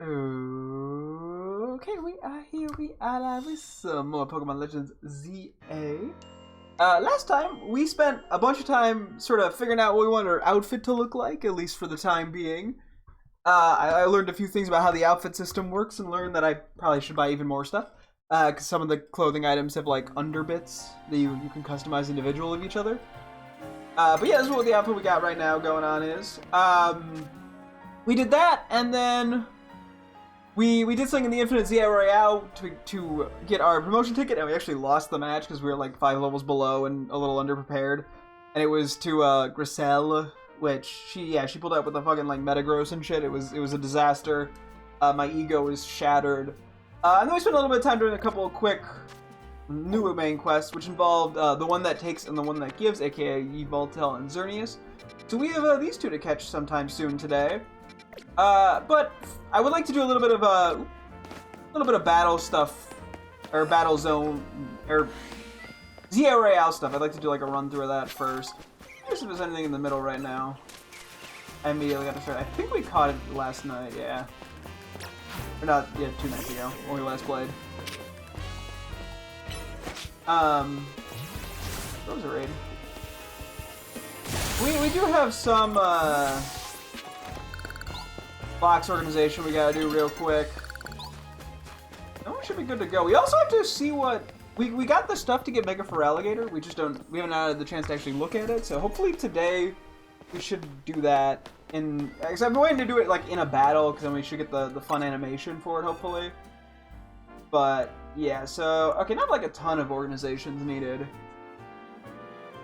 Okay, we are here. We are live with some more Pokemon Legends ZA. Last time we spent a bunch of time sort of figuring out what we wanted our outfit to look like, at least for the time being. I learned a few things about how the outfit system works and learned that I probably should buy even more stuff. Because some of the clothing items have like underbits that you can customize individual of each other. But yeah, this is what the outfit we got right now going on is. We did that, and then we did something in the Infinite ZA Royale to get our promotion ticket, and we actually lost the match because we were like 5 levels below and a little underprepared. And it was to Griselle, which she pulled out with the fucking like Metagross and shit. It was a disaster. My ego was shattered. And then we spent a little bit of time doing a couple of quick new main quests, which involved the one that takes and the one that gives, aka Yveltal and Xerneas. So we have these two to catch sometime soon today. But I would like to do a little bit of battle stuff, or battle zone, or ZA Royale stuff. I'd like to do like a run through of that first. Just if there's anything in the middle right now. I immediately got to start. I think we caught it last night, yeah. Or not, yeah, 2 nights ago, when we last played. That was a raid. We do have some, box organization we gotta do real quick. No, we should be good to go. We also have to see what... We got the stuff to get Mega Feraligatr, we haven't had the chance to actually look at it, so hopefully today we should do that. Because I've been waiting to do it like in a battle, because then we should get the fun animation for it, hopefully. But, yeah, so... Okay, not like a ton of organizations needed.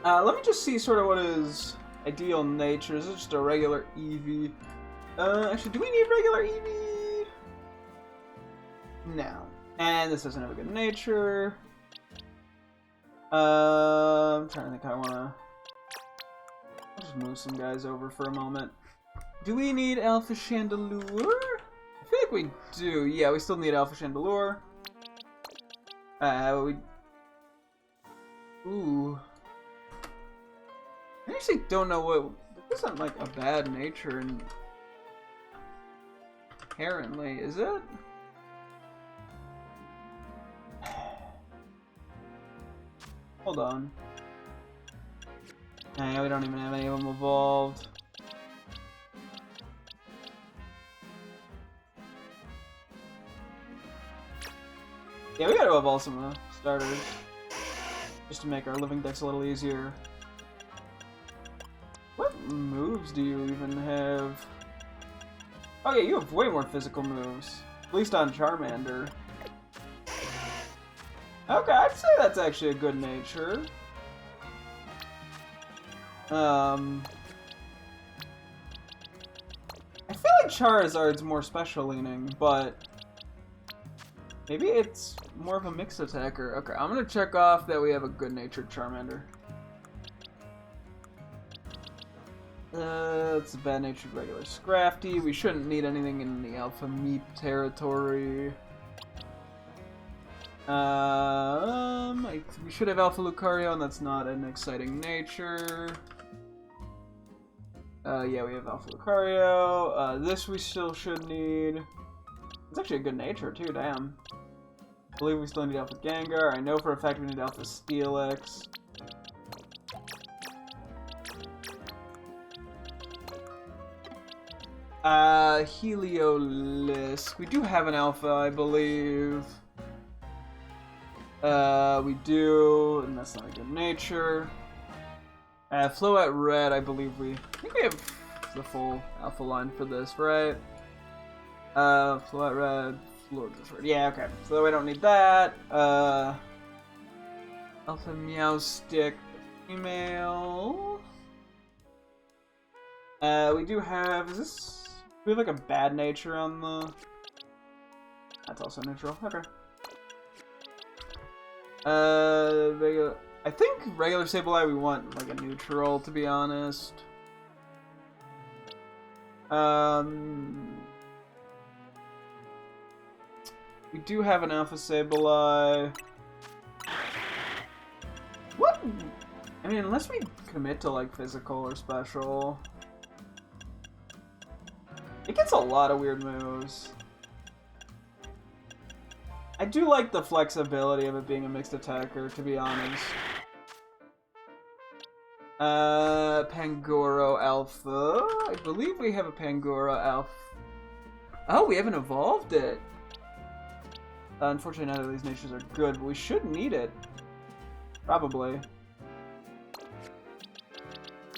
Let me just see sort of what is ideal nature. Is it just a regular Eevee? Actually, do we need regular Eevee? No. And this doesn't have a good nature. I'm trying to think how I wanna... I'll just move some guys over for a moment. Do we need Alpha Chandelure? I feel like we do. Yeah, we still need Alpha Chandelure. Ooh. I actually don't know what... This isn't like a bad nature and... Apparently, is it? Hold on. Nah, we don't even have any of them evolved. Yeah, we gotta evolve some of the starters. Just to make our living decks a little easier. What moves do you even have? Oh yeah, you have way more physical moves. At least on Charmander. Okay, I'd say that's actually a good nature. I feel like Charizard's more special leaning, but maybe it's more of a mixed attacker. Okay, I'm gonna check off that we have a good-natured Charmander. It's a bad-natured regular Scrafty. We shouldn't need anything in the Alpha Meep territory. We should have Alpha Lucario, and that's not an exciting nature. Yeah, we have Alpha Lucario. This we still should need. It's actually a good nature, too, damn. I believe we still need Alpha Gengar. I know for a fact we need Alpha Steelix. Heliolisk. We do have an Alpha, I believe. We do, and that's not a good nature. Float Red, I think we have the full Alpha line for this, right? Float Red, Float Red. Yeah, okay. So we don't need that. Alpha Meowstic, female. We do have, do we have like a bad nature on the... That's also neutral, okay. I think regular Sableye we want like a neutral, to be honest. We do have an Alpha Sableye. What? I mean, unless we commit to like physical or special. It gets a lot of weird moves. I do like the flexibility of it being a mixed attacker, to be honest. Pangoro Alpha. I believe we have a Pangoro Alpha. Oh, we haven't evolved it. Unfortunately, none of these natures are good, but we should need it. Probably.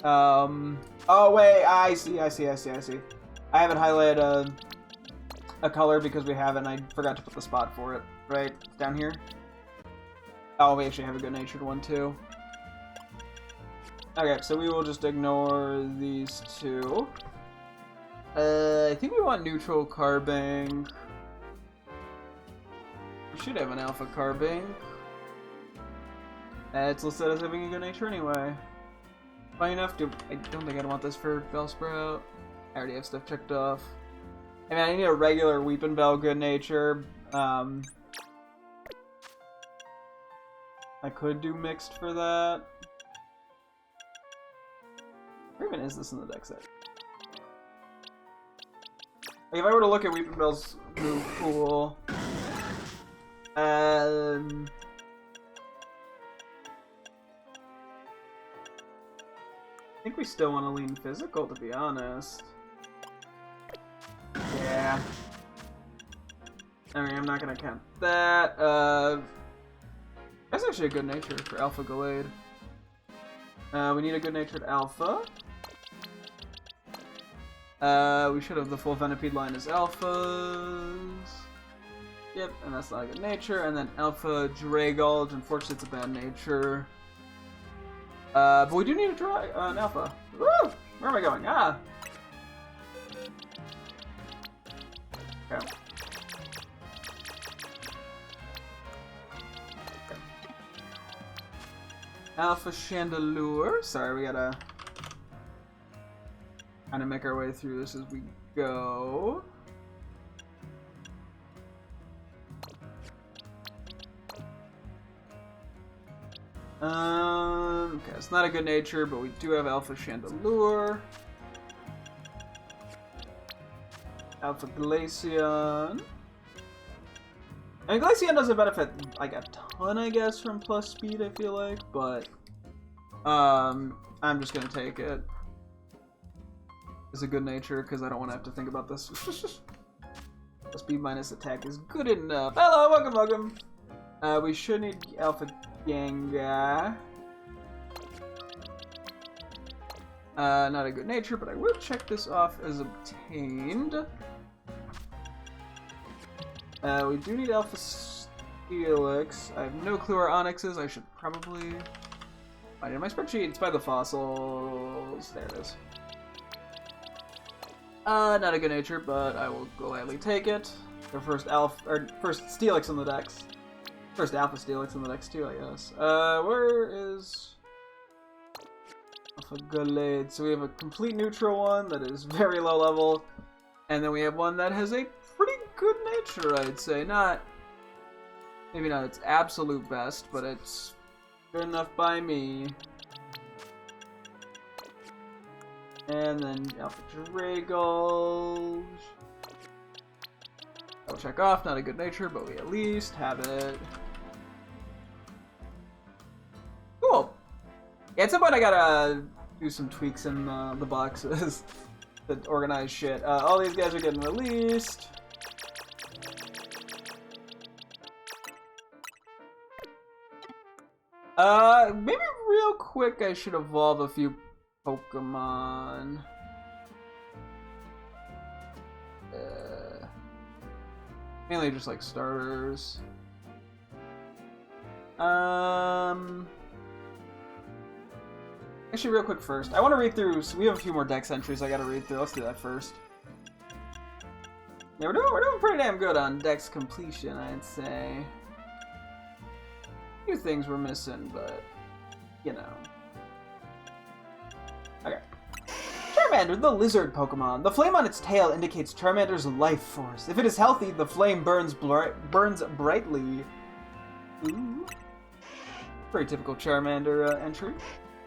Oh wait, I see. I haven't highlighted a color because we haven't. I forgot to put the spot for it. Right? It's down here. Oh, we actually have a good-natured one too. Okay, so we will just ignore these two. I think we want neutral Carbink. We should have an Alpha Carbink. It's listed as having a good nature anyway. Funny enough, I don't think I'd want this for Bellsprout. I already have stuff checked off. I mean, I need a regular Weepinbell good nature. I could do mixed for that. Where even is this in the deck set? Like, if I were to look at Weepinbell's move pool, I think we still want to lean physical, to be honest. Yeah. I mean, I'm not gonna count that. That's actually a good nature for Alpha Gallade. We need a good-natured Alpha. We should have the full Venipede line as Alphas. Yep, and that's not a good nature. And then Alpha Dragulge. Unfortunately, it's a bad nature. But we do need an Alpha. Woo! Where am I going? Ah! Okay. Alpha Chandelure. Sorry, we gotta kind of make our way through this as we go. Okay, it's not a good nature, but we do have Alpha Chandelure. Alpha Glaceon. I mean, Glaceon doesn't benefit, like, a ton, I guess, from plus speed, I feel like, but, I'm just gonna take it. It's a good nature, because I don't want to have to think about this. Speed minus attack is good enough. Hello, welcome. We should need Alpha Gengar. Not a good nature, but I will check this off as obtained. We do need Alpha Steelix. I have no clue where Onyx is. I should probably find it in my spreadsheet. It's by the fossils. There it is. Not a good nature, but I will gladly take it. The first first Steelix on the decks. First Alpha Steelix on the decks too, I guess. Where is Alpha Gallade? So we have a complete neutral one that is very low level, and then we have one that has a pretty good nature, I'd say. Maybe not its absolute best, but it's good enough by me. And then Alpha Dragulge. I'll check off, not a good nature, but we at least have it. Cool. Yeah, at some point I gotta do some tweaks in the boxes to organize shit. All these guys are getting released. Maybe real quick I should evolve a few Pokemon. Mainly just like starters. Actually, real quick first, I want to read through. So we have a few more dex entries I gotta read through. Let's do that first. Yeah, we're doing pretty damn good on dex completion, I'd say. A few things we're missing, but you know. Okay. Charmander, the lizard Pokemon. The flame on its tail indicates Charmander's life force. If it is healthy, the flame burns brightly. Ooh. Very typical Charmander entry.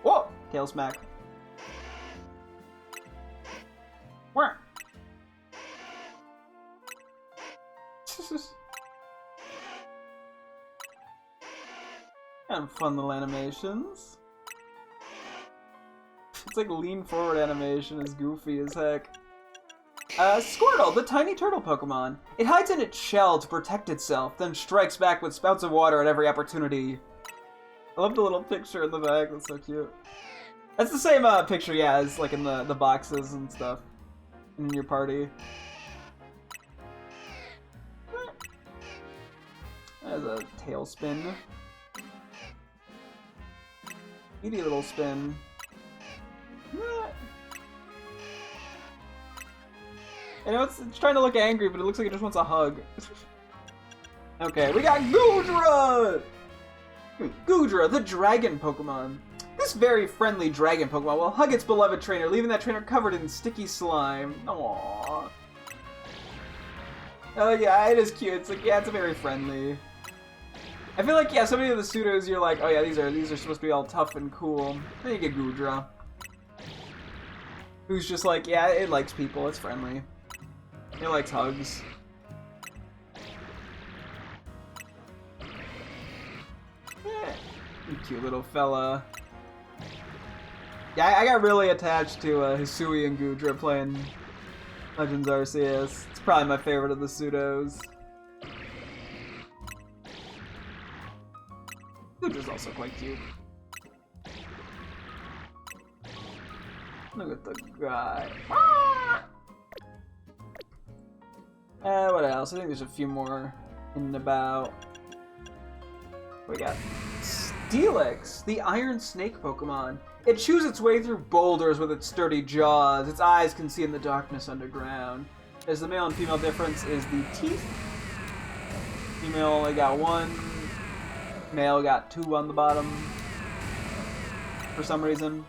Whoa! Tail smack. Where? Kind of fun little animations. It's like lean forward animation is goofy as heck. Squirtle, the tiny turtle Pokemon. It hides in its shell to protect itself, then strikes back with spouts of water at every opportunity. I love the little picture in the back, that's so cute. That's the same picture, yeah, as like in the boxes and stuff in your party. There's a tail spin. Easy little spin. You know, it's trying to look angry, but it looks like it just wants a hug. Okay, we got Goodra! Goodra, the dragon Pokemon. This very friendly dragon Pokemon will hug its beloved trainer, leaving that trainer covered in sticky slime. Aww. Oh yeah, it is cute. It's like, yeah, it's very friendly. I feel like, yeah, so many of the pseudos you're like, oh yeah, these are supposed to be all tough and cool. Then you get Goodra, who's just like, yeah, it likes people, it's friendly. It likes hugs. Cute little fella. Yeah, I got really attached to Hisui and Goodra playing Legends Arceus. It's probably my favorite of the pseudos. Goodra's also quite cute. Look at the guy. What else? I think there's a few more in and about. We got Steelix, the iron snake Pokemon. It chews its way through boulders with its sturdy jaws. Its eyes can see in the darkness underground. As the male and female difference is the teeth. Female only got one. Male got two on the bottom. For some reason.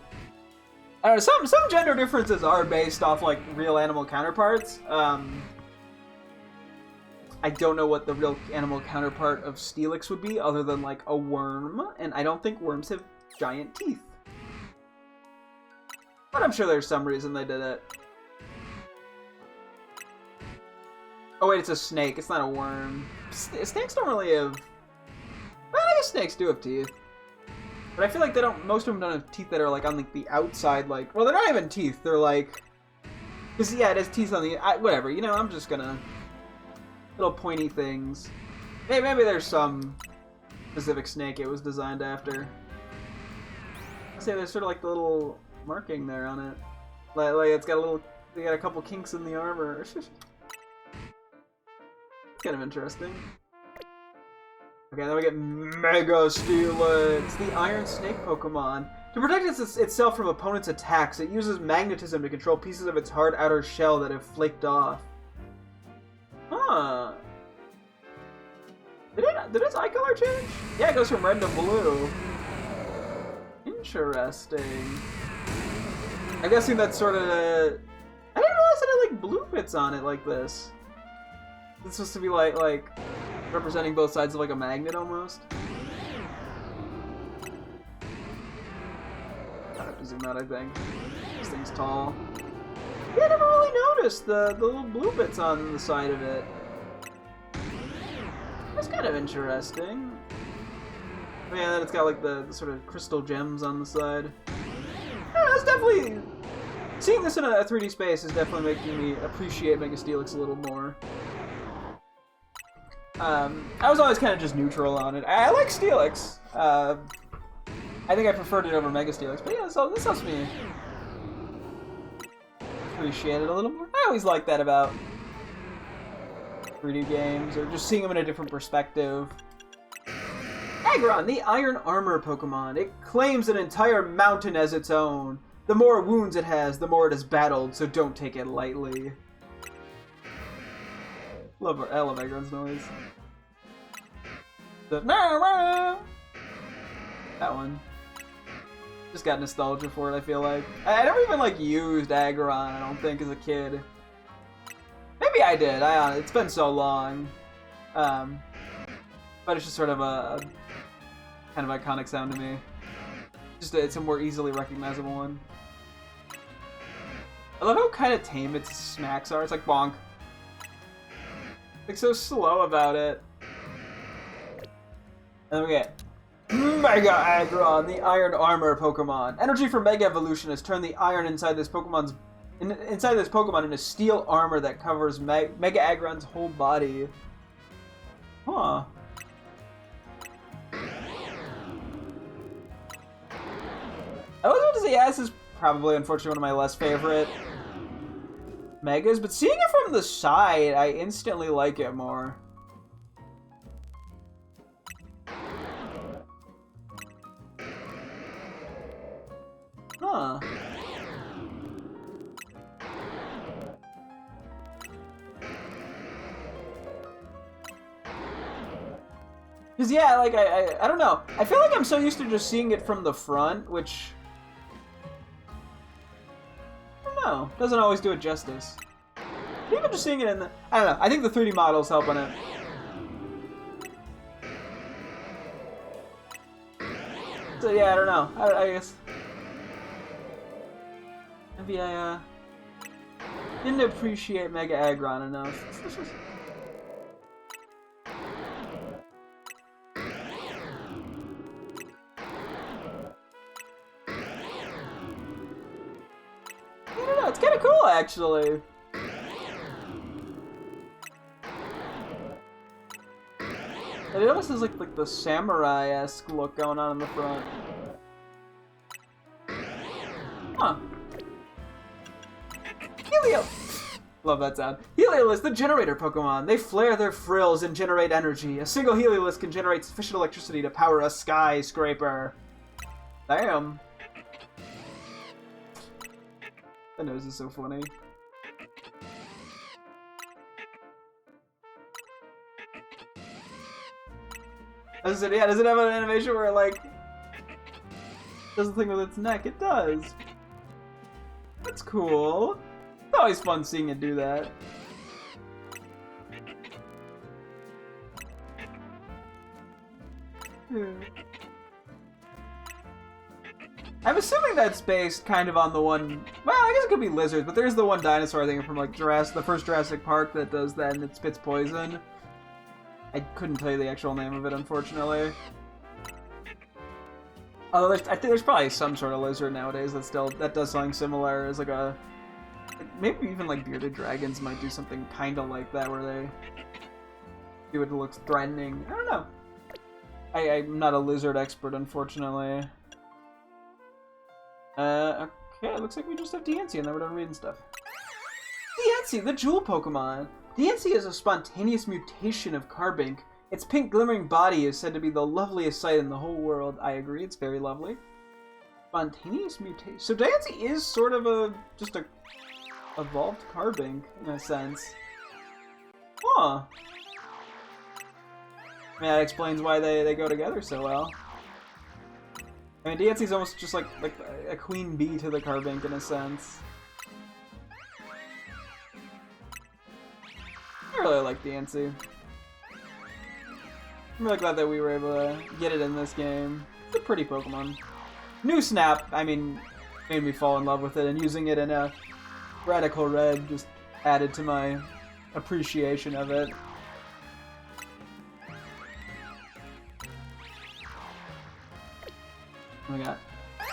I don't know, some gender differences are based off like real animal counterparts. I don't know what the real animal counterpart of Steelix would be, other than like a worm, and I don't think worms have giant teeth. But I'm sure there's some reason they did it. Oh wait, it's a snake, it's not a worm. Snakes don't really have... Well, I guess snakes do have teeth. But I feel like they don't, most of them don't have teeth that are like on like the outside, like... Well, they're not even teeth, they're like... Because yeah, it has teeth on the... whatever, you know, I'm just gonna... Little pointy things. Hey, maybe there's some specific snake it was designed after. I say there's sort of like the little marking there on it. Like it's got a little, they got a couple kinks in the armor. It's kind of interesting. Okay, then we get Mega Steelix, the Iron Snake Pokemon. To protect itself from opponents' attacks, it uses magnetism to control pieces of its hard outer shell that have flaked off. Huh. Did its eye color change? Yeah, it goes from red to blue. Interesting. I'm guessing that's sort of... I didn't realize it had like blue bits on it like this. It's supposed to be like representing both sides of like a magnet almost. I have to zoom out, I think. This thing's tall. Yeah, I never really noticed the little blue bits on the side of it. That's kind of interesting. Oh, yeah, then it's got like the sort of crystal gems on the side. Yeah, that's definitely... Seeing this in a 3D space is definitely making me appreciate Mega Steelix a little more. I was always kind of just neutral on it. I like Steelix. I think I preferred it over Mega Steelix, but yeah, so this helps me appreciate it a little more. I always like that about 3D games, or just seeing them in a different perspective. Aggron, the Iron Armor Pokemon. It claims an entire mountain as its own. The more wounds it has, the more it has battled, so don't take it lightly. I love Aggron's noise. That one. Just got nostalgia for it, I feel like. I never even, like, used Aggron, I don't think, as a kid. Maybe I did. It's been so long. But it's just sort of a kind of iconic sound to me. It's a more easily recognizable one. I love how kind of tame its smacks are. It's like bonk. Like so slow about it. And then we get Mega Aggron, the Iron Armor Pokemon. Energy from Mega Evolution has turned the iron inside this Pokemon into steel armor that covers Mega Aggron's whole body. Huh. I was about to say, yeah, this is probably, unfortunately, one of my less favorite Megas, but seeing it from the side, I instantly like it more. Huh. Because, yeah, like, I don't know. I feel like I'm so used to just seeing it from the front, which... I don't know. Doesn't always do it justice. Even just seeing it in the... I don't know. I think the 3D models help on it. So, yeah, I don't know. I guess... Maybe I, didn't appreciate Mega Aggron enough. I don't know, it's kind of cool, actually. And it almost has like the samurai-esque look going on in the front. Huh. Helio! Love that sound. Heliolisk, the generator Pokemon. They flare their frills and generate energy. A single Heliolisk can generate sufficient electricity to power a skyscraper. Damn. That nose is so funny. As I said, yeah, does it have an animation where it, like, does the thing with its neck? It does. That's cool. It's always fun seeing it do that. I'm assuming that's based kind of on the one... Well, I guess it could be lizards, but there's the one dinosaur, I think, from like the first Jurassic Park that does that and it spits poison. I couldn't tell you the actual name of it, unfortunately. Although I think there's probably some sort of lizard nowadays that does something similar. As like a... Maybe even like bearded dragons might do something kind of like that, where they do it to look threatening. I don't know. I'm not a lizard expert, unfortunately. Okay, it looks like we just have DNC and then we're done reading stuff. DNC, the jewel Pokemon! DNC is a spontaneous mutation of Carbink. Its pink glimmering body is said to be the loveliest sight in the whole world. I agree, it's very lovely. Spontaneous mutation. So DNC is sort of just a evolved Carbink, in a sense. Huh. I mean, that explains why they go together so well. I mean, DNC's almost just like a queen bee to the Carbink, in a sense. I really like DNC. I'm really glad that we were able to get it in this game. It's a pretty Pokemon. New Snap, I mean, made me fall in love with it, and using it in a Radical Red just added to my appreciation of it. What we got?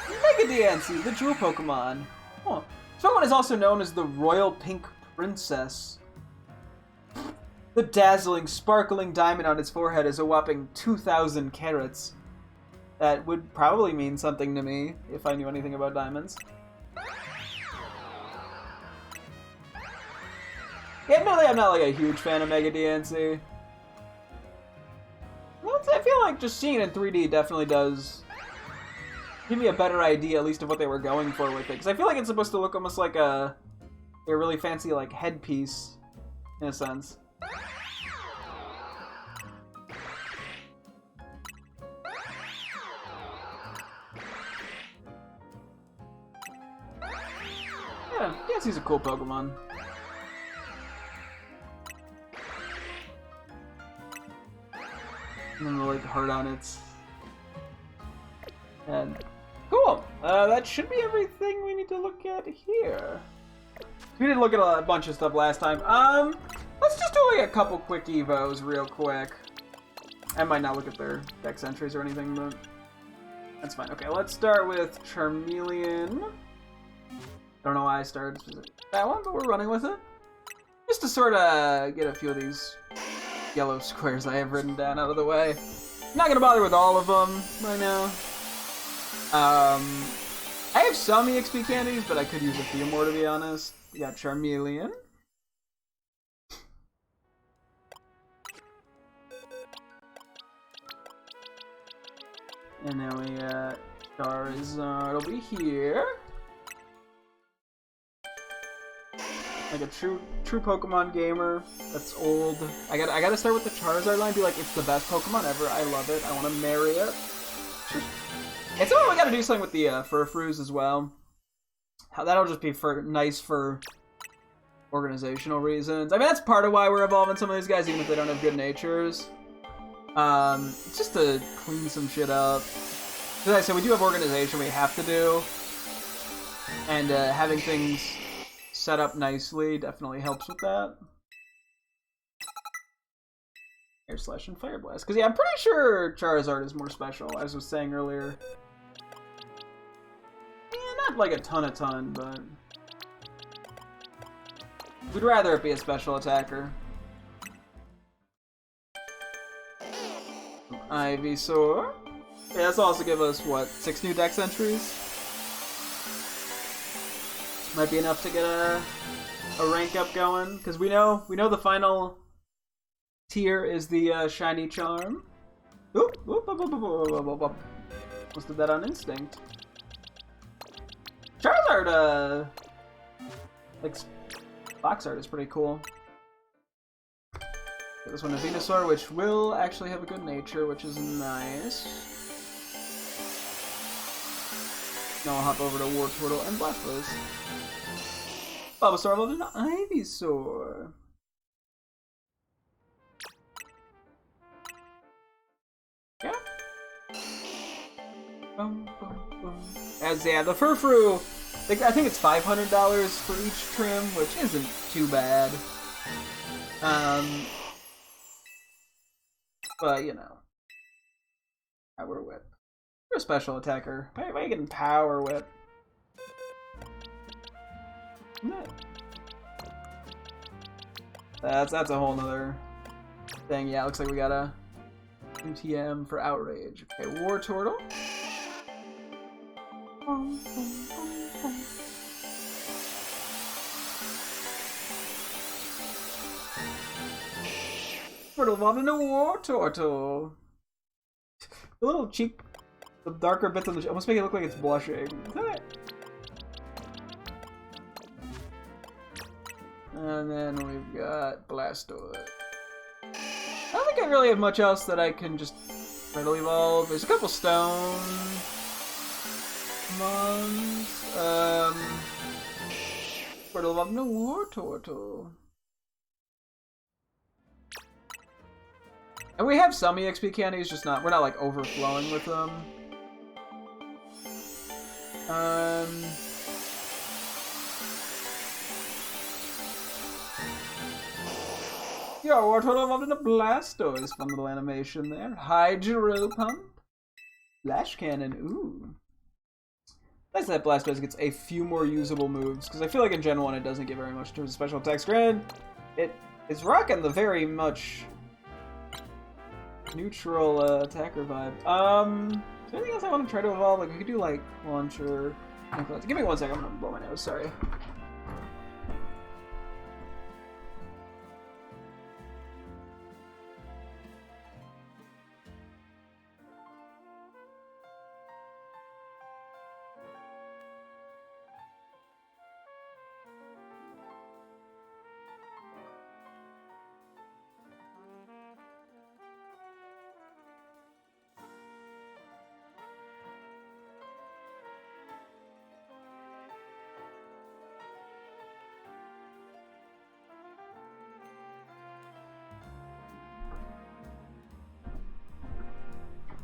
Mega DNC, the jewel Pokemon. Oh. This Pokemon is also known as the Royal Pink Princess. The dazzling, sparkling diamond on its forehead is a whopping 2,000 carats. That would probably mean something to me, if I knew anything about diamonds. Yeah, admittedly, I'm not like a huge fan of Mega DNC. Well, I feel like just seeing it in 3D definitely does give me a better idea, at least, of what they were going for with it. Because I feel like it's supposed to look almost like a really fancy, like, headpiece, in a sense. Yeah, DNC's a cool Pokemon. And then the like heart on its head. Cool. That should be everything we need to look at here. We didn't look at a bunch of stuff last time. Let's just do like a couple quick evos real quick. I might not look at their dex entries or anything, but That's fine. Okay, let's start with Charmeleon. I don't know why I started that one, but we're running with it. Just to sort of get a few of these yellow squares I have written down out of the way. I'm not going to bother with all of them right now. I have some EXP candies, but I could use a few more to be honest. We got Charmeleon. And then we got Charizard will be here. Like a true Pokemon gamer that's old. I gotta start with the Charizard line. Be like, it's the best Pokemon ever. I love it. I want to marry it. And so we gotta do something with the Furfroos as well. That'll just be nice for organizational reasons. I mean, that's part of why we're evolving some of these guys, even if they don't have good natures. Just to clean some shit up. As I said, we do have organization we have to do. And having things set up nicely definitely helps with that. Air Slash and Fire Blast. Because, yeah, I'm pretty sure Charizard is more special, as I was saying earlier. Yeah, not like a ton, but... we'd rather it be a special attacker. Ivysaur. Yeah, this will also give us, what, 6 new dex entries? Might be enough to get a rank up going, because we know the final tier is the shiny charm. Oop, oop, oop, oop, oop, oop, oop, oop. Almost did that on instinct. Charizard, like box art is pretty cool. Get this one a Venusaur, which will actually have a good nature, which is nice. Now I'll hop over to Wartortle and Blastoise. Bulbasaur evolved into Ivysaur. Yeah. As yeah, the Furfrou, I think it's $500 for each trim, which isn't too bad. But you know, Power Whip. You're a special attacker. Why are you getting Power Whip? That's a whole nother thing. Yeah, looks like we got a MTM for Outrage. Okay, Wartortle. Wartortle evolved into Wartortle. The little cheek, the darker bits on the almost make it look like it's blushing. And then we've got Blastoise. I don't think I really have much else that I can just readily evolve. There's a couple stone mons. Wartortle evolved into Wartortle. And we have some EXP candies, just we're not like overflowing with them. Yeah, Wartortle evolved into Blastoise. Fun little animation there. Hydro Pump. Flash Cannon. Ooh. Nice that Blastoise gets a few more usable moves, because I feel like in Gen 1 it doesn't get very much in terms of special attacks. Granted, it's rocking the very much neutral attacker vibe. Is there anything else I want to try to evolve? Like, we could do like Launcher. Give me 1 second, I'm gonna blow my nose, sorry.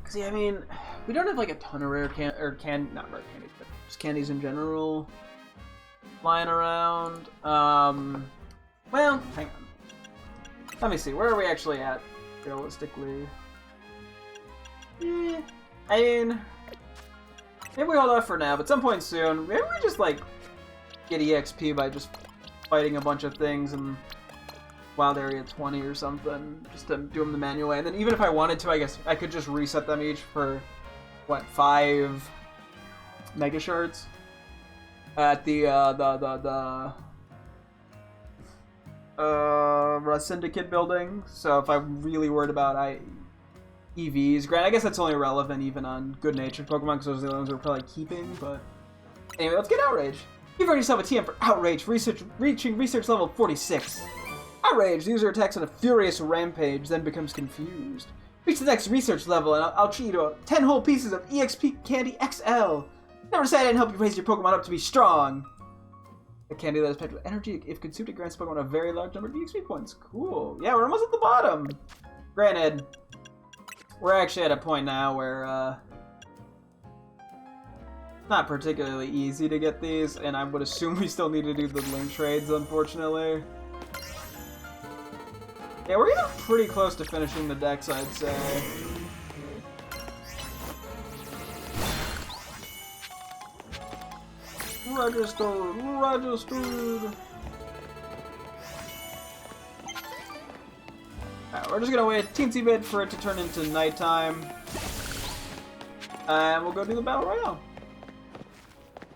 See, I mean, we don't have like a ton of rare not rare candies, but just candies in general flying around. Well, hang on. Let me see, where are we actually at, realistically? I mean, Maybe we hold off for now, but some point soon, maybe we just, like, get EXP by just fighting a bunch of things in Wild Area 20 or something, just to do them the manual way. And then even if I wanted to, I guess I could just reset them each for, what, 5 Mega Shards? At the Syndicate building. So if I'm really worried about EVs, granted, I guess that's only relevant even on good-natured Pokemon because those are the ones we're probably keeping, but anyway, let's get Outrage. You've earned yourself a TM for Outrage, reaching research level 46. Outrage, the user attacks on a furious rampage, then becomes confused. Reach the next research level and I'll treat you to 10 whole pieces of EXP Candy XL. Never say I didn't help you raise your Pokemon up to be strong. A candy that is packed with energy. If consumed, it grants Pokemon a very large number of EXP points. Cool. Yeah, we're almost at the bottom. Granted, we're actually at a point now where it's not particularly easy to get these, and I would assume we still need to do the link trades, unfortunately. Yeah, we're getting pretty close to finishing the decks, I'd say. Registered. Alright, we're just gonna wait a teensy bit for it to turn into nighttime. And we'll go do the Battle Royale.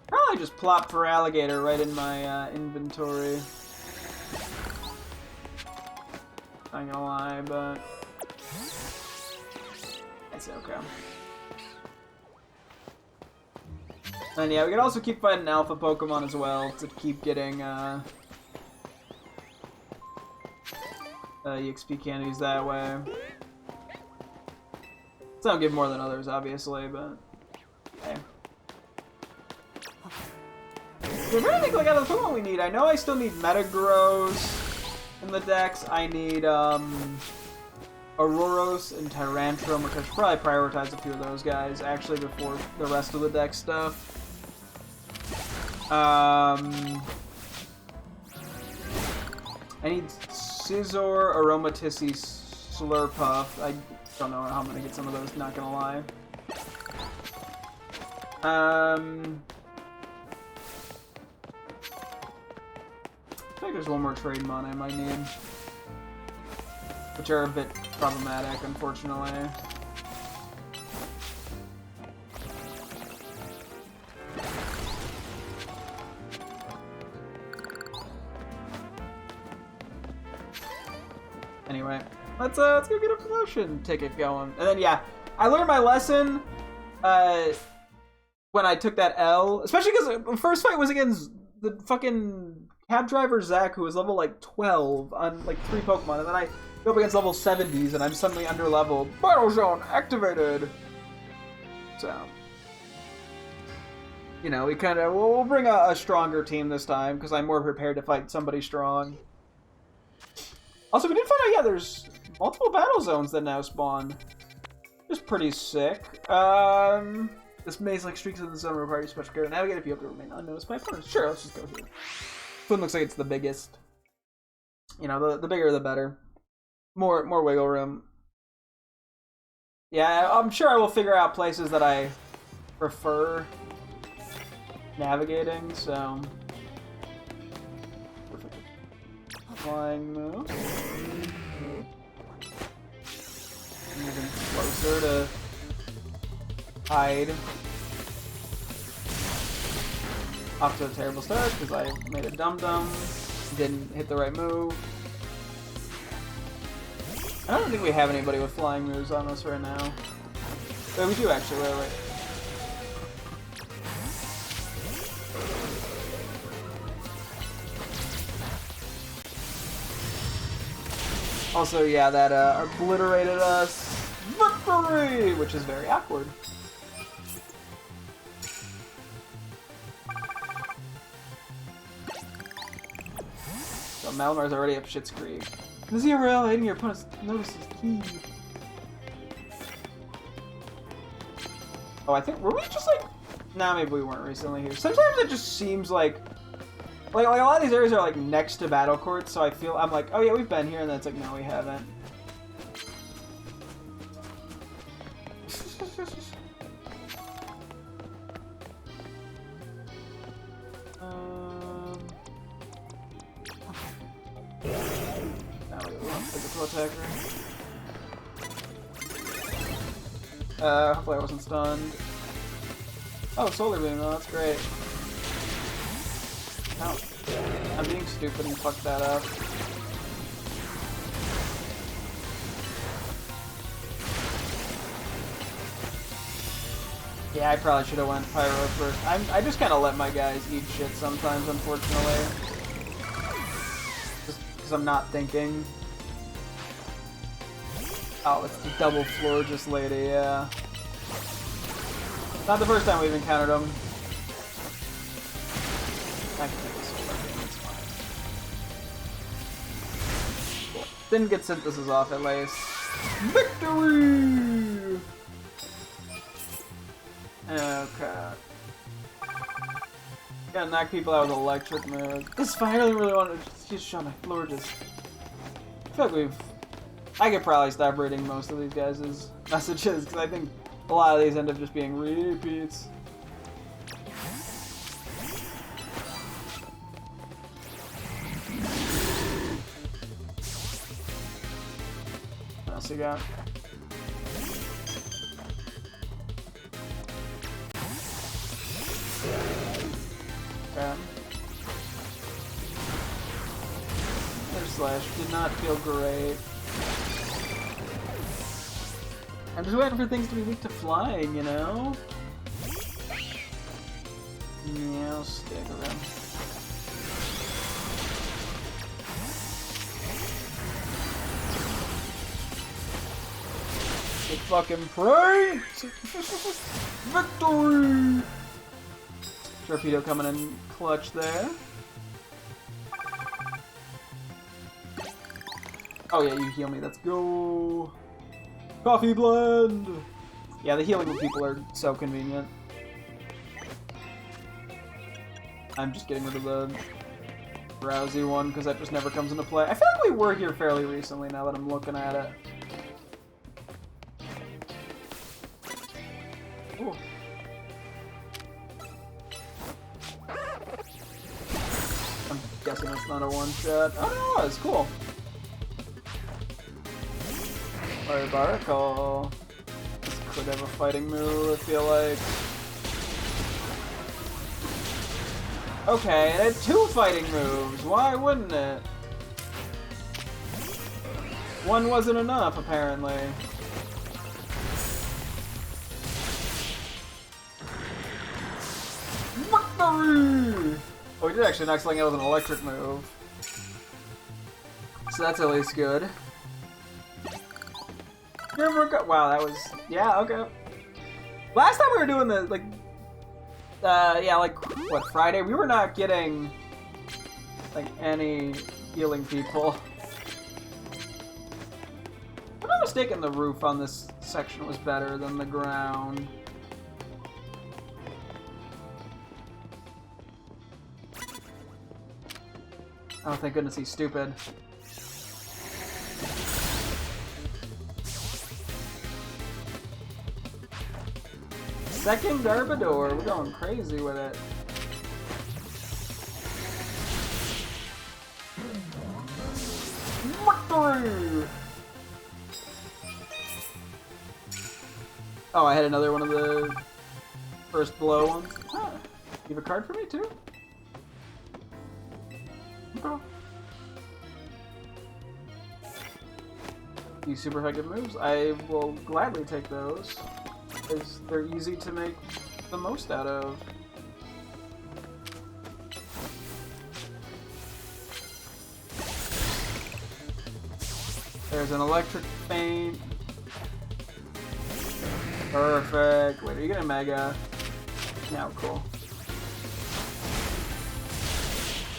Probably just plop for Alligator right in my inventory. Not gonna lie, but it's okay. And yeah, we can also keep fighting Alpha Pokemon as well to keep getting EXP candies that way. Some give more than others, obviously, but hey. I'm trying to think, like, out of the Pokemon we need. I know I still need Metagross in the decks. I need Auroros and Tyrantrum, which I should probably prioritize a few of those guys actually before the rest of the deck stuff. I need Scizor, Aromatisse, Slurpuff. I don't know how I'm gonna get some of those, not gonna lie. I think there's one more trade mon I might need, which are a bit problematic, unfortunately. Anyway, let's go get a promotion ticket going, and then yeah, I learned my lesson when I took that L, especially because the first fight was against the fucking cab driver Zach, who was level like 12 on like 3 Pokemon, and then I go up against level 70s and I'm suddenly underleveled. Battle Zone activated! So, you know, we'll bring a stronger team this time, because I'm more prepared to fight somebody strong. Also, we did find out, yeah, there's multiple battle zones that now spawn. Which is pretty sick. This maze-like streaks in the zone require special care to navigate if you have to remain unnoticed by opponents. Sure, let's just go here. This one looks like it's the biggest. You know, the bigger the better. More wiggle room. Yeah, I'm sure I will figure out places that I prefer navigating, so... Perfect. Flying move. Moving closer to hide. Off to a terrible start because I made a dum-dum. Didn't hit the right move. I don't think we have anybody with flying moves on us right now. But we do actually, wait. Also, yeah, that obliterated us. Victory! Which is very awkward. So Malmar's already up Schitt's Creek. The ZRL hitting your opponent's notice is key. Oh, I think, were we just like... Nah, maybe we weren't recently here. Sometimes it just seems like a lot of these areas are like next to battle courts, so I'm like, oh yeah, we've been here, and then it's like, no, we haven't. physical attacker. Hopefully I wasn't stunned. Oh, solar beam, oh, that's great. Oh, I'm being stupid and fucked that up. Yeah, I probably should have went Pyro first. I just kind of let my guys eat shit sometimes, unfortunately. Just because I'm not thinking. Oh, it's the double Florges lady, yeah. Not the first time we've encountered them. I can take this fucking, it's fine. Didn't get synthesis off at least. Victory! Okay. Gotta knock people out with electric moves. This is fine, I really, really want to just show my Florges. I feel like I could probably stop reading most of these guys' messages, because I think a lot of these end up just being repeats. What else you got? Okay. Their slash did not feel great. I'm just waiting for things to be weak to flying, you know? Yeah, I'll stick around. Get fucking pranked! Victory! Torpedo coming in clutch there. Oh yeah, you heal me, let's go! Coffee blend! Yeah, the healing people are so convenient. I'm just getting rid of the Rousey one, because that just never comes into play. I feel like we were here fairly recently, now that I'm looking at it. Ooh. I'm guessing it's not a one-shot. Oh, no, it was cool. Barbarical. This could have a fighting move, I feel like. Okay, it had 2 fighting moves. Why wouldn't it? One wasn't enough, apparently. Victory! Oh, we did actually knock something out with an electric move. So that's at least good. Wow, that was... Yeah, okay. Last time we were doing the, like... yeah, like, what, Friday? We were not getting, like, any healing people. If I'm not mistaken, the roof on this section was better than the ground. Oh, thank goodness he's stupid. Second Garbodor, we're going crazy with it. Victory! Oh, I had another one of the first blow ones. Huh. You have a card for me too? Okay. These super effective moves, I will gladly take those. Because they're easy to make the most out of. There's an electric feint. Perfect. Wait, are you gonna mega? Yeah, cool.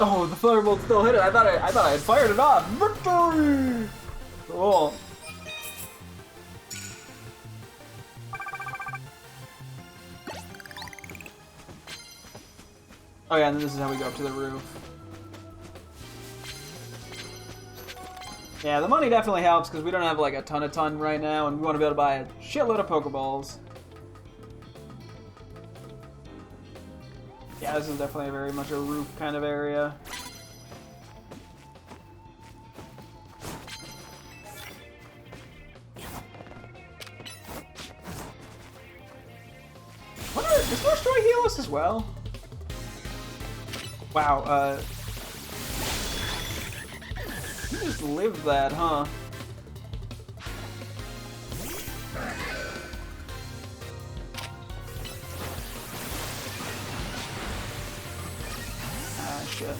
Oh, the firebolt still hit it. I thought I had fired it off. Victory! Cool. Oh yeah, and then this is how we go up to the roof. Yeah, the money definitely helps because we don't have like a ton right now, and we want to be able to buy a shitload of Pokeballs. Yeah, this is definitely very much a roof kind of area. Just as well. Wow, you just lived that, huh? Ah, shit.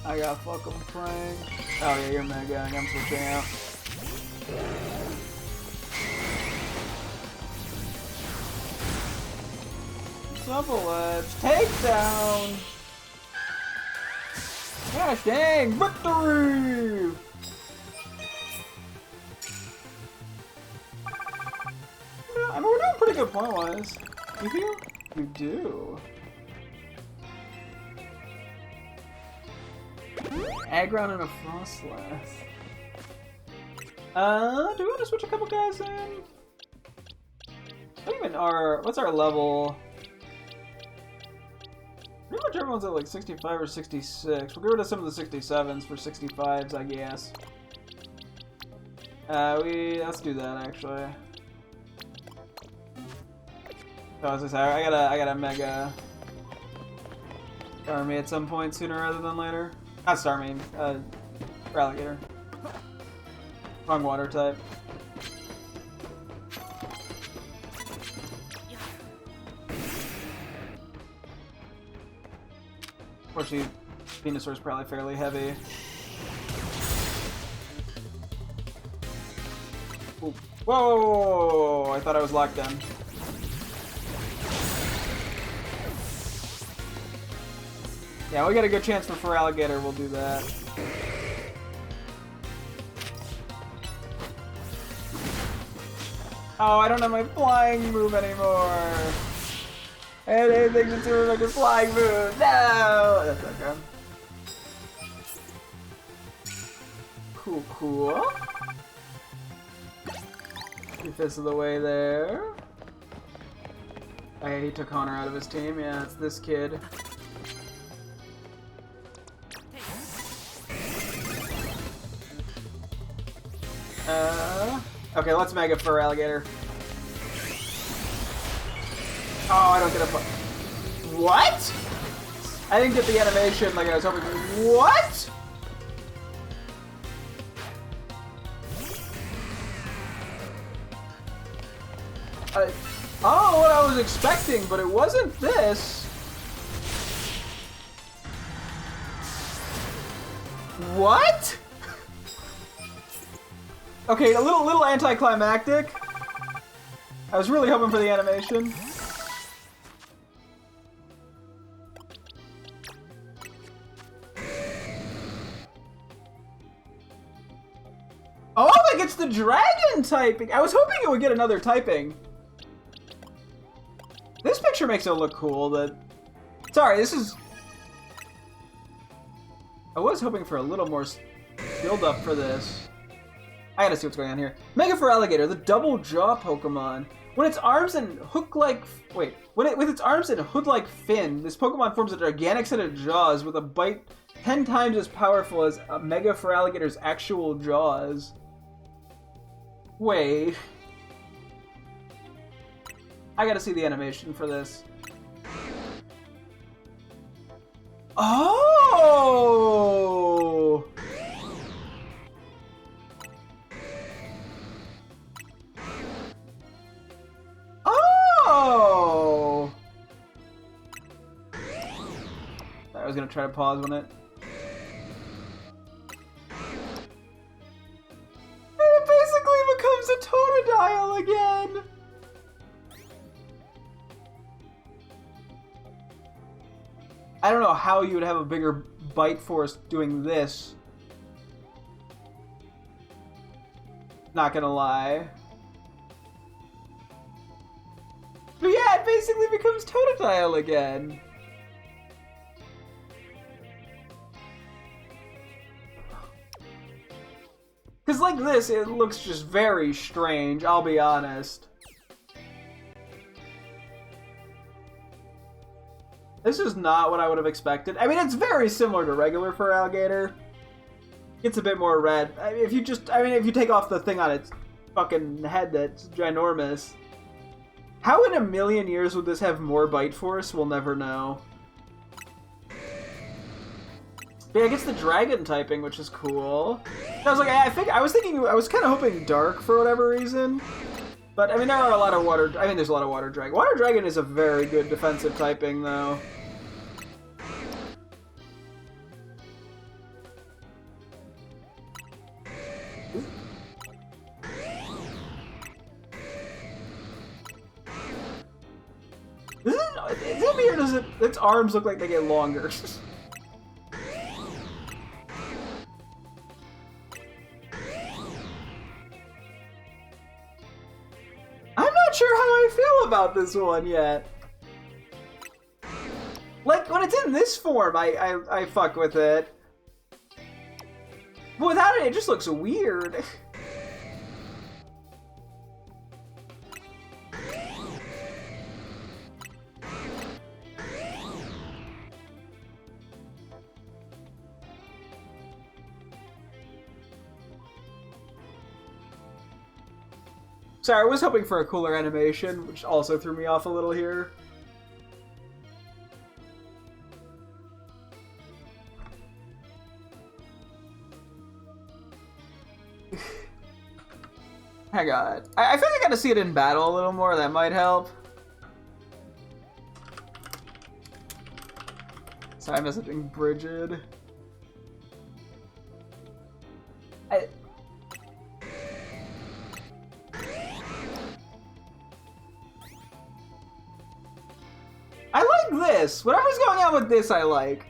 I got fucking pranked. Oh yeah, you're mega. I'm switching out. Double edge takedown. Gosh dang, victory! I mean, we're doing pretty good point wise. You feel? You do. Aggron and a Frostlass. Do we want to switch a couple guys in? What even what's our level? Pretty much everyone's at like 65 or 66. We'll get rid of some of the 67s for 65s, I guess. Let's do that actually. Oh, as I say, I gotta mega Starmie at some point sooner rather than later. Not Starmie, Alligator. Wrong water type. Unfortunately, Venusaur's probably fairly heavy. Ooh. Whoa! I thought I was locked in. Yeah, we got a good chance for Alligator, we'll do that. Oh, I don't have my flying move anymore! I had anything to do with like a flying move! No! That's not good. Cool, cool. Fifth of the way there. He took Connor out of his team. Yeah, it's this kid. Okay, let's mega for Alligator. Oh, I don't get a... What? I didn't get the animation like I was hoping for. What? I don't know what I was expecting, but it wasn't this. What? Okay, a little anticlimactic. I was really hoping for the animation. Oh, it gets the dragon typing. I was hoping it would get another typing. This picture makes it look cool. Sorry, this is... I was hoping for a little more build up for this. I gotta see what's going on here. Mega for Alligator, the double jaw Pokemon. When its arms and hook-like... Wait. With its arms and hood-like fin, this Pokemon forms a gigantic set of jaws with a bite 10 times as powerful as a Mega for Alligator's actual jaws. Wait. I gotta see the animation for this. Oh! Oh! I was gonna try to pause on it. It basically becomes a Totodile again! I don't know how you would have a bigger bite force doing this. Not gonna lie. But yeah, it basically becomes Totodile again. Because like this, it looks just very strange, I'll be honest. This is not what I would have expected. I mean, it's very similar to regular fur alligator. It's a bit more red. I mean, if you take off the thing on its fucking head that's ginormous. How in a million years would this have more bite force? We'll never know. But yeah, it gets the dragon typing, which is cool. I was like, I was kind of hoping dark for whatever reason. But I mean, there are a lot of water. I mean, there's a lot of water dragon. Water dragon is a very good defensive typing, though. Is it me or does its arms look like they get longer? I'm not sure how I feel about this one yet. Like, when it's in this form, I fuck with it. But without it, it just looks weird. Sorry, I was hoping for a cooler animation, which also threw me off a little here. Hang on. I feel like I gotta see it in battle a little more, that might help. Sorry, I'm messaging Bridget. I like this. Whatever's going on with this, I like.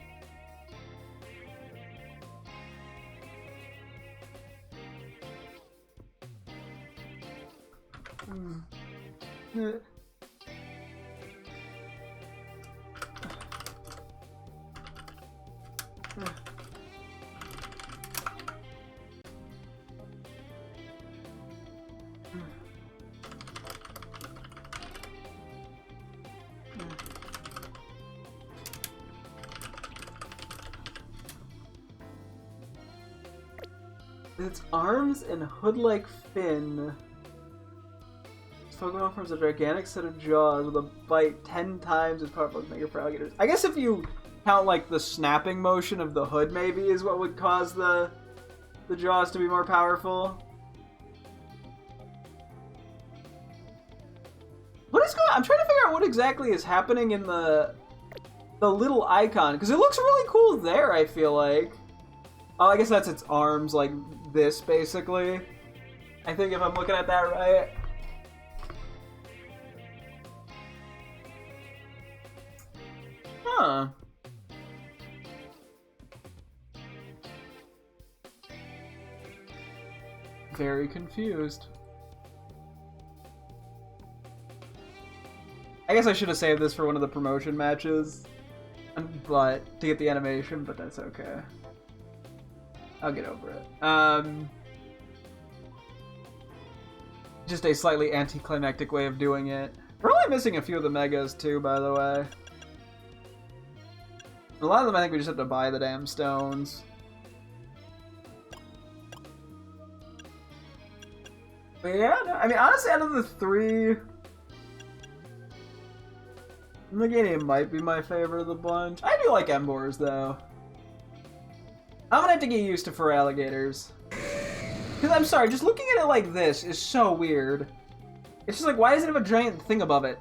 Its arms and hood-like fin. This Pokemon forms a gigantic set of jaws with a bite 10 times as powerful as Mega for alligators. I guess if you count like the snapping motion of the hood, maybe is what would cause the jaws to be more powerful. What is going on? I'm trying to figure out what exactly is happening in the little icon, because it looks really cool there, I feel like. Oh, I guess that's its arms, like this, basically. I think if I'm looking at that right. Huh. Very confused. I guess I should have saved this for one of the promotion matches, but to get the animation, but that's okay. I'll get over it. Just a slightly anticlimactic way of doing it. We're only missing a few of the megas too, by the way. A lot of them I think we just have to buy the damn stones. But yeah, no, I mean honestly out of the three, Meganium might be my favorite of the bunch. I do like Embors though. I'm gonna have to get used to fur alligators. Because I'm sorry, just looking at it like this is so weird. It's just like, why does it have a giant thing above it?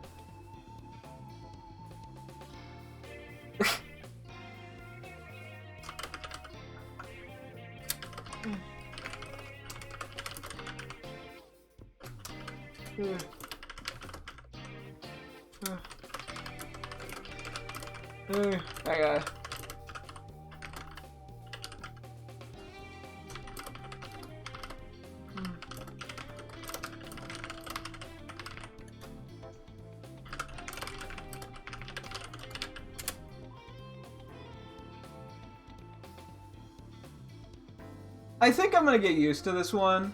I think I'm gonna get used to this one.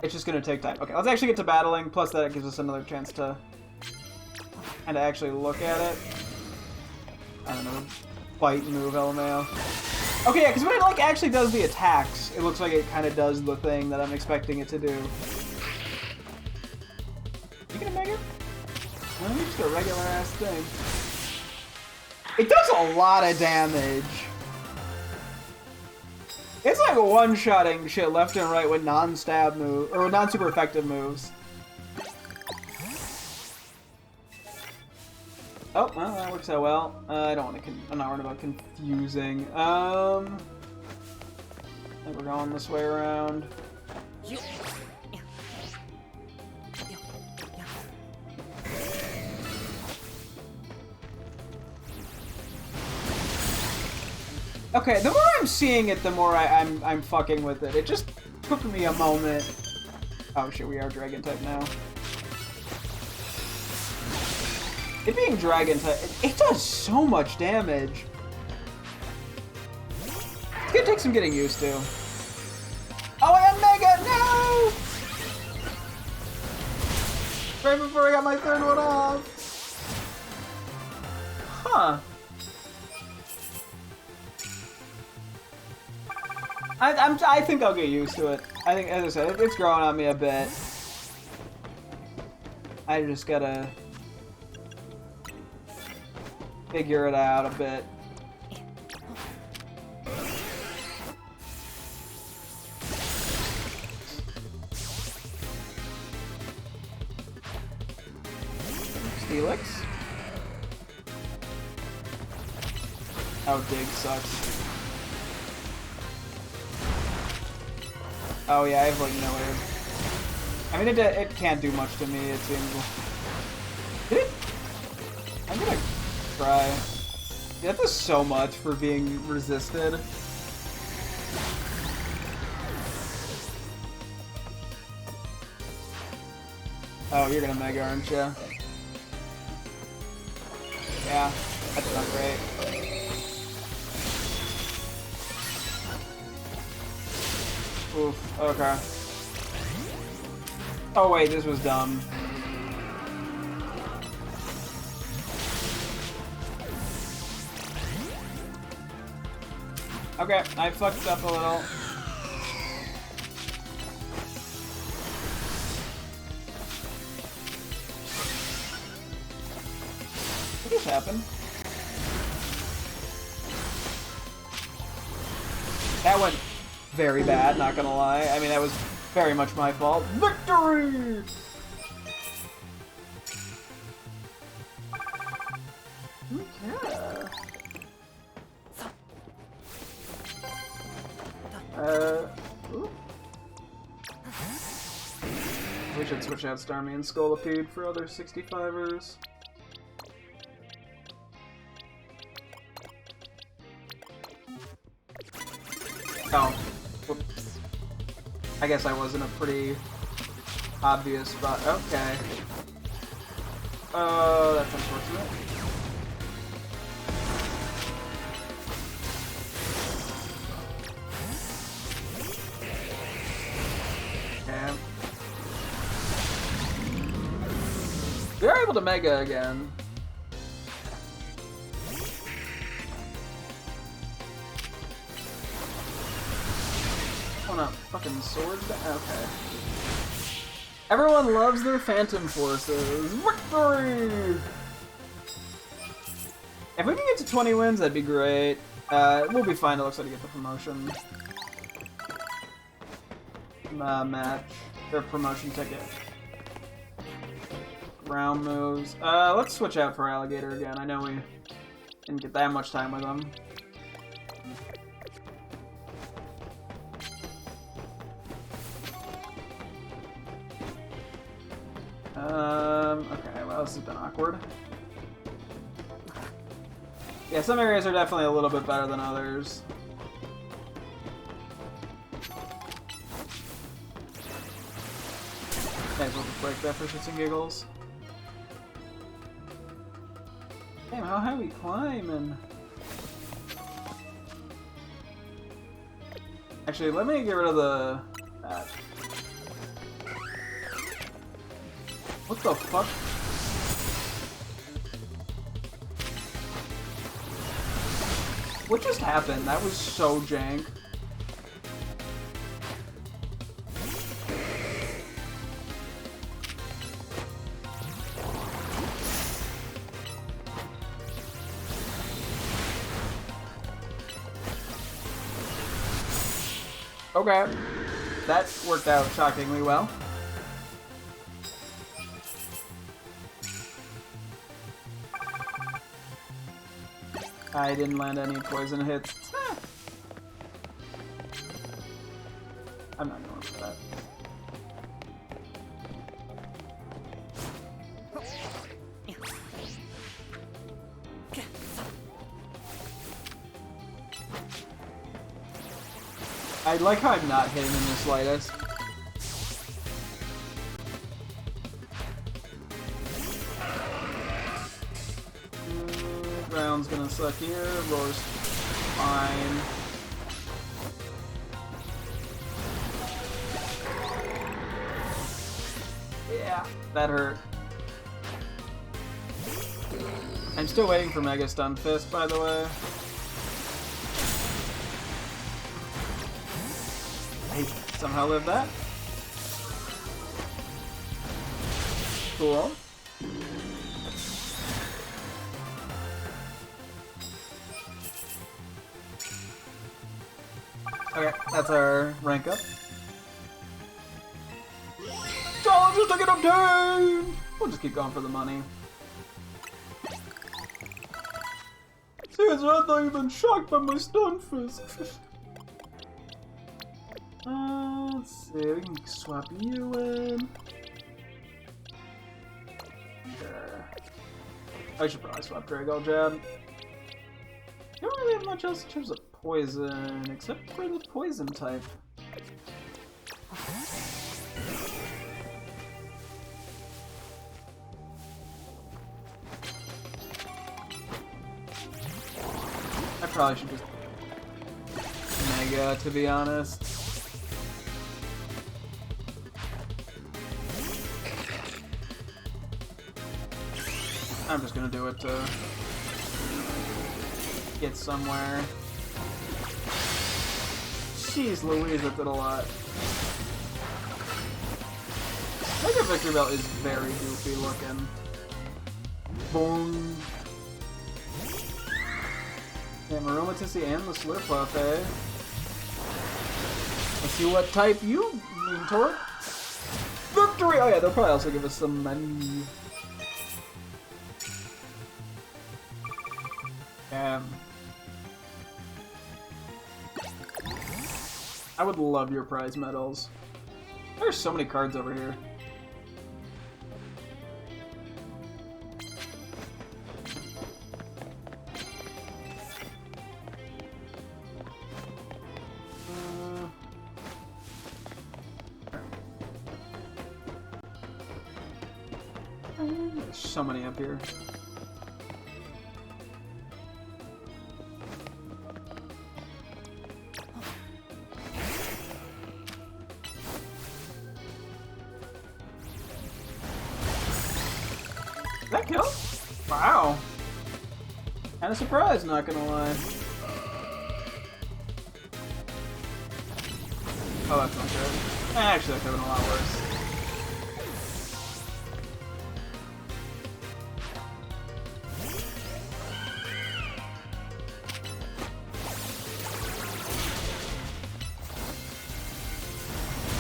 It's just gonna take time. Okay, let's actually get to battling, plus that gives us another chance to actually look at it. I don't know, bite move, LMAO. Okay, yeah, because when it like actually does the attacks, it looks like it kind of does the thing that I'm expecting it to do. You gonna Mega? No, just a regular ass thing. It does a lot of damage. It's like one-shotting shit left and right with non-stab moves or non-super effective moves. Oh, well, that works out well. I don't want to. I'm not worried about confusing. I think we're going this way around. Okay, the more I'm seeing it, the more I'm fucking with it. It just took me a moment. Oh shit, we are Dragon type now. It being Dragon type, it does so much damage. It's gonna take some getting used to. Oh, I got Mega! No! Right before I got my third one off. Huh. I think I'll get used to it. I think, as I said, it's growing on me a bit. I just gotta figure it out a bit. Steelix? Oh, Dig sucks. Oh yeah, I have like no air. I mean, it can't do much to me, it seems. Did it? I'm gonna try. Yeah, that does so much for being resisted. Oh, you're gonna Mega, aren't you? Yeah, that's not great. Oof, okay. Oh wait, this was dumb. Okay, I fucked up a little. What just happened? That went very bad, not gonna lie. I mean, that was very much my fault. Victory! Okay. Ooh. We should switch out Starmie and Scolipede for other 65ers. Oh. Whoops. I guess I was in a pretty obvious spot. Okay. That's unfortunate. Okay. They're able to Mega again. Oh no, fucking sword? Okay. Everyone loves their Phantom Forces. Victory! If we can get to 20 wins, that'd be great. We'll be fine, it looks like to get the promotion. Match. Their promotion ticket. Ground moves. Let's switch out for Alligator again. I know we didn't get that much time with him. Okay, well, this has been awkward. Yeah, some areas are definitely a little bit better than others. Might as well just break that for shits and giggles. Damn, how high are we climbing? Actually, let me get rid of the... What the fuck? What just happened? That was so jank. Okay. That worked out shockingly well. I didn't land any poison hits. I'm not going for that. I like how I'm not hitting him the slightest. Ground's gonna suck here. Roar's fine. Yeah, that hurt. I'm still waiting for Mega Stun Fist, by the way. I somehow lived that. Cool. Okay, that's our rank up. Challenge is taking obtained! We'll just keep going for the money. Seriously, I thought you've been shocked by my stun fist. Let's see, we can swap you in. I should probably swap Drago Jab. You don't really have much else in terms of poison, except for the poison type. I probably should just Mega, to be honest. I'm just gonna do it to get somewhere. Jeez Louise, that did a lot. Mega Victory Belt is very goofy looking. Boom. Yeah, Maromatissy and the Slurpuff, eh? Let's see what type you lean toward. Victory! Oh yeah, they'll probably also give us some money. I would love your prize medals. There's so many cards over here. There's so many up here. Did that kill? Wow. Kinda surprised, not gonna lie. Oh, that's not good. Actually, that could have been a lot worse.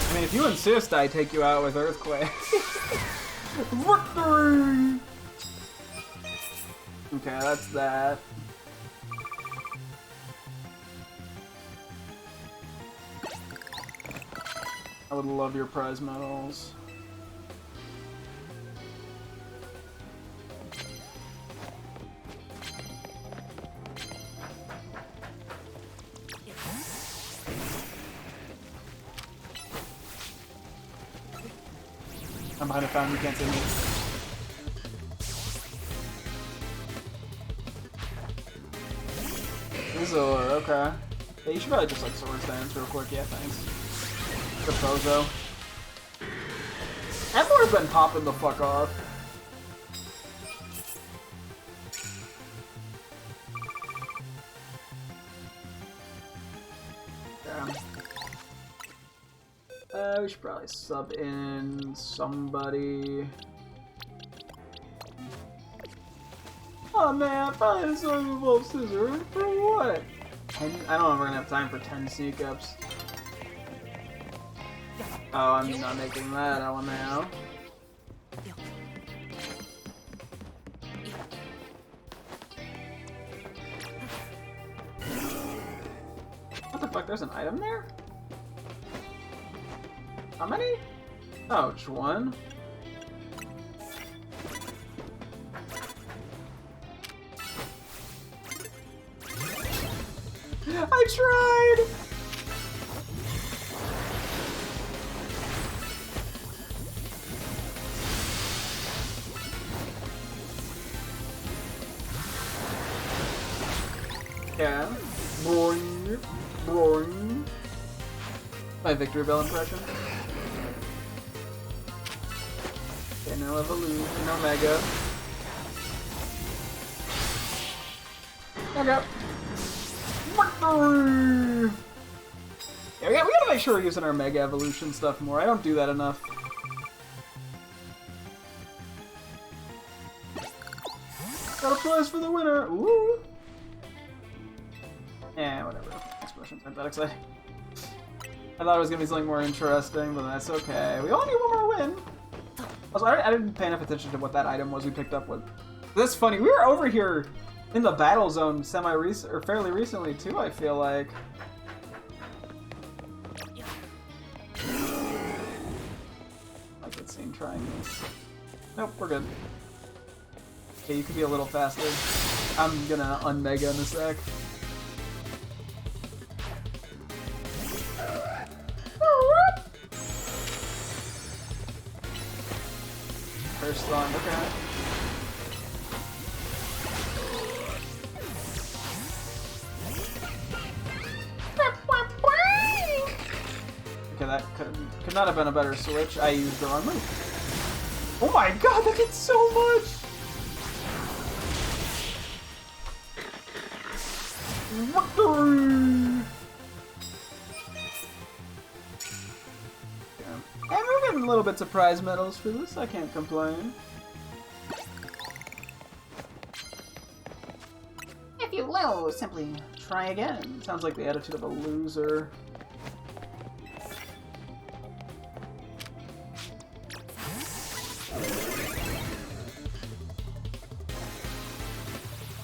I mean, if you insist, I take you out with Earthquake. Victory! Okay, that's that. I would love your prize medals. I'm behind a fountain, you can't see me. Zor, okay. Yeah, you should probably just like Sword Stance real quick, yeah, thanks. The bozo. Emperor's been popping the fuck off. We should probably sub in somebody. Oh man, finally decided to evolve Scissor. For what? 10? I don't know if we're gonna have time for 10 sneak ups. Oh, I'm not making that LMAO. What the fuck? There's an item there? How many? Oh, just one. I tried! Yeah. Boing. Boing. My Victory Bell impression. Okay, no evolution, no mega. Okay. Yeah, we gotta make sure we're using our Mega Evolution stuff more. I don't do that enough. Got a prize for the winner! Ooh! Eh, whatever. Expressions aren't that exciting. I thought it was gonna be something more interesting, but that's okay. We only need one more win! Also, I didn't pay enough attention to what that item was we picked up with. That's funny. We were over here in the battle zone fairly recently too, I feel like. I could see him trying this. Nope, we're good. Okay, you could be a little faster. I'm gonna unmega in a sec. First one, okay. Okay, that could not have been a better switch. I used the wrong move. Oh my god, that did so much! Victory! Yeah. And we're getting little bits of prize medals for this, I can't complain. If you lose, simply try again. Sounds like the attitude of a loser.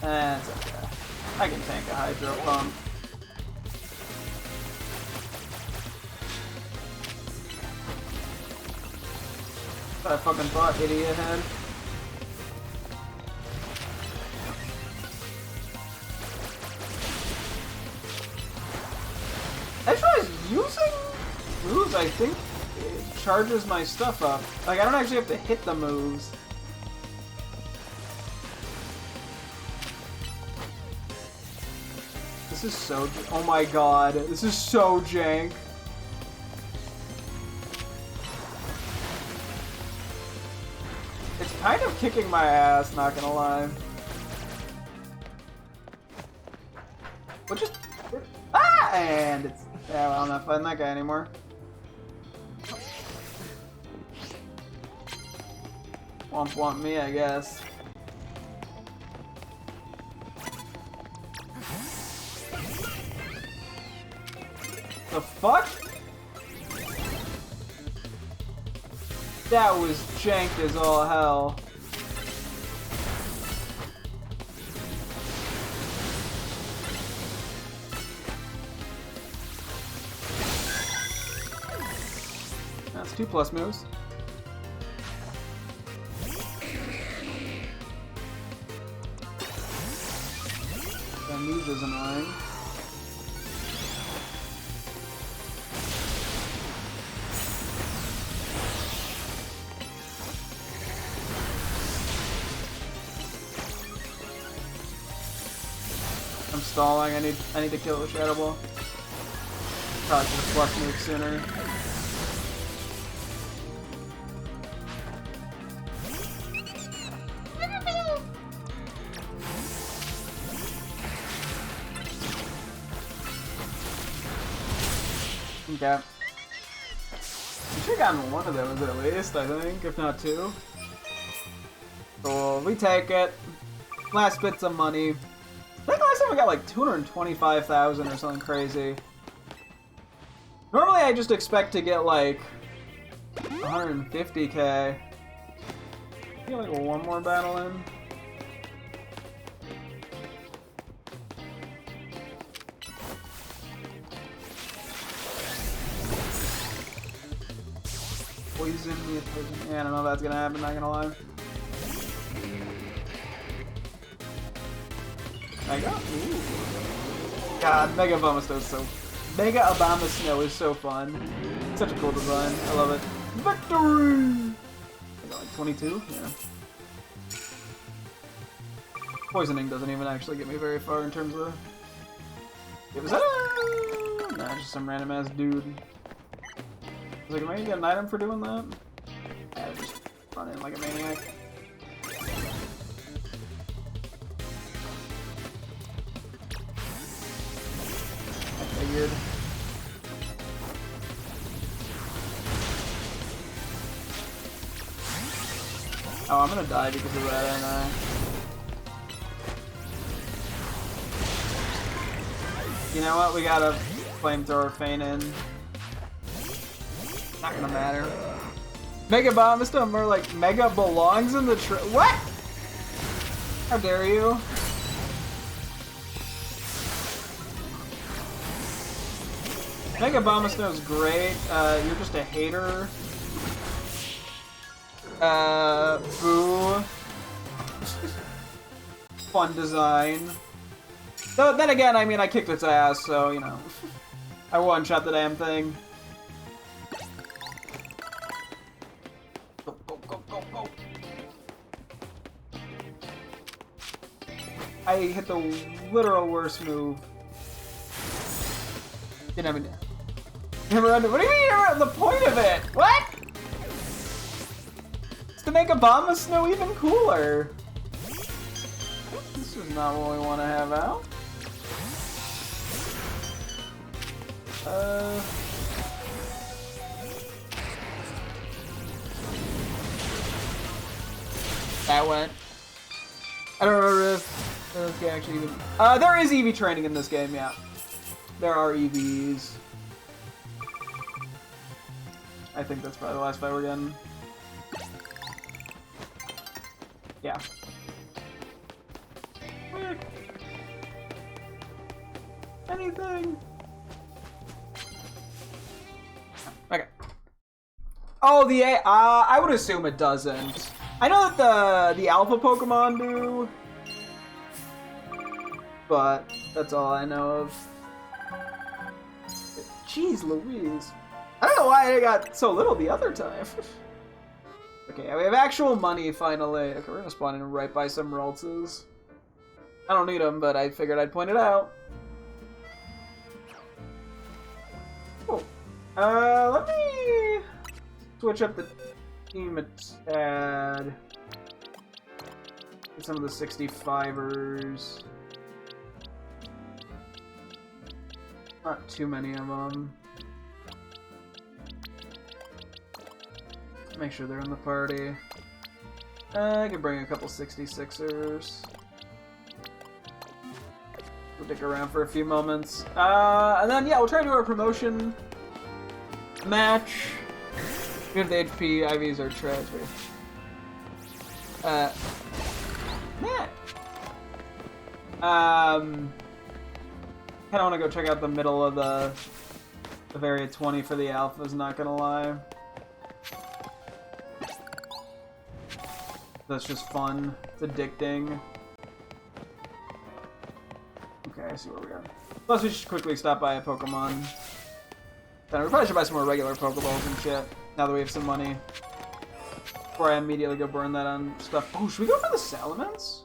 That's okay. I can tank a Hydro Pump. That's what I fucking thought, idiot head. Actually, using moves, I think it charges my stuff up. Like, I don't actually have to hit the moves. This is so... Oh my god, this is so jank. It's kind of kicking my ass, not gonna lie. We'll just... Ah! And it's... Yeah, well, I'm not fighting that guy anymore. Womp me, I guess. The fuck? That was janked as all hell. That's 2+ moves. That move is annoying. I'm stalling. I need to kill the Shadow Ball. Probably should have + moved sooner. Okay. We should have gotten one of those at least, I think, if not two. Cool, we take it. Last bits of money. I think last time we got like 225,000 or something crazy. Normally I just expect to get like 150k. Get like one more battle in. Poison the opposing. Yeah, I don't know if that's gonna happen, not gonna lie. Mega? Ooh. God, Mega Obama Snow is so... Mega Obama Snow is so fun. Such a cool design. I love it. Victory! I got like 22? Yeah. Poisoning doesn't even actually get me very far in terms of... Was that a... Nah, just some random ass dude. I was like, am I gonna get an item for doing that? Yeah, just run in like a maniac. I figured. Oh, I'm gonna die because of that, aren't I? You know what? We got a flamethrower feint in. Not gonna matter. Mega Bomb is still more like Mega belongs in the what? How dare you? Mega Bomb is great. You're just a hater. Boo. Fun design. Though, then again, I mean, I kicked its ass, so, you know. I one-shot the damn thing. Go, go, go, go, go. I hit the literal worst move. Didn't have any... Never under... What do you mean never... The point of it? What? It's to make Obama Snow even cooler. This is not what we want to have out. That went. I don't remember if this game actually even... there is EV training in this game, yeah. There are EVs. I think that's probably the last fight we're getting. Yeah. Anything? Okay. Oh, the A. I would assume it doesn't. I know that the alpha Pokemon do, but that's all I know of. Jeez Louise. I don't know why I got so little the other time. Okay, we have actual money finally. Okay, we're gonna spawn in right by some Raltses. I don't need them, but I figured I'd point it out. Cool. Let me switch up the team a tad. Get some of the 65ers. Not too many of them. Make sure they're in the party. I could bring a couple 66ers. We'll dick around for a few moments. And then, yeah, we'll try to do our promotion match. We have the HP, IVs are trash. Yeah. I don't want to go check out the middle of the area 20 for the alphas, not gonna lie. That's just fun. It's addicting. Okay, I see where we are. Plus, we should quickly stop by a Pokemon. Then we probably should buy some more regular Pokeballs and shit, now that we have some money. Before I immediately go burn that on stuff. Oh, should we go for the Salamence?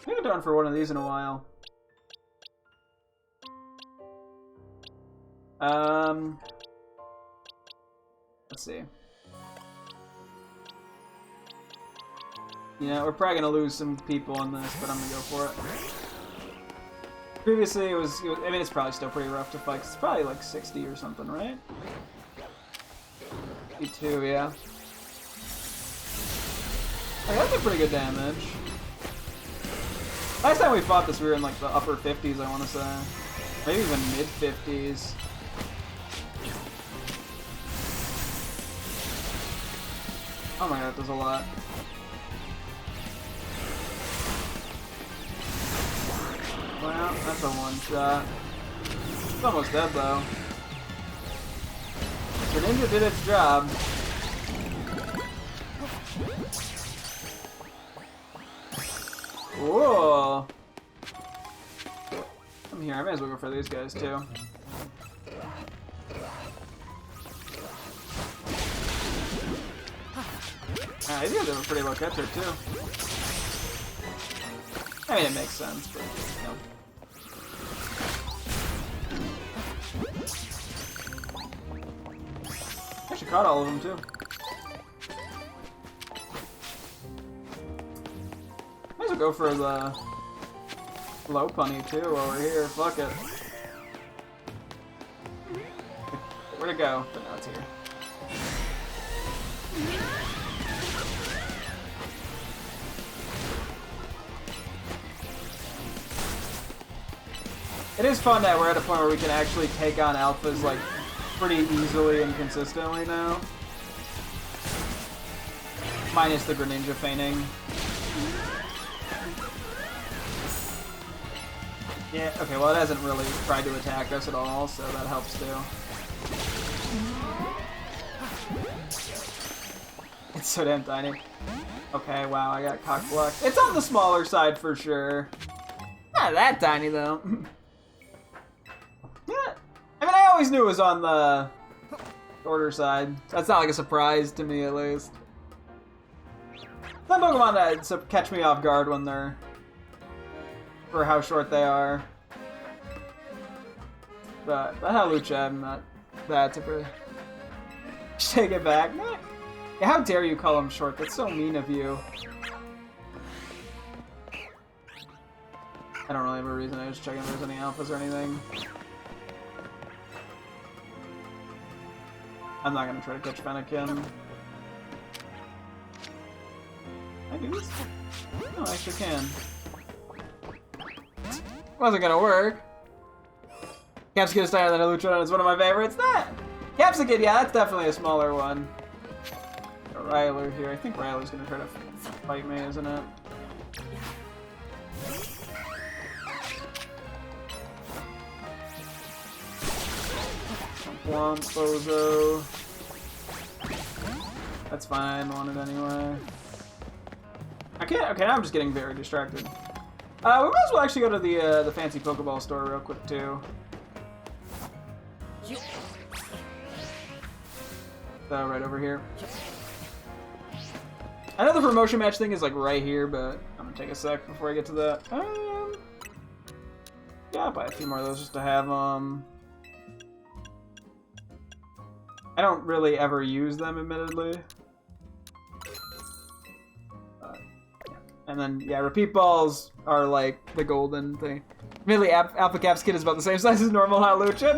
I haven't done for one of these in a while. Let's see. Yeah, we're probably gonna lose some people on this, but I'm gonna go for it. Previously, it was I mean, it's probably still pretty rough to fight, 'cause it's probably like 60 or something, right? E2, yeah. Like, that did pretty good damage. Last time we fought this, we were in like the upper 50s, I want to say. Maybe even mid 50s. Oh my god, that does a lot. Well, that's a one shot. It's almost dead though. Greninja did its job. Whoa! Come here, I may as well go for these guys too. These guys have a pretty low catcher too. I mean, it makes sense, but you know. Actually caught all of them too. Might as well go for the low punny too over here. Fuck it. Where'd it go? But now it's here. It is fun that we're at a point where we can actually take on alphas like pretty easily and consistently now. Minus the Greninja feigning. Yeah, okay, well it hasn't really tried to attack us at all, so that helps too. It's so damn tiny. Okay, wow, I got cock blocked. It's on the smaller side for sure. Not that tiny though. Yeah, I mean I always knew it was on the shorter side. That's not like a surprise to me at least. Some Pokemon that catch me off guard when they're for how short they are. But Hawlucha, I'm not that super. Just take it back. Yeah, how dare you call him short? That's so mean of you. I don't really have a reason. I was just checking if there's any alphas or anything. I'm not gonna try to catch Fennekin. Can I do this? No, I actually can. Wasn't gonna work. Capsicum is higher than Hawlucha, it's one of my favorites. That Capsicum, yeah, that's definitely a smaller one. Ryler here. I think Ryler's gonna try to fight me, isn't it? Womp, Bozo. That's fine, want it anyway. I can't. Okay, now I'm just getting very distracted. We might as well actually go to the fancy Pokeball store real quick too. So right over here. I know the promotion match thing is like right here, but I'm gonna take a sec before I get to that. Yeah, I'll buy a few more of those just to have them. I don't really ever use them, admittedly. And then, yeah, repeat balls are like the golden thing. Admittedly, Alpha Cap's kid is about the same size as normal Hawlucha.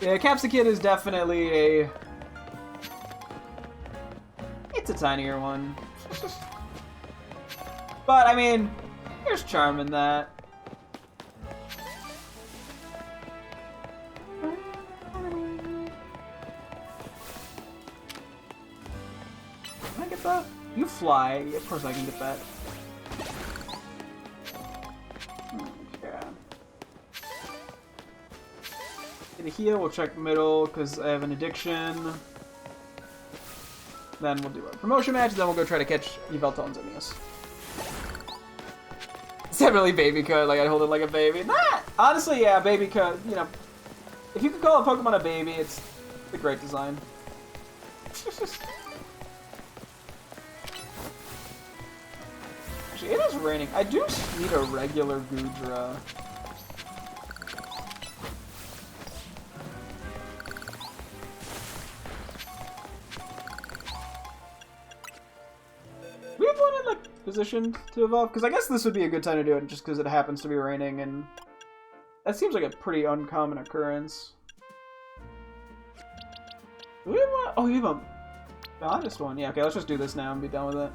Yeah, Capsicum is definitely a... It's a tinier one. But, I mean, there's charm in that. Can I get that? You fly. Of course I can get that. Get a heal, we'll check middle because I have an addiction. Then we'll do a promotion match, then we'll go try to catch Yveltal and Xenius. Is that really baby code? Like, I'd hold it like a baby? Nah! Honestly, yeah, baby code, you know. If you could call a Pokemon a baby, it's a great design. Actually, it is raining. I do need a regular Goodra. We have one in, like, position to evolve? Because I guess this would be a good time to do it just because it happens to be raining and... That seems like a pretty uncommon occurrence. Do we have one? Oh, you have a honest one. Yeah, okay, let's just do this now and be done with it.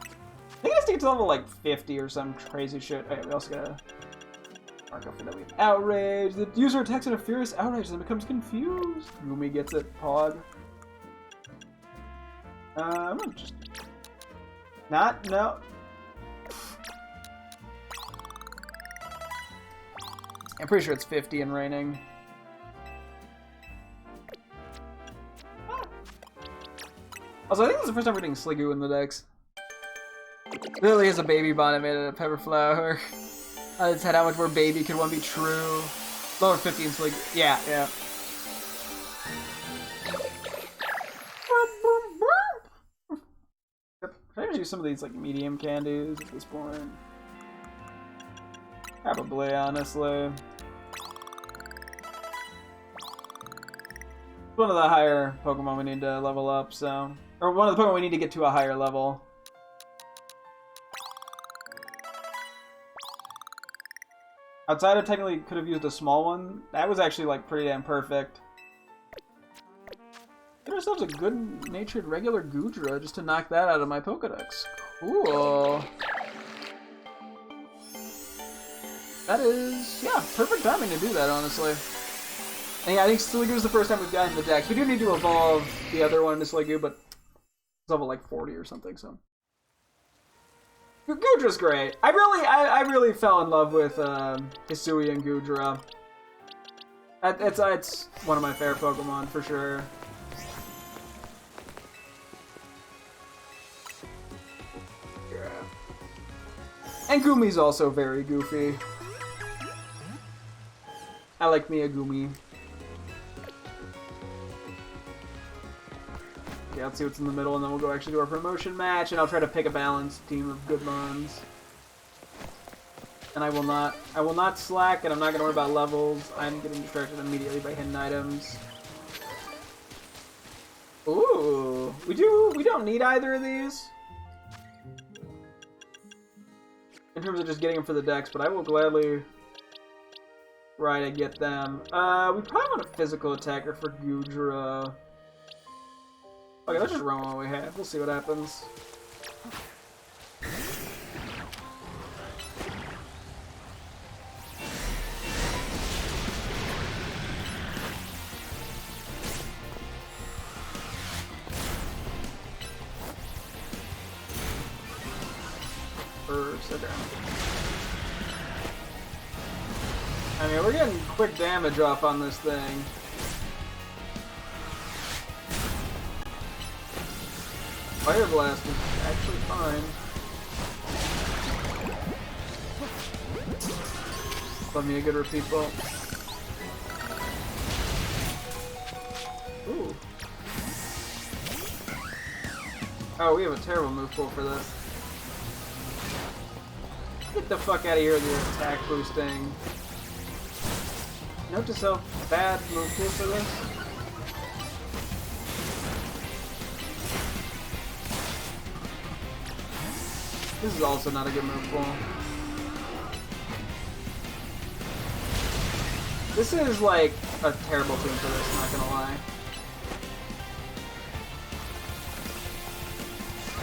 I think it has to get to level like 50 or some crazy shit. Okay, we also gotta mark up for that. We have outrage. The user attacks in a furious outrage and becomes confused. Gumi gets it. Pog. I'm gonna just no. I'm pretty sure it's 50 and raining. Also, I think this is the first time we're getting Sliggoo in the decks. Literally has a baby bonnet made out of pepper flower. It's had how much more baby could one be true. Lower 50 in Sliggoo. Yeah, yeah. Should I just use some of these like medium candies at this point? Probably, honestly. One of the higher Pokemon we need to level up, so... Or one of the Pokemon we need to get to a higher level. Outside of technically could have used a small one. That was actually like pretty damn perfect. Get ourselves a good-natured regular Goodra just to knock that out of my Pokedex. Cool. That is, yeah, perfect timing to do that, honestly. And yeah, I think Sliggoo is the first time we've gotten the dex. We do need to evolve the other one to Sliggoo, but it's level like 40 or something, so. Goodra's great. I really fell in love with Hisui and Goodra. It's one of my favorite Pokemon for sure. Yeah. And Gumi's also very goofy. I like me a Gumi. Okay, let's see what's in the middle, and then we'll go actually do our promotion match, and I'll try to pick a balanced team of good mons. And I will not slack, and I'm not gonna worry about levels. I'm getting distracted immediately by hidden items. Ooh, we don't need either of these in terms of just getting them for the decks, but I will gladly try to get them. We probably want a physical attacker for Goodra. Okay, let's just run what we have. We'll see what happens. First, okay. I mean, we're getting quick damage off on this thing. Fire Blast is actually fine. Love me a good repeat bolt. Ooh. Oh, we have a terrible move pool for this. Get the fuck out of here with your attack boosting. Note to self, bad move pool for this. This is also not a good move pool. This is like a terrible team for this, not gonna lie.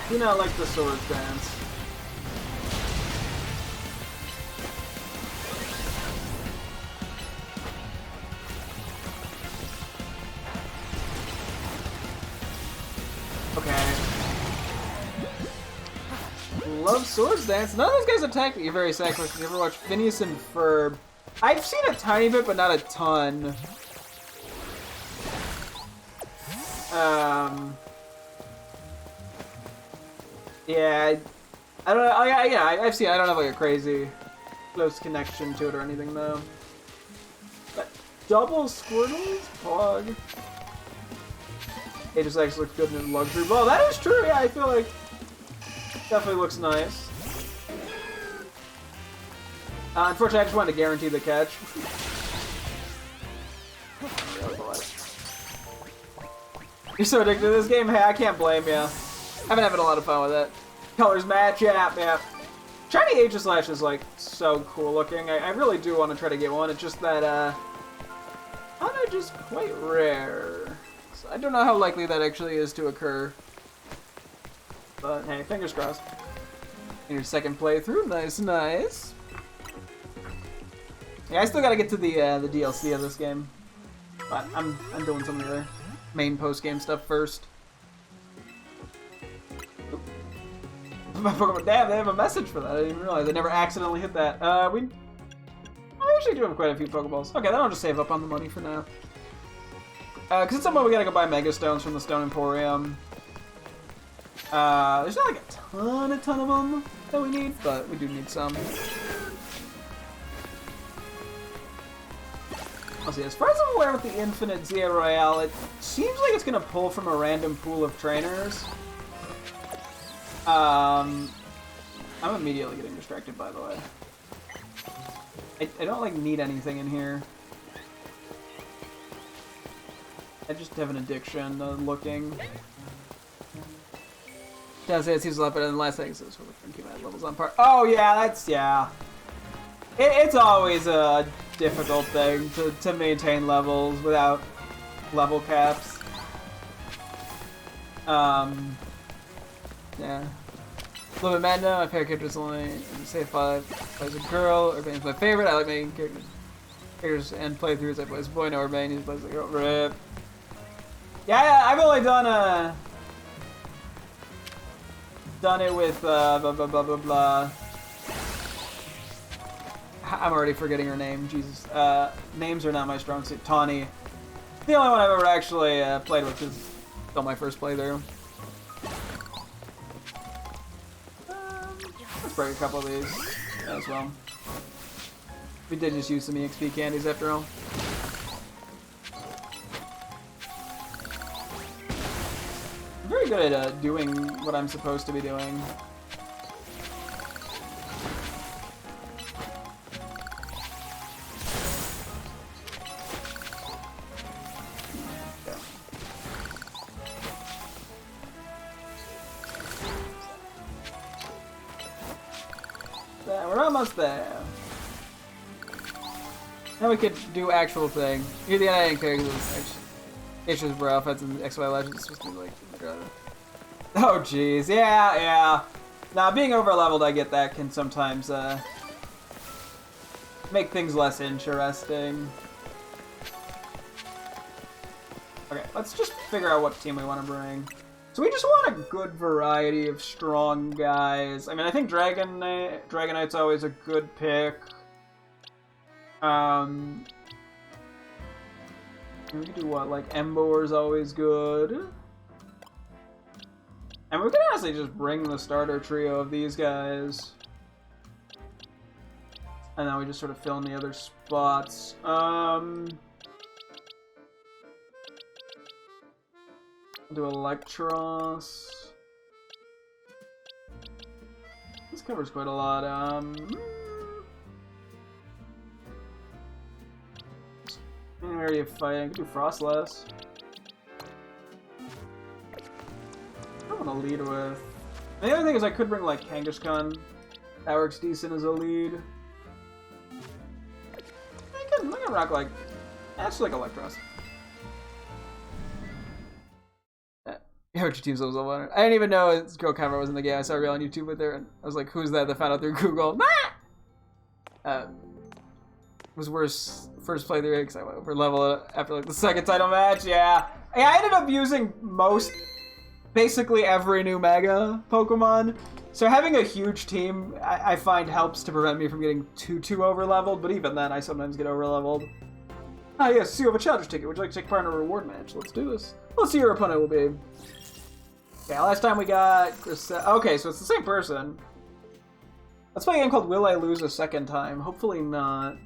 Do not like the Swords Dance. Love Swords Dance. None of those guys attack me very sacrificial. If you ever watch Phineas and Ferb? I've seen a tiny bit, but not a ton. Yeah, I don't know. Yeah, I've seen. I don't have like a crazy close connection to it or anything though. But double Squirtles, Pog. It just actually looks good in luxury. Well, that is true. Yeah, I feel like. Definitely looks nice. Unfortunately, I just wanted to guarantee the catch. You're so addicted to this game? Hey, I can't blame you. I've been having a lot of fun with it. Colors match, yeah. Shiny Aegislash is like so cool looking. I really do want to try to get one. It's just that Honor just quite rare. So I don't know how likely that actually is to occur. But hey, fingers crossed. In your second playthrough, nice, nice. Yeah, I still gotta get to the DLC of this game. But I'm doing some of the main post-game stuff first. My Pokemon, damn, they have a message for that. I didn't even realize. I never accidentally hit that. I actually do have quite a few Pokeballs. Okay, then I'll just save up on the money for now. Because at some point we gotta go buy Mega Stones from the Stone Emporium. There's not like a ton of them that we need, but we do need some. Let's see, as far as I'm aware with the Infinite Zia Royale, it seems like it's gonna pull from a random pool of trainers. I'm immediately getting distracted, by the way. I don't like need anything in here. I just have an addiction to looking. Yeah, it seems a lot better than the last thing, so we're keeping that levels on par. Oh yeah, that's, yeah. It's always a difficult thing to maintain levels without level caps. Yeah. A little bit mad now. My favorite character is only say 5. Plays a girl. Urbane's my favorite. I like making characters and playthroughs. I play as a boy. No, Urbane. He plays a girl. Rip. Yeah, I've only done it with blah blah blah blah blah. I'm already forgetting her name. Jesus. Names are not my strong suit. Tawny. The only one I've ever actually played with is still my first playthrough. Let's break a couple of these as well. We did just use some EXP candies after all. I'm very good at doing what I'm supposed to be doing. We're almost there. Now we could do actual thing. You're the I didn't care because it's just bro. If that's in XY Legends, it's supposed to be like. Oh jeez, yeah. Now being over leveled, I get that can sometimes make things less interesting. Okay, let's just figure out what team we want to bring. So we just want a good variety of strong guys. I mean, I think Dragonite's always a good pick. We could do what? Like Emboar's always good. And we could honestly just bring the starter trio of these guys. And then we just sort of fill in the other spots. Do Electros. This covers quite a lot. Area of fighting. I could do Frostless. I don't want to lead with. And the other thing is I could bring like Kangaskhan. That works decent as a lead. I can rock like. That's like Electros. Yeah, your team's always one. I didn't even know this girl cover was in the game. I saw a reel on YouTube with her, and I was like, "Who's that?" That found out through Google. Was worse first playthrough because I went over level after like the second title match. Yeah, I ended up using basically every new Mega Pokemon. So having a huge team, I find helps to prevent me from getting too over leveled. But even then, I sometimes get over leveled. Ah yes, you have a challenge ticket. Would you like to take part in a reward match? Let's do this. Let's see who your opponent will be. Yeah, last time we got Chris. Okay, so it's the same person. Let's play a game called Will I Lose a Second Time? Hopefully not.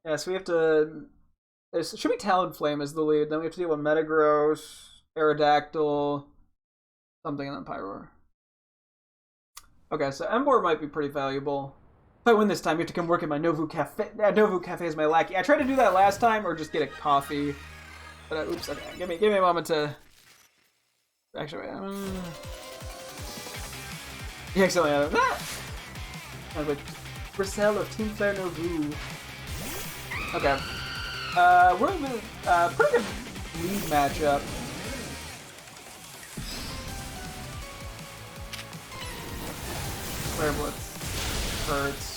Yeah, so we have to. There should be Talonflame as the lead. Then we have to deal with Metagross, Aerodactyl, something, and then Pyroar. Okay, so Emboar might be pretty valuable. If I win this time, you have to come work at my Novu Cafe. Novu Cafe is my lackey. I tried to do that last time, or just get a coffee. But oops. Okay, give me a moment to. Actually, wait. He accidentally had it. Kind of like Bristol of Team Flare Novu. Okay. We're in a pretty good lead matchup. Flare Blitz hurts.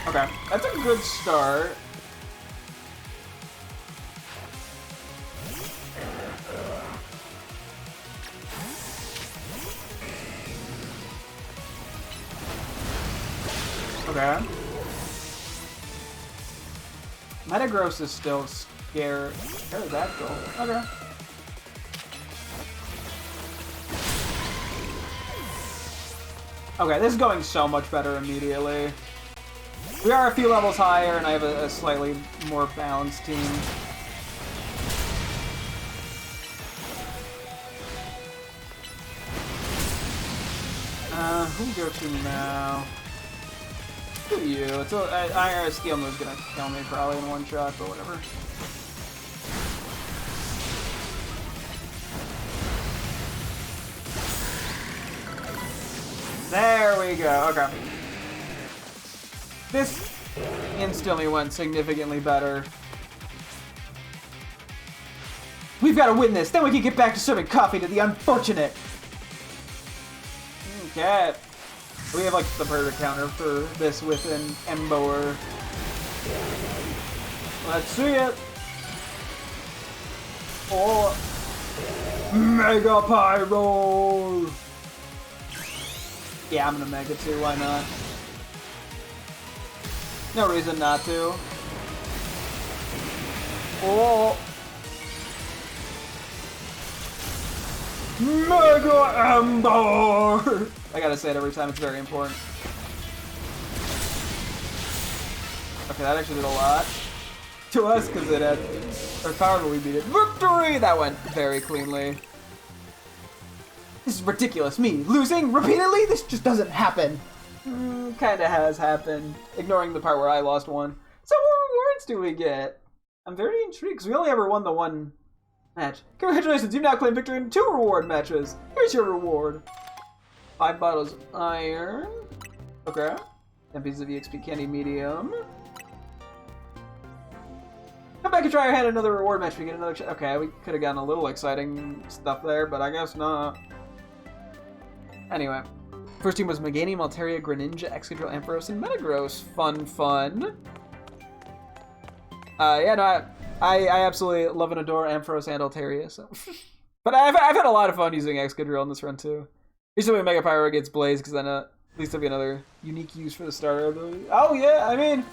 Okay, that's a good start. Okay. Metagross is still scared. Where did that go? Okay. Okay, this is going so much better immediately. We are a few levels higher, and I have a slightly more balanced team. Who we go to now? Who are you? It's a Steel Move's gonna kill me probably in one shot, but whatever. There we go. Okay. This instantly went significantly better. We've got to win this, then we can get back to serving coffee to the unfortunate. Okay. We have like the perfect counter for this with an Emboar. Let's see it. Oh, Mega Pyro. Yeah, I'm gonna Mega too. Why not? No reason not to. Oh. Mega Emboar! I gotta say it every time, it's very important. Okay, that actually did a lot to us because it had our power, but we beat it. Victory! That went very cleanly. This is ridiculous. Me losing repeatedly? This just doesn't happen. Kinda has happened. Ignoring the part where I lost one. So what rewards do we get? I'm very intrigued because we only ever won the one match. Congratulations, you've now claimed victory in 2 reward matches. Here's your reward. 5 bottles of iron. Okay. 10 pieces of EXP candy medium. Come back and try our hand at another reward match. We get another. Okay, we could have gotten a little exciting stuff there, but I guess not. Anyway, first team was Meganium, Altaria, Greninja, Excadrill, Ampharos, and Metagross. Fun. Yeah, no, I absolutely love and adore Ampharos and Altaria. So, but I've had a lot of fun using Excadrill in this run too. Usually Mega Pyro gets Blaze because then at least there'll be another unique use for the starter ability. Oh yeah, I mean,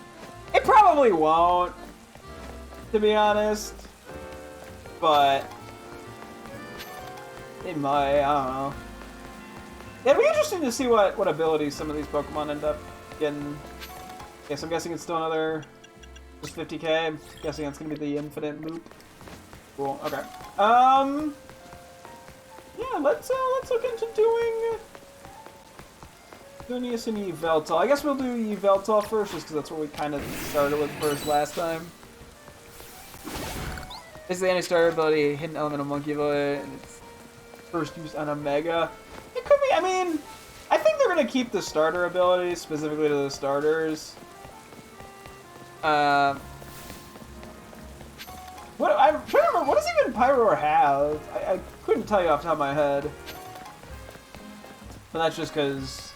it probably won't, to be honest, but it might. I don't know. It'd be interesting to see what abilities some of these Pokemon end up getting. Okay, so I'm guessing it's still another just 50k. I'm guessing that's gonna be the infinite loop. Cool. Okay. Yeah, let's look into doing some Yveltal. I guess we'll do Yveltal first, just because that's what we kind of started with first last time. This is the anti-starter ability, Hidden Elemental Monkey Void, and it's first use on a Mega. It could be. I mean, I think they're gonna keep the starter ability specifically to the starters. What I'm trying to remember. What does even Pyroar have? I couldn't tell you off the top of my head. But that's just because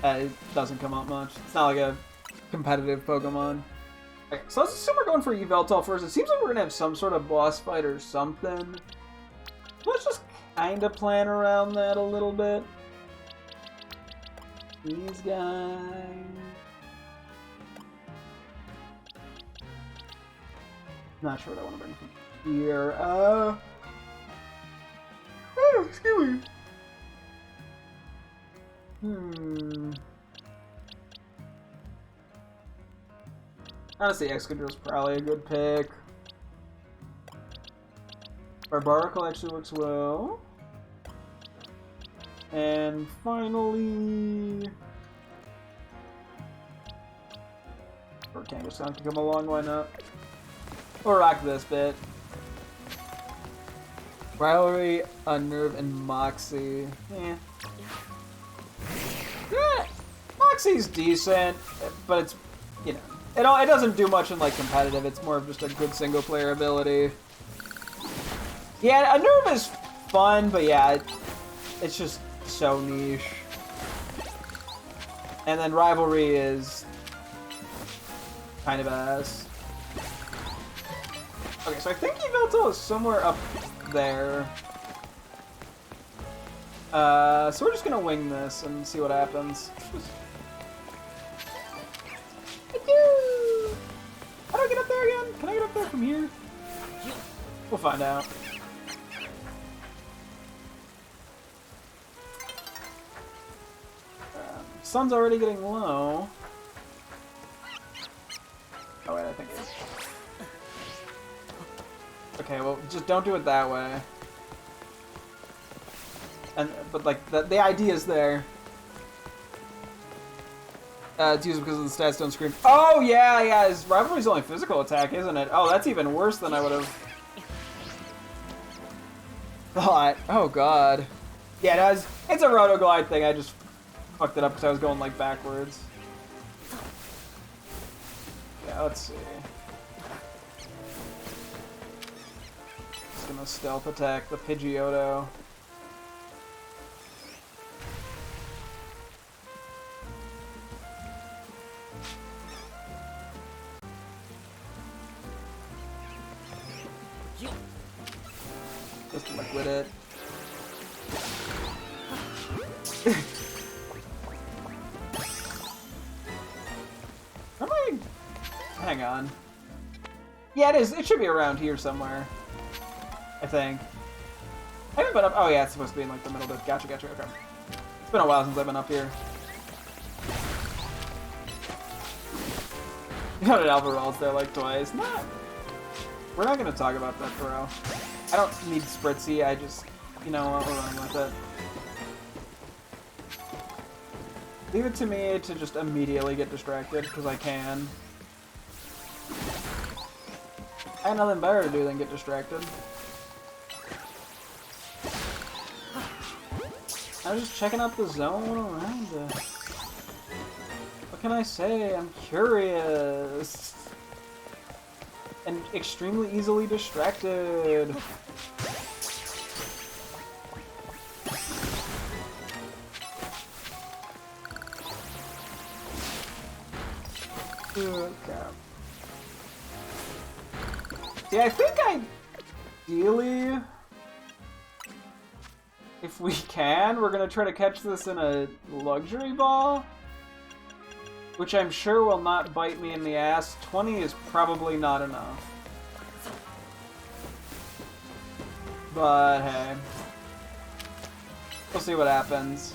it doesn't come out much. It's not like a competitive Pokemon. Okay, so let's assume we're going for Yveltal first. It seems like we're gonna have some sort of boss fight or something. Let's just kind of plan around that a little bit. These guys. Not sure what I want to bring from here. Oh, excuse me. Honestly, Excadrill's probably a good pick. Barbaracle actually works well. And finally, or Kangaskhan can come along, why not? Or rock this bit. Rivalry, Unnerve, and Moxie. Eh. Galaxy's decent, but it's, you know, it doesn't do much in like competitive. It's more of just a good single player ability. Yeah, a nerve is fun, but yeah, it's just so niche. And then Rivalry is kind of ass. Okay, so I think Yveltal is somewhere up there. So we're just gonna wing this and see what happens. How do I get up there again? Can I get up there from here? We'll find out. Sun's already getting low. Oh wait, I think it's... Okay, well, just don't do it that way. But like, the idea is there. It's used because of the stats don't scream. Oh yeah, yeah, his Rivalry's only physical attack, isn't it? Oh, that's even worse than I would have thought. Oh god. Yeah, it's a Rotoglide thing, I just fucked it up because I was going like backwards. Yeah, let's see. Just gonna stealth attack the Pidgeotto. Just liquid it. Hang on. Yeah, it is. It should be around here somewhere. I think. I haven't been up. Oh yeah, it's supposed to be in like the middle bit. Gotcha, gotcha. Okay. It's been a while since I've been up here. You got an Alvarez there like twice. Nah. We're not gonna talk about that, bro. I don't need Spritzy. I just, you know what, we're running with it. Leave it to me to just immediately get distracted, because I can. I have nothing better to do than get distracted. I was just checking out the zone around it. What can I say? I'm curious. And extremely easily distracted. Okay. Yeah, I think ideally, if we can, we're gonna try to catch this in a luxury ball, which I'm sure will not bite me in the ass. 20 is probably not enough. But hey, we'll see what happens.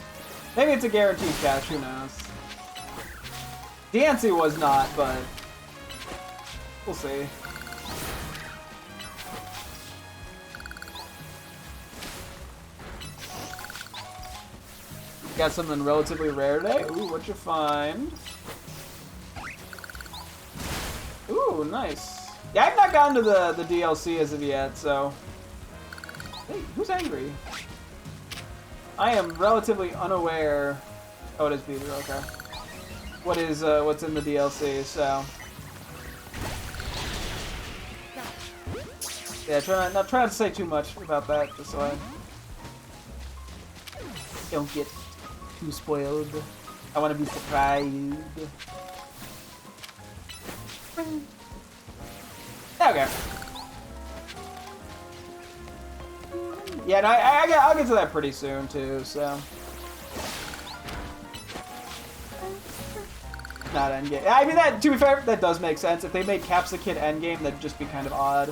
Maybe it's a guaranteed catch, who knows. Diancie was not, but we'll see. Got something relatively rare today. Ooh, what'd you find? Ooh, nice. Yeah, I've not gotten to the DLC as of yet, so... Hey, who's angry? I am relatively unaware... Oh, it is Peter, okay. What's in the DLC, so... Yeah, not trying to say too much about that, just so I don't get too spoiled. I want to be surprised. Okay. Yeah, no, I'll get to that pretty soon too. So. Not endgame. I mean, that, to be fair, that does make sense. If they made Capsicid endgame, that'd just be kind of odd.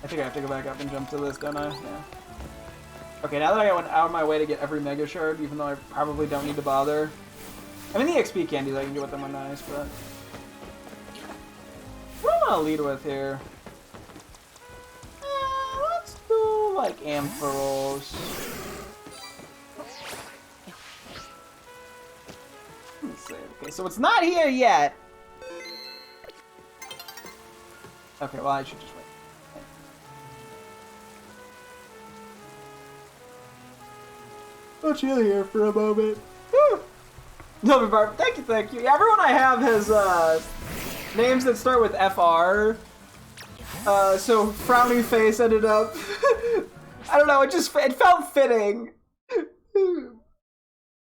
I think I have to go back up and jump to this, don't I? Yeah. Okay, now that I went out of my way to get every Mega Shard, even though I probably don't need to bother. I mean, the XP candies I can get with them are nice, but... What do I want to lead with here? Let's do, like, Ampharos. Let's see. Okay, so it's not here yet. Okay, well, I should just wait. I'll chill here for a moment. Whew. Novi Barb, thank you, thank you. Yeah, everyone I have has names that start with FR. So frowny face ended up. I don't know. It felt fitting.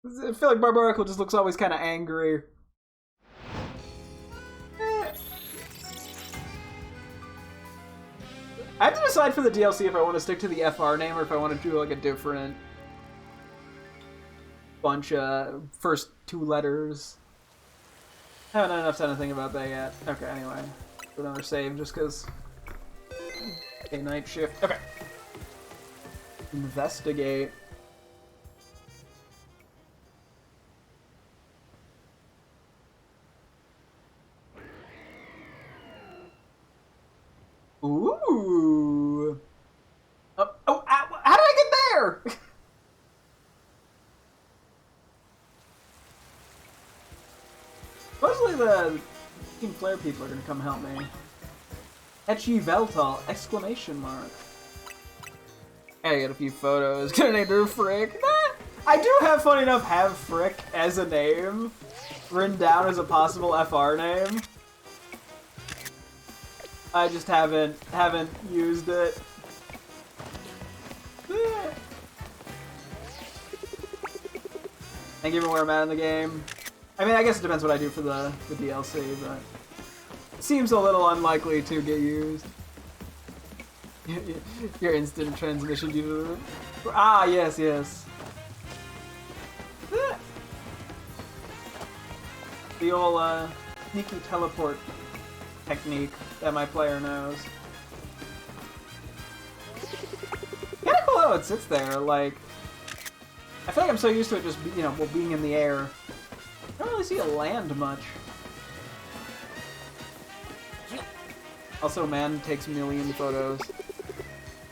I feel like Barbarical just looks always kind of angry. I have to decide for the DLC if I want to stick to the FR name or if I want to do like a different bunch of first 2 letters. I haven't had enough time to think about that yet. Okay, anyway. Another save just because. Okay, night shift. Okay. Investigate. Ooh. Oh, how did I get there? Supposedly the Team Flare people are gonna come help me. Etchy Veltal! Exclamation mark. I got a few photos. Gonna name her Frick. I do have, funny enough, have Frick as a name written down as a possible FR name. I just haven't used it. And given where I'm at in the game, I mean, I guess it depends what I do for the DLC, but it seems a little unlikely to get used. Your instant transmission due to the... Ah, yes, yes. The old sneaky teleport technique that my player knows. Kinda cool how it sits there, like... I feel like I'm so used to it just, you know, being in the air. I don't really see it land much. Also, man takes a million photos.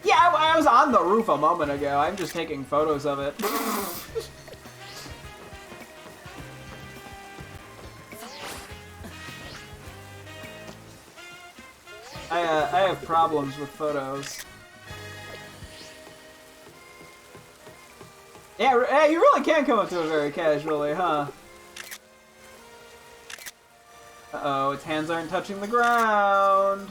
Yeah, I was on the roof a moment ago. I'm just taking photos of it. I have problems with photos. Yeah, you really can come up to it very casually, huh? Uh-oh, its hands aren't touching the ground.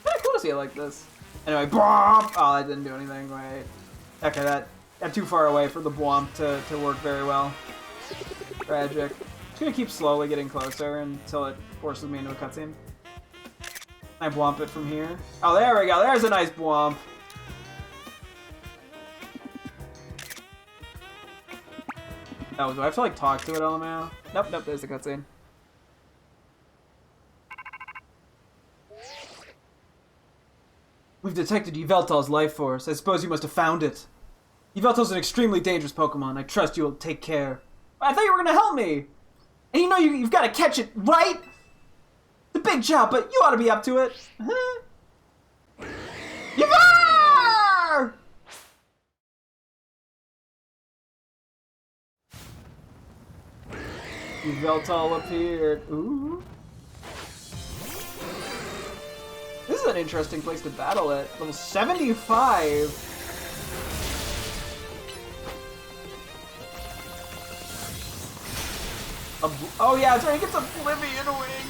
Kinda cool to see it like this. Anyway, bwomp! Oh, that didn't do anything, wait. Okay, I'm too far away for the bwomp to work very well. Tragic. Just gonna keep slowly getting closer until it forces me into a cutscene. Can I bwomp it from here? Oh, there we go. There's a nice bwomp. Oh, do I have to, like, talk to it, LMAO? Nope, nope, there's the cutscene. We've detected Yveltal's life force. I suppose you must have found it. Yveltal's an extremely dangerous Pokemon. I trust you will take care. I thought you were gonna help me! And you know you've got to catch it, right? It's a big job, but you ought to be up to it. Yvar! Yveltal appeared. Ooh. This is an interesting place to battle it. Level 75. Oh yeah, that's right, he gets Oblivion Wing!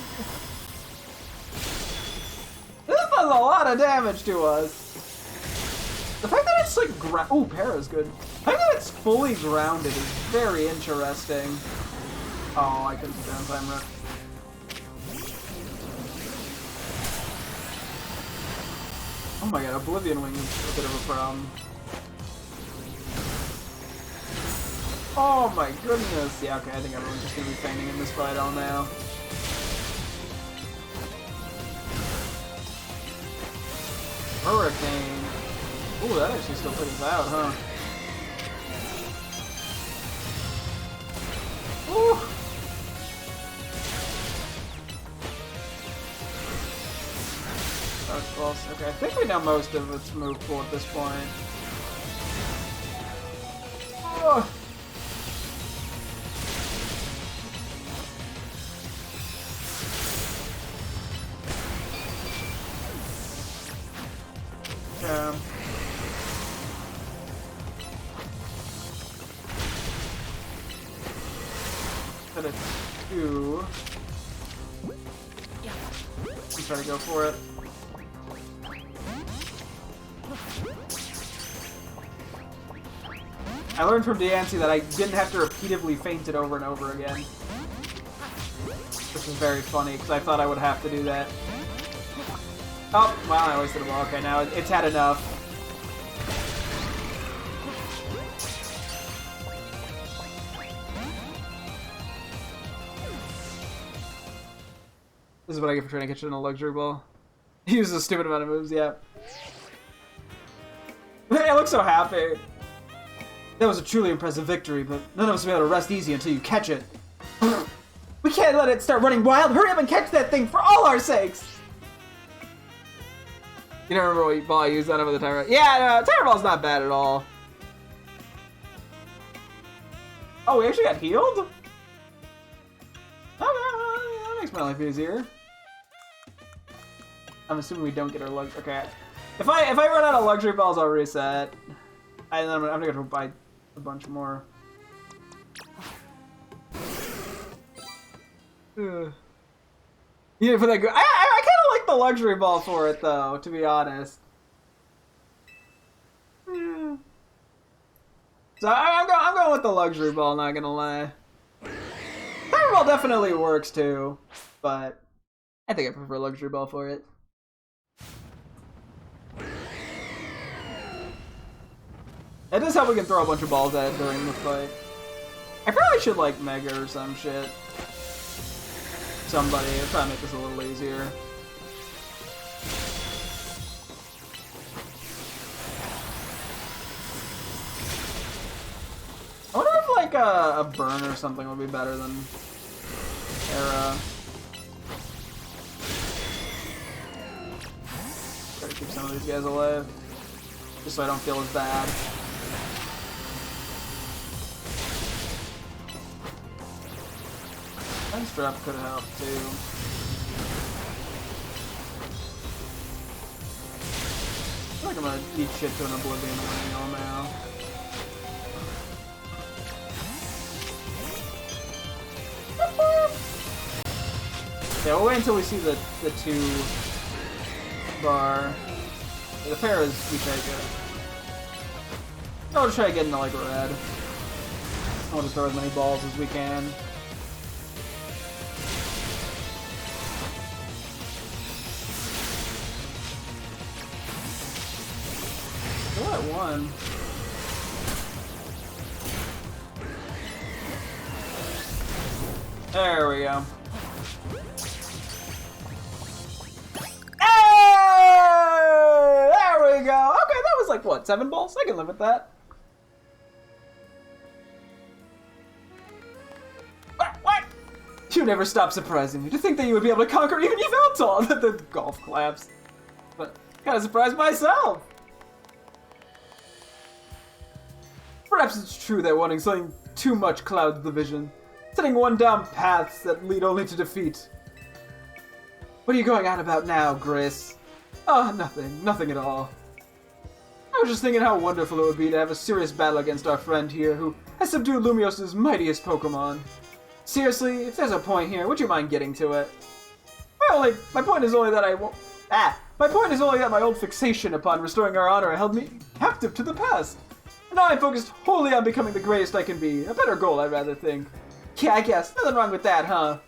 This does a lot of damage to us. The fact that it's like ooh, Para's good. The fact that it's fully grounded is very interesting. Oh, I couldn't do downtime rip. Oh my god, Oblivion Wing is a bit of a problem. Oh my goodness! Yeah, okay, I think everyone's just gonna be fainting in this fight all now. Hurricane. Ooh, that actually still took us out, huh? Ooh! That was close. Okay, I think we know most of its move pool at this point. Oh. instead of 2. I'm trying to go for it. I learned from Deancy that I didn't have to repeatedly feint it over and over again. Which is very funny, because I thought I would have to do that. Oh, wow, I wasted a ball. Okay, now it's had enough. This is what I get for trying to catch it in a luxury ball. He uses a stupid amount of moves, yeah. I look so happy. That was a truly impressive victory, but none of us will be able to rest easy until you catch it. We can't let it start running wild. Hurry up and catch that thing for all our sakes! You don't remember what ball I used on him with the timer? Yeah, no, timer ball's not bad at all. Oh, we actually got healed? Okay, that makes my life easier. I'm assuming we don't get our luxury. Okay, if I run out of luxury balls, I'll reset. And then I'm gonna go buy a bunch more. Yeah, for that. I kind of like the luxury ball for it, though. To be honest. Yeah. So I'm going with the luxury ball. Not gonna lie. Timer ball definitely works too, but I think I prefer luxury ball for it. It does help we can throw a bunch of balls at it during the fight. I probably should like Mega or some shit. Somebody, I'll try to make this a little easier. I wonder if like a burn or something would be better than Era. Try to keep some of these guys alive, just so I don't feel as bad. Ice Drop could have helped too. I feel like I'm gonna eat shit to an Oblivion winning now. Yeah, we'll wait until we see the 2 bar. Yeah, the pair is we take it. I'll just try to get into like red. I'll just throw as many balls as we can. Still at 1. There we go. Hey! There we go. Okay, that was like what, 7 balls? I can live with that. What? You never stop surprising me. To think that you would be able to conquer even Yveltal. The golf claps. But kind of surprised myself. Perhaps it's true that wanting something too much clouds the vision, setting one down paths that lead only to defeat. What are you going on about now, Gris? Oh, nothing at all. I was just thinking how wonderful it would be to have a serious battle against our friend here, who has subdued Lumios's mightiest Pokemon. Seriously, if there's a point here, would you mind getting to it? My point is only that my point is only that my old fixation upon restoring our honor held me captive to the past. And now I'm focused wholly on becoming the greatest I can be. A better goal, I'd rather think. Yeah, I guess. Nothing wrong with that, huh?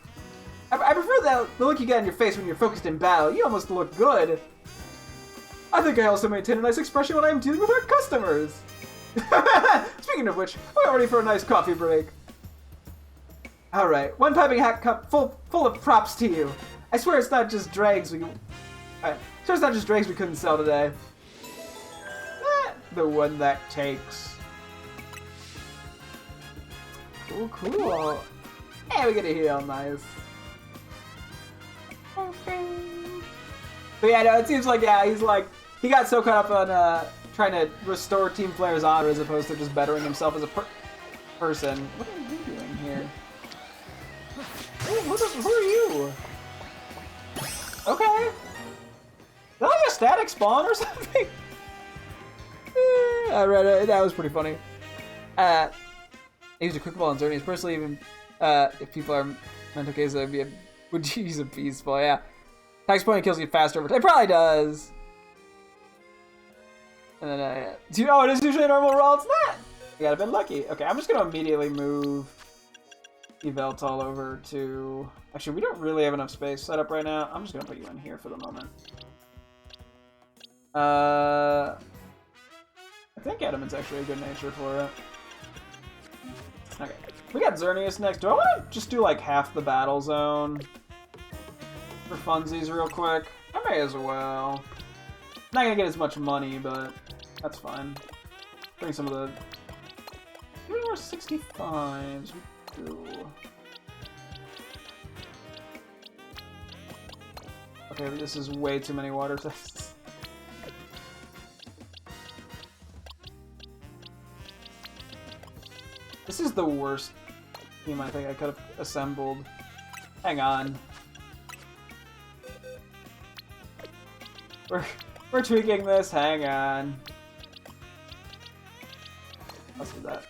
I prefer the look you get on your face when you're focused in battle. You almost look good. I think I also maintain a nice expression when I'm dealing with our customers. Speaking of which, we're ready for a nice coffee break. Alright, one piping hot cup full of props to you. I swear it's not just dregs we couldn't sell today. The one that takes. Cool. Hey, we get a heal, nice. But yeah, no, it seems like, yeah, he got so caught up on trying to restore Team Flare's honor as opposed to just bettering himself as a person. What are you doing here? Hey, who are you? Okay. Is that like a static spawn or something? I read it. That was pretty funny. I used a quick ball on Xerneas. Personally, even If people are mental cases, would you use a beast ball? Yeah. Tax point kills you faster over time. It probably does. And then, oh, it is usually a normal roll. It's not. I got a bit lucky. Okay, I'm just gonna immediately move Yveltal over to. Actually, we don't really have enough space set up right now. I'm just gonna put you in here for the moment. I think Adamant's actually a good nature for it. Okay, we got Xerneas next. Do I want to just do like half the battle zone for funsies real quick? I may as well. Not gonna get as much money, but that's fine. Bring some of the. Maybe more 65s. We do. Okay, this is way too many water tests. This is the worst team I think I could have assembled. Hang on. We're tweaking this. Hang on. Let's do that.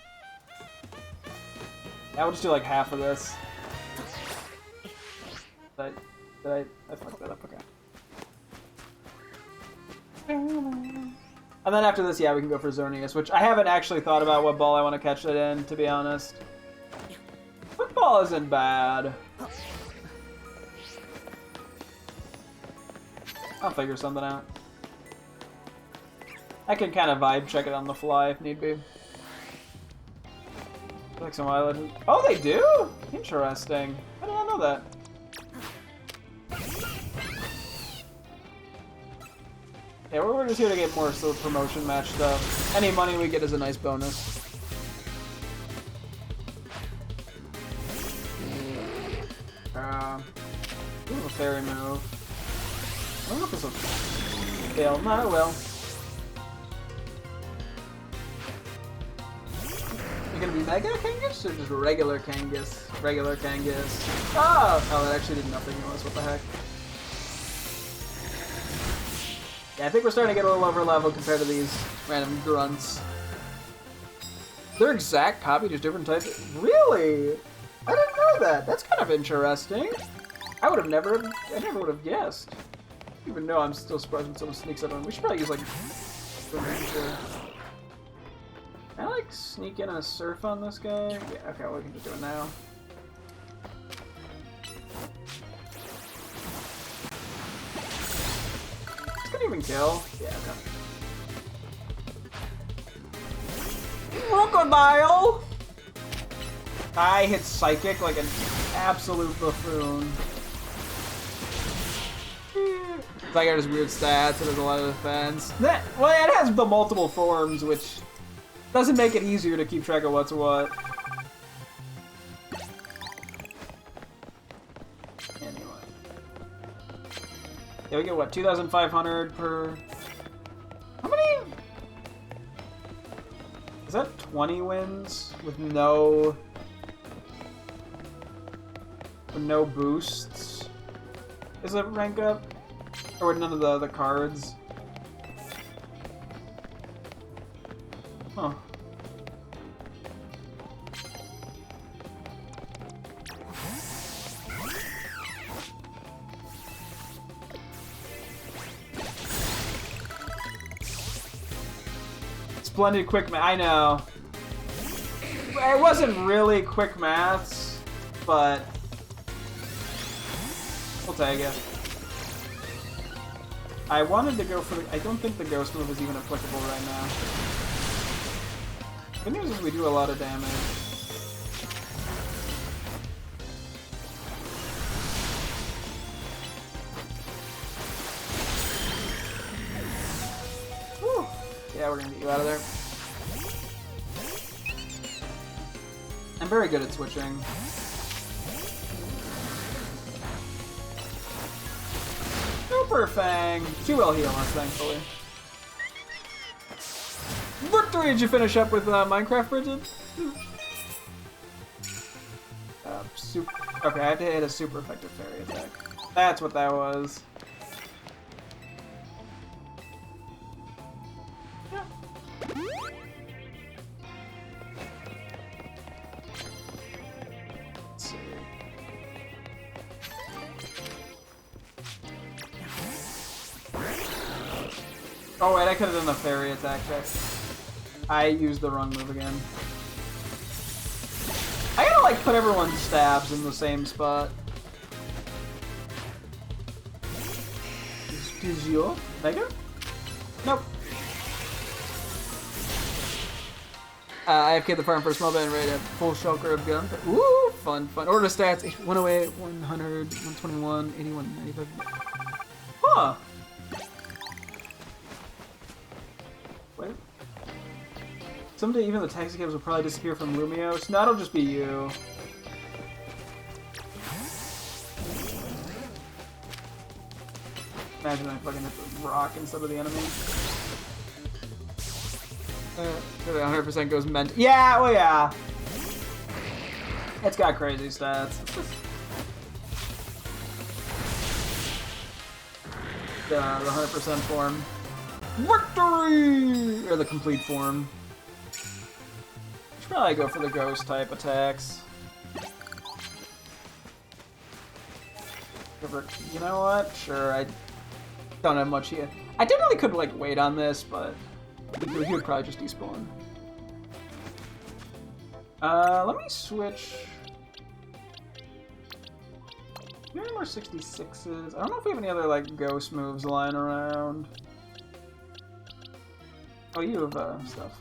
Yeah, we'll just do like half of this. I fucked that up. Okay. And then after this, yeah, we can go for Xerneas, which I haven't actually thought about what ball I want to catch it in, to be honest. Football isn't bad. I'll figure something out. I can kind of vibe check it on the fly if need be. Like some island. Oh, they do? Interesting. I did not know that. Yeah, we're just here to get more sort of promotion match stuff. Any money we get is a nice bonus. We have a fairy move. I don't know if this will fail. No, it will. You're gonna be Mega Kangas or just regular Kangas? Regular Kangas. Oh! Oh, that actually did nothing to us. What the heck? Yeah, I think we're starting to get a little over level compared to these random grunts. They're exact copy, just different types. Really? I didn't know that. That's kind of interesting. I never would have guessed. Even though I'm still surprised when someone sneaks up on me. We should probably use like the ranger. Can I like sneak in a surf on this guy? Yeah, okay, well, we can just do it now. This could even kill. Yeah, okay. Crocodile! I hit Psychic like an absolute buffoon. It's like it has weird stats and there's a lot of defense. Well, it has the multiple forms, which doesn't make it easier to keep track of what's what. Anyway. Yeah, we get what, 2,500 per... How many? Is that 20 wins with no boosts? Is it rank up? Or none of the other cards? Huh. Splendid quick math. I know. It wasn't really quick maths, but we'll take it. I wanted to go for the... I don't think the ghost move is even applicable right now. Good news is we do a lot of damage. Whew. Yeah, we're gonna get you out of there. I'm very good at switching. Super Fang! She will heal us, thankfully. Victory! Did you finish up with Minecraft, Bridget? Okay, I had to hit a super effective fairy attack. That's what that was. Yeah. Oh wait, I could have done the fairy attack check. I used the wrong move again. I gotta like put everyone's stabs in the same spot. Is your Mega? Nope. I have killed the farm for a small band ready to full shulker of gun. Ooh, fun. Order stats 108, 100, 121, 81, 95. Huh. Wait. Someday even the taxi cabs will probably disappear from Lumios. No, it'll just be you. Imagine I fucking hit the rock instead of the enemy. 100% goes meant. Yeah, well, yeah. It's got crazy stats. The 100% form. Victory! Or the complete form. Should probably go for the ghost type attacks. You know what? Sure, I don't have much here. I definitely could like wait on this, but he would probably just despawn. Let me switch. Do we have any more 66s? I don't know if we have any other like ghost moves lying around. Oh, you have stuff.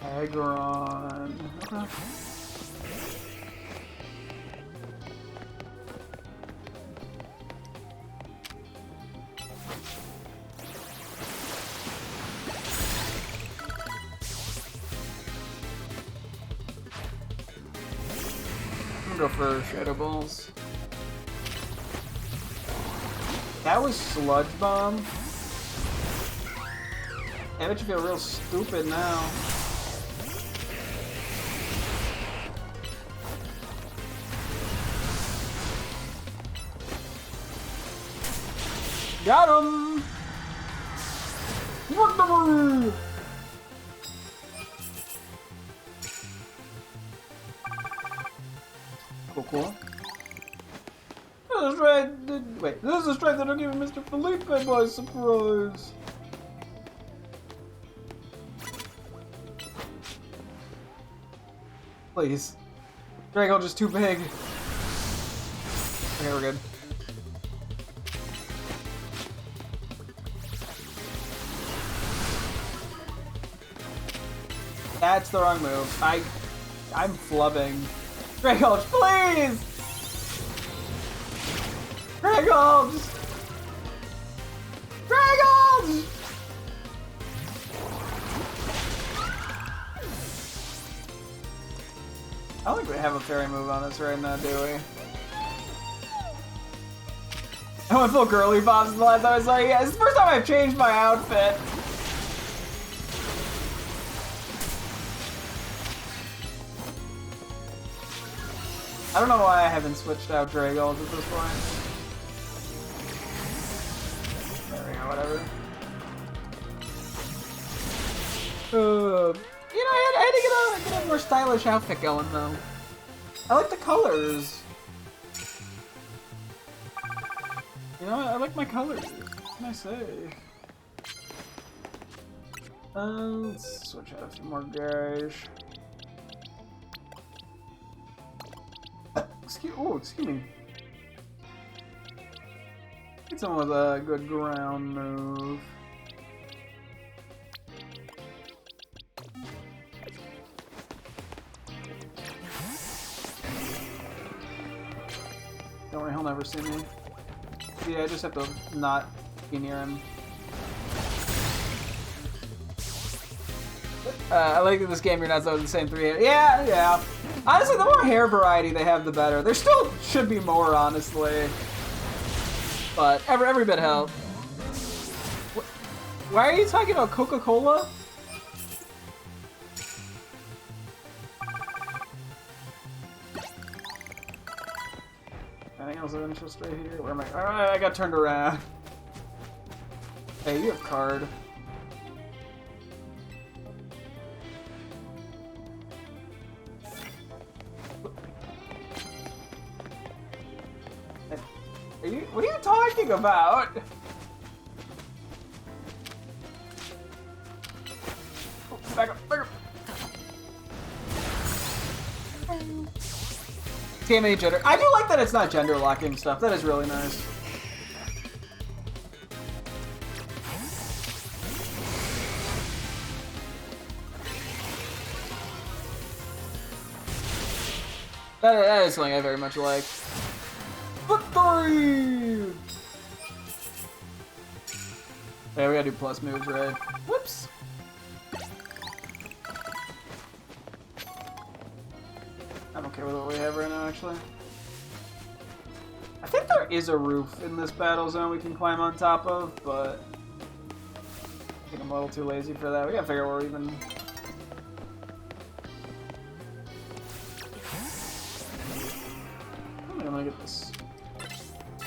Aggron. Okay. Go for Shadow Balls. That was Sludge Bomb. I bet you feel real stupid now. Got him! What the move? Cool. This is right. Wait, this is a strike that'll give Mr. Felipe by surprise. Please. Drago just too big. Okay, we're good. That's the wrong move. I'm flubbing. Drago, please! Drago! Drago! I don't think we have a fairy move on us right now, do we? I went full girly pops the last time I saw you guys. It's the first time I've changed my outfit. I don't know why I haven't switched out Dragos at this point. There we go, whatever. You know, I had to get a more stylish outfit going, though. I like the colors. You know, I like my colors. What can I say? Let's switch out a few more guys. Excuse me. Get someone with a good ground move. Don't worry, he'll never see me. Yeah, I just have to not be near him. I like that this game you're not so the same three hair. Yeah. Honestly, the more hair variety they have, the better. There still should be more, honestly. But every bit helps. Why are you talking about Coca-Cola? Anything else of interest right here? Where am I? Alright, I got turned around. Hey, you have card. What are you talking about? Oh, back up, back up. TMA gender. I do like that it's not gender locking stuff. That is really nice. That is something I very much like. Victory! Yeah, we gotta do plus moves, right? Whoops! I'm okay with what we have right now, actually. I think there is a roof in this battle zone we can climb on top of, but I think I'm a little too lazy for that. We gotta figure out where we're even... I'm gonna get this.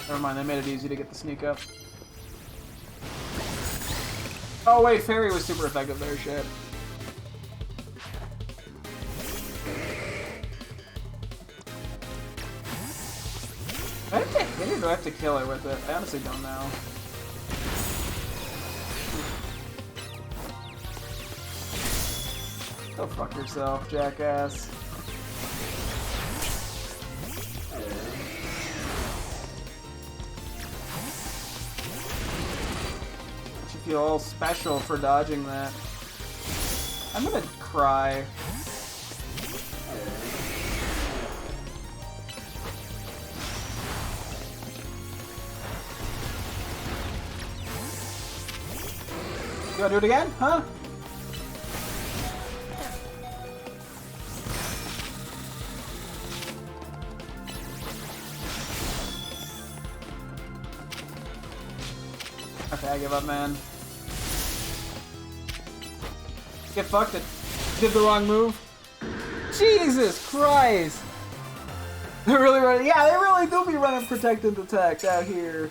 Never mind, they made it easy to get the sneak up. Oh wait, Fairy was super effective there, shit. Do I have to hit it or do I have to kill it with it? I honestly don't know. Go fuck yourself, jackass. You feel all special for dodging that. I'm gonna cry. You wanna do it again? Huh? Okay, I give up, man. Get fucked. It did the wrong move. Jesus Christ! They're really running. Yeah, they really do be running protected attacks out here.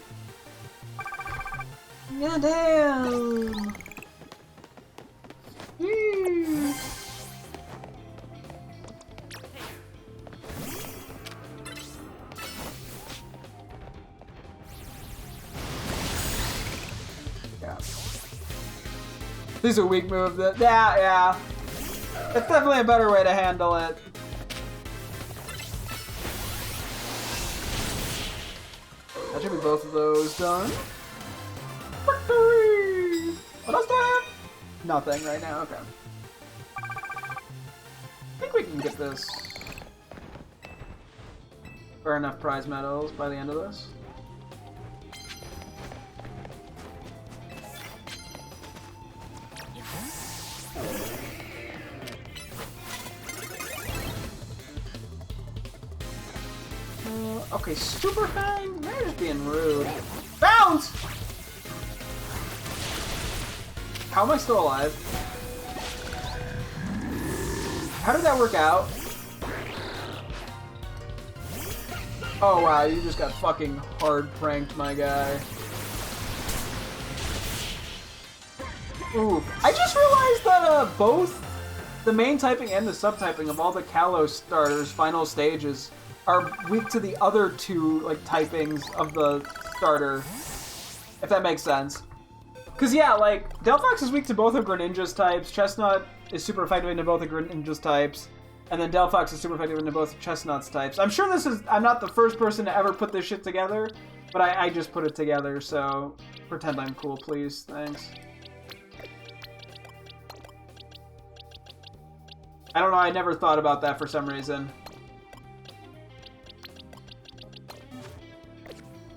God damn. Yeah. This is a weak move. Yeah. It's definitely a better way to handle it. That should be both of those done. Victory! What else do I have? Nothing right now, okay. I think we can get this. For enough prize medals by the end of this. Okay, super fang? They're just being rude. Bounce! How am I still alive? How did that work out? Oh wow, you just got fucking hard pranked, my guy. Ooh, I just realized that both the main typing and the subtyping of all the Kalos starters' final stages are weak to the other two like typings of the starter, if that makes sense. Cause yeah, like Delphox is weak to both of Greninja's types, Chestnut is super effective into both of Greninja's types, and then Delphox is super effective into both of Chestnut's types. I'm sure I'm not the first person to ever put this shit together, but I just put it together, so pretend I'm cool, please. Thanks. I don't know, I never thought about that for some reason.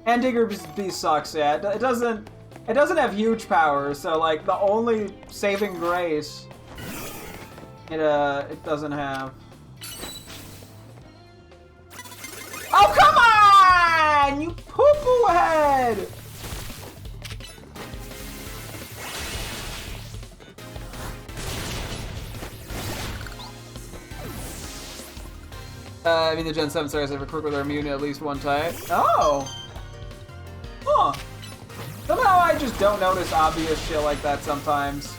And Digger Beast sucks, yeah. It doesn't have huge power, so like the only saving grace it doesn't have. Oh come on! You poo-poo head! I mean the Gen 7 stars have a quirk where they're immune to at least one type. Oh! Huh. Somehow I just don't notice obvious shit like that sometimes.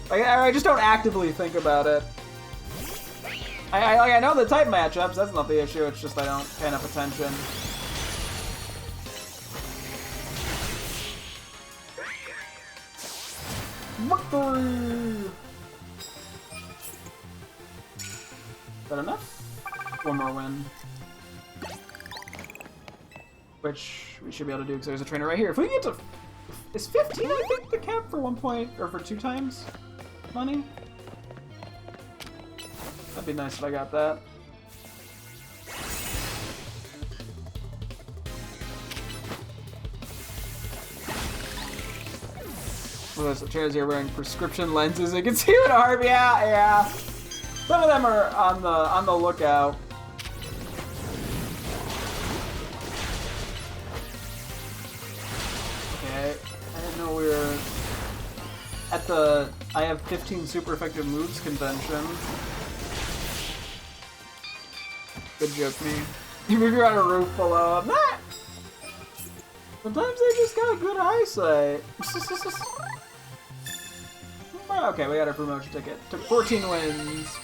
Like, I just don't actively think about it. I know the type matchups, that's not the issue, it's just I don't pay enough attention. Victory! Is that enough? One more win. Which we should be able to do because there's a trainer right here. If we get to... Is 15, I think, the cap for 1 point, or for 2 times money? That'd be nice if I got that. Well, there's some trainers here wearing prescription lenses. You can see what arm. Yeah. Some of them are on the lookout. Okay, I didn't know we were at the I have 15 super effective moves convention. Good joke, me. You move on a roof below. I'm not. Sometimes they just got good eyesight. Okay, we got our promotion ticket. Took 14 wins.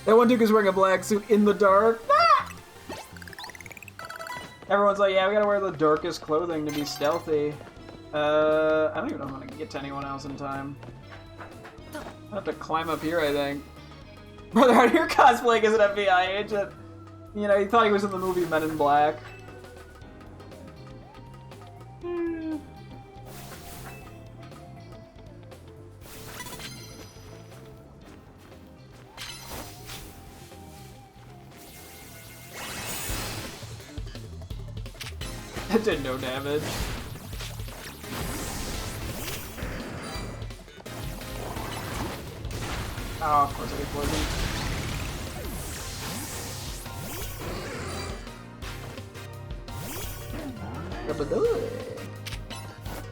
That one dude is wearing a black suit in the dark. Ah! Everyone's like, yeah, we gotta wear the darkest clothing to be stealthy. I don't even know if I'm gonna get to anyone else in time. I have to climb up here, I think. Brother, out here cosplaying as an FBI agent. You know, he thought he was in the movie Men in Black. That did no damage. Oh, of course I get poisoned.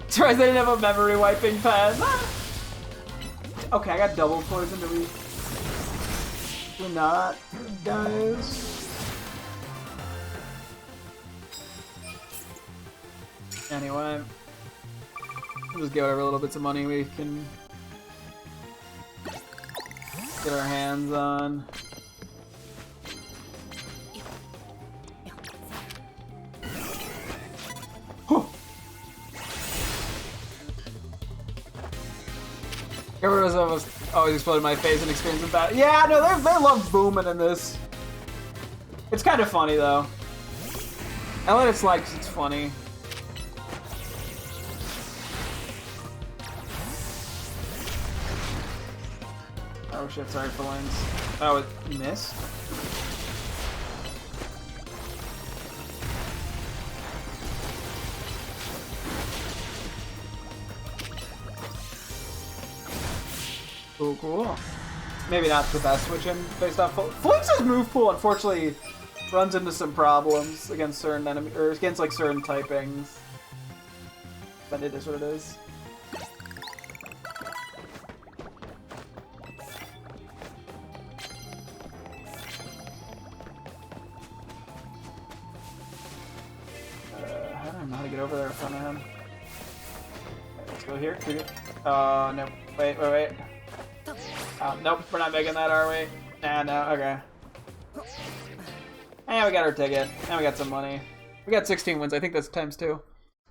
Surprised I didn't have a memory wiping pen. Okay, I got double poison. Do we not, guys? Anyway, we'll just get whatever little bits of money we can get our hands on. Everyone was always exploding my face and experiencing that. Yeah, no, they love booming in this. It's kind of funny though. I let it's like it's funny. Oh shit, sorry for lanes. Oh, it missed? Cool. Maybe not the best switch-in based off Flinx's move pool, unfortunately, runs into some problems against certain enemy or against like certain typings. But it is what it is. I don't know how to get over there in front of him. Okay, let's go here. No. Wait. Nope, we're not making that, are we? Nah, no, okay. And we got our ticket. And we got some money. We got 16 wins. I think that's times 2. At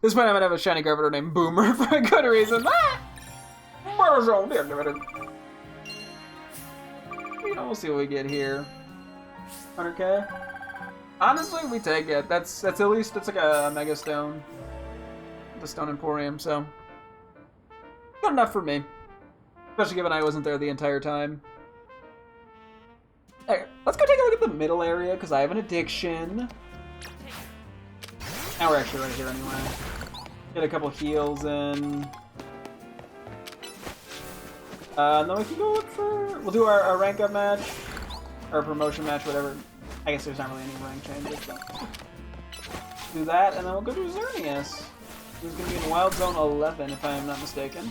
this point, I might have a shiny Gardevoir named Boomer for a good reason. Ah! You know, we'll see what we get here. 100k? Honestly, we take it. That's at least, it's like a Mega Stone. The Stone Emporium, so. Good enough for me. Especially given I wasn't there the entire time. Alright, let's go take a look at the middle area, because I have an addiction. Now we're actually right here anyway. Get a couple heals in. And then we can go look for... We'll do our rank up match. Or promotion match, whatever. I guess there's not really any rank changes, but... Do that, and then we'll go to Xerneas. Who's going to be in Wild Zone 11, if I am not mistaken.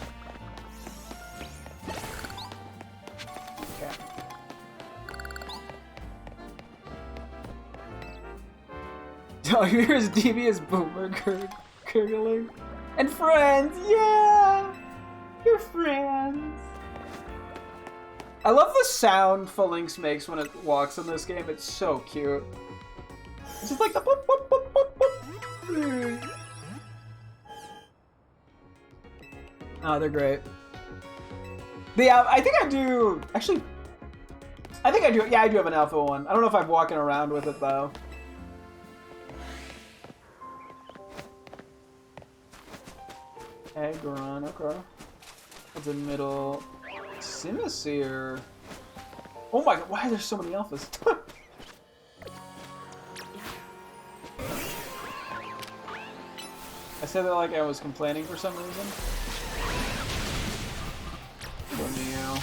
Oh, here's devious Boomer gurgling. And friends, yeah! You're friends! I love the sound Phalanx makes when it walks in this game. It's so cute. It's just like the boop, boop, boop, boop, boop. Oh, they're great. I think I do. Actually, I think I do. Yeah, I do have an alpha one. I don't know if I'm walking around with it though. Aggron, okay. That's in middle. Simisear. Oh my god, why are there so many alphas? I said that like I was complaining for some reason. Neo.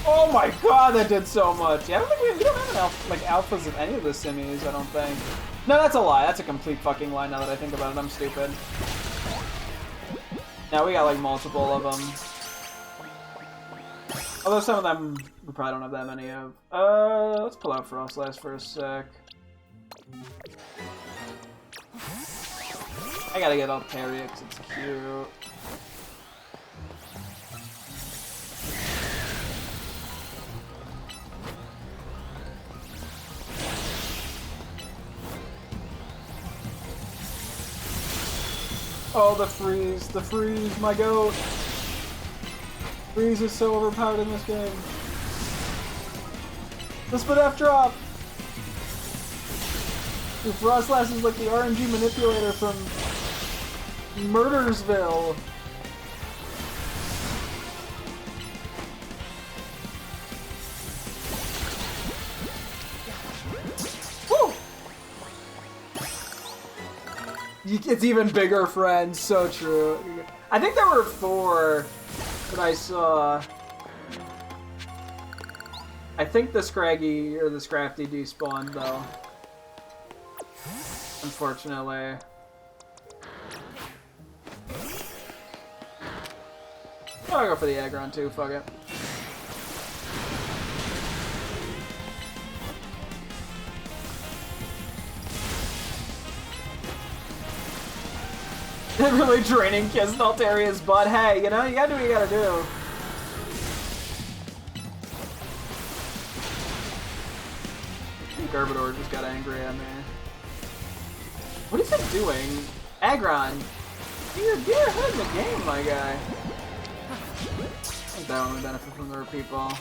Oh my god, that did so much. Yeah, I don't think we don't have like alphas of any of the simis, I don't think. No, that's a lie. That's a complete fucking lie now that I think about it. I'm stupid. Now we got like multiple of them. Although some of them we probably don't have that many of. Let's pull out Frostlass for a sec. I gotta get Altaria because it's cute. Oh, the freeze, my goat. Freeze is so overpowered in this game. The Spidef drop! Dude, Frostlass is like the RNG manipulator from Murdersville. Woo! It's even bigger, friend. So true. I think there were 4 that I saw. I think the Scraggy or the Scrafty despawned though. Unfortunately. I'll go for the Aggron too, fuck it. Really draining Kiss Altaria's butt. Hey, you know, you gotta do what you gotta do. Garbodor just got angry at me. What is it doing? Aggron! You're ahead in the game, my guy. I think that one would benefit from the people.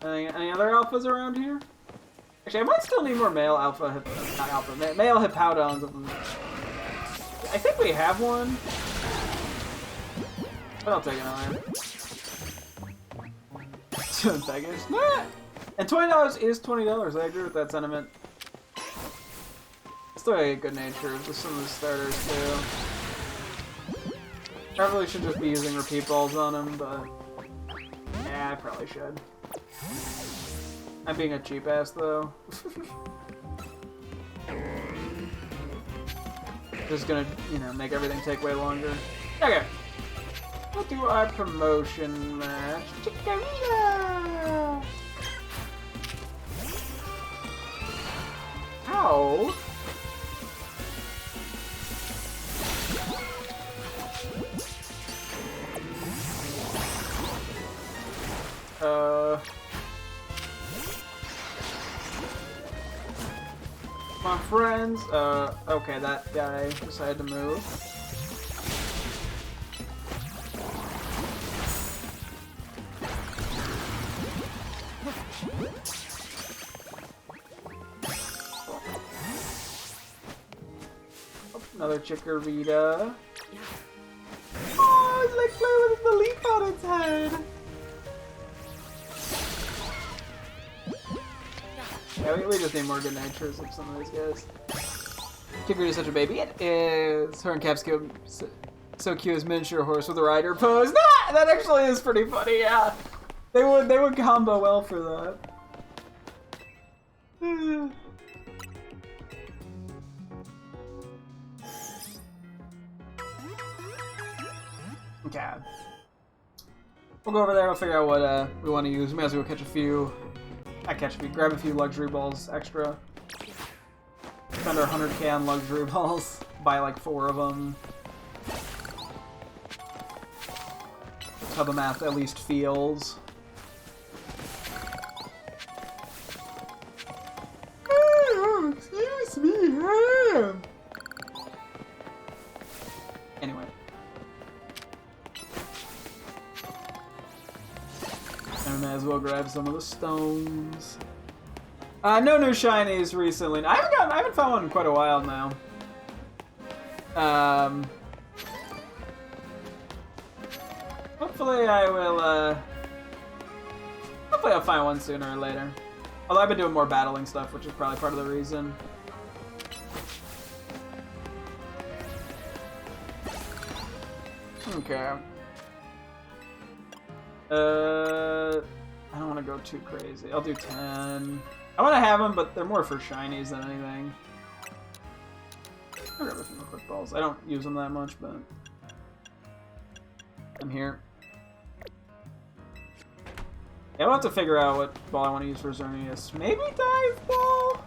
Any other alphas around here? Actually, I might still need more male alpha, not alpha, male Hippowdons. I think we have one. But I'll take another. Pegasus? Nah! And $20 is $20, I agree with that sentiment. Still a good nature with some of the starters too. Probably should just be using repeat balls on him, but yeah, I probably should. I'm being a cheap ass though. Just gonna, you know, make everything take way longer. Okay. We'll do our promotion match. Chikorita! Ow! My friends, okay, that guy decided to move. Another Chikorita. Oh, it's like playing with the leaf on its head. Yeah, we just need more good natures of some of these guys. Chikorita is such a baby. It is. Her and Capscube so cute as miniature horse with a rider pose. Nah, that actually is pretty funny. Yeah, they would combo well for that. Okay. We'll go over there, we'll figure out what we want to use. We might as well catch a few. Grab a few luxury balls extra. Spend our 100k on luxury balls. Buy like 4 of them. That's how the math at least feels. Oh, excuse me. Anyway. I may as well grab some of the stones. No new shinies recently. I haven't found one in quite a while now. Hopefully I will, hopefully I'll find one sooner or later. Although I've been doing more battling stuff, which is probably part of the reason. Okay. I don't want to go too crazy. I'll do 10. I want to have them, but they're more for shinies than anything. I'll grab a few more quick balls. I don't use them that much, but I'm here. Yeah, we'll have to figure out what ball I want to use for Xerneas. Maybe Dive Ball?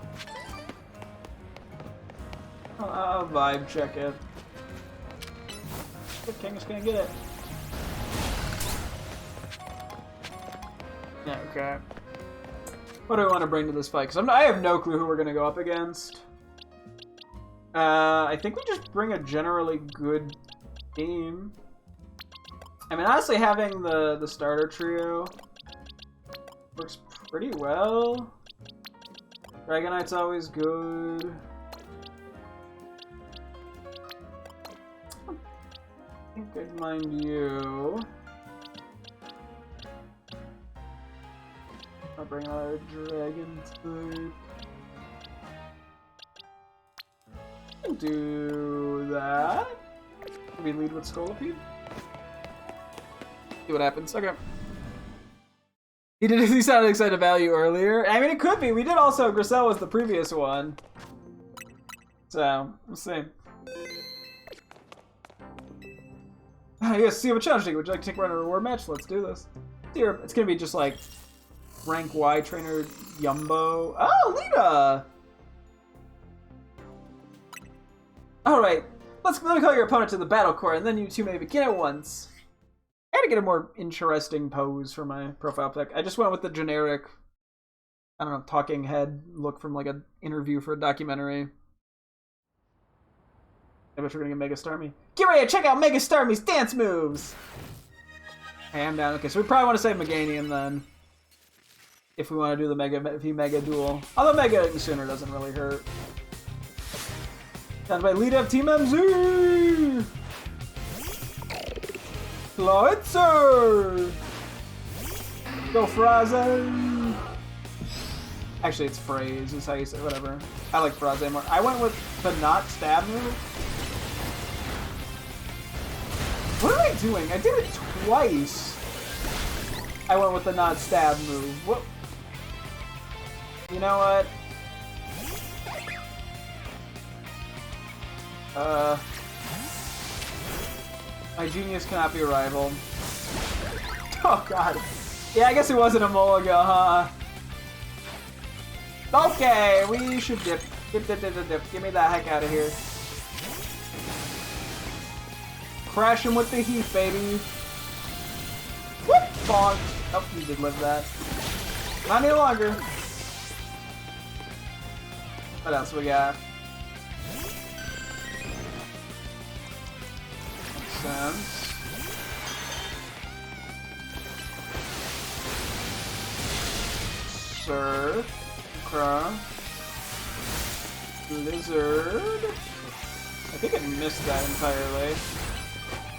I'll vibe check it. The king is gonna get it. Yeah, okay. What do we want to bring to this fight? Because I have no clue who we're going to go up against. I think we just bring a generally good team. I mean, honestly, having the starter trio works pretty well. Dragonite's always good. I think I'd mind you. I'll bring another dragon type. Do that. We lead with Scolipede. See what happens. Okay. He sounded excited about you earlier. I mean, it could be. We did also. Griselle was the previous one. So, we'll see. Yes, see what challenge take. Would you like to take part in a reward match? Let's do this. Here, it's gonna be just like rank Y trainer Yumbo. Oh, Lita! Alright, let me call your opponent to the battle court, and then you two may begin at once. I had to get a more interesting pose for my profile pic. I just went with the generic, I don't know, talking head look from like an interview for a documentary. I bet we're gonna get Mega Starmie. Get ready to check out Mega Starmie's dance moves! Hey, I'm down. Okay, so we probably want to save Meganium then. If we want to do the Mega duel. Although Mega sooner doesn't really hurt. Done by lead up Team MZ! Flitzer! Go Fraze! Actually, it's Phrase, is how you say it, whatever. I like Fraze more. I went with the not stab move. What am I doing? I did it twice. I went with the not stab move. What? You know what? My genius cannot be rivaled. Oh god. Yeah, I guess it wasn't a Mulligan, huh? Okay, we should dip. Dip. Get me the heck out of here. Crash him with the heat, baby. Whoop! Bonk. Oh, he did live that. Not any longer. What else we got? Makes sense. Surf. Okay. Blizzard. I think it missed that entirely.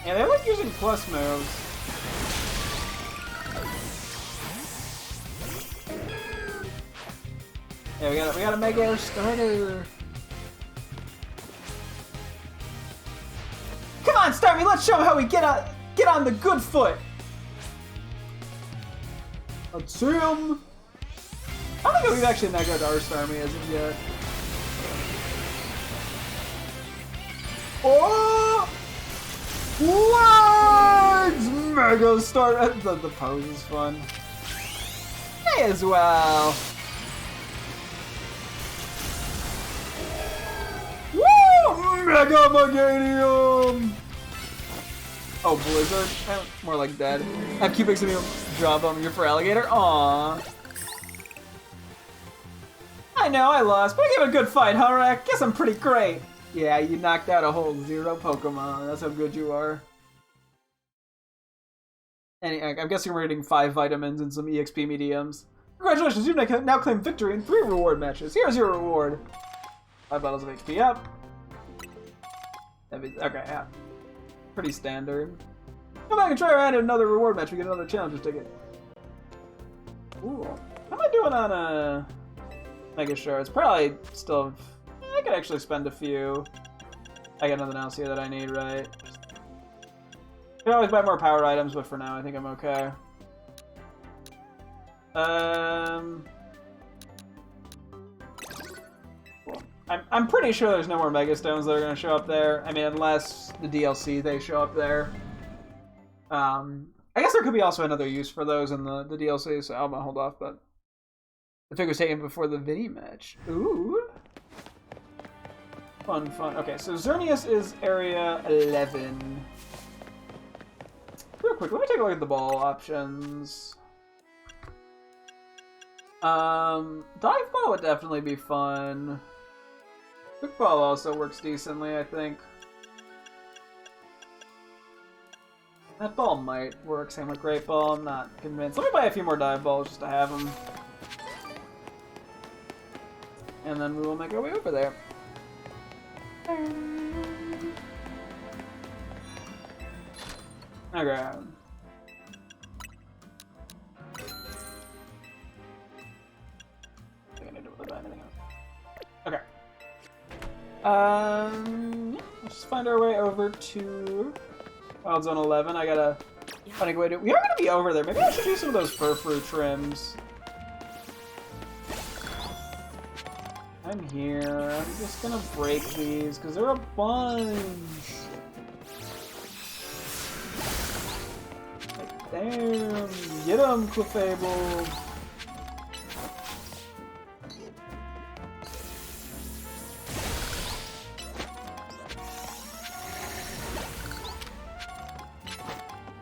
Yeah, they like using plus moves. Yeah, we gotta make our starter. Come on, Starmie, let's show 'em how we get on the good foot. Let's see 'em. I don't think we've actually negated our Starmie as of yet. Oh! Words Mega start. The pose is fun. May as well. Woo! Mega Meganium! Oh, Blizzard? More like dead. Have Cubics and you drop on you for Alligator? Aww. I know I lost, but I gave a good fight, huh, Rack? Guess I'm pretty great. Yeah, you knocked out a whole 0 Pokemon. That's how good you are. And I'm guessing we're getting 5 vitamins and some EXP mediums. Congratulations, you've now claimed victory in 3 reward matches. Here's your reward. 5 bottles of HP up. Okay, yeah. Pretty standard. Come back and try around in another reward match. We get another challenger ticket. Ooh. How am I doing on Mega Shards? Probably still... I could actually spend a few. I got nothing else here that I need, right? Could always buy more power items, but for now I think I'm okay. Cool. I'm pretty sure there's no more Mega Stones that are going to show up there. I mean, unless the DLC they show up there. I guess there could be also another use for those in the DLC, so I'm gonna hold off, but the figure's taken before the Vinny match. Ooh. Fun, fun. Okay, so Xerneas is area 11. Real quick, let me take a look at the ball options. Dive ball would definitely be fun. Quick ball also works decently, I think. That ball might work, same with Great Ball, I'm not convinced. Let me buy a few more dive balls just to have them. And then we will make our way over there. Okay. Okay. Let's just find our way over to Wild Zone 11. I gotta find a way to... We are gonna be over there. Maybe I should do some of those fur trims. I'm here. I'm just gonna break these, because they're a bunch. Like, damn. Get them, Clefable.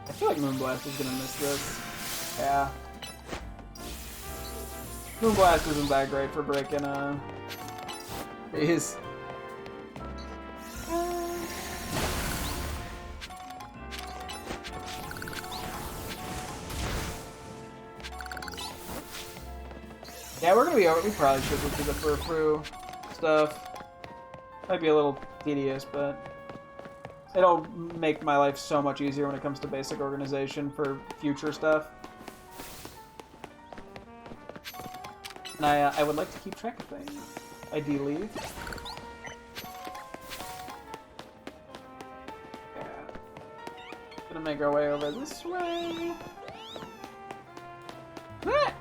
I feel like Moonblast is gonna miss this. Yeah. Moonblast isn't that great for breaking, these. Yeah, we're gonna be over. We probably should look through the Furfru stuff. Might be a little tedious, but it'll make my life so much easier when it comes to basic organization for future stuff. And I would like to keep track of things. Ideally. Yeah. Gonna make our way over this way. Ah!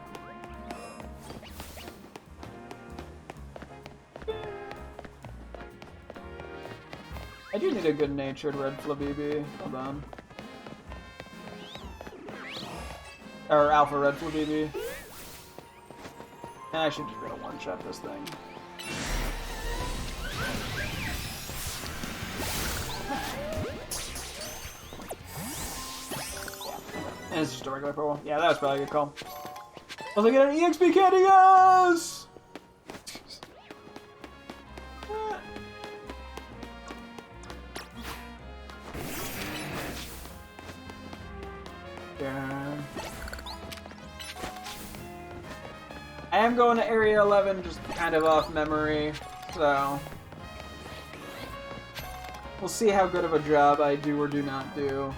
I do need a good-natured red Flabibi. Hold on. Or alpha red Flabibi. I should just be able to one-shot this thing. And it's just a regular purple. Yeah, that was probably a good call. I was like, get an EXP candy, yes! Yeah. I am going to Area 11 just kind of off memory, so we'll see how good of a job I do or do not do.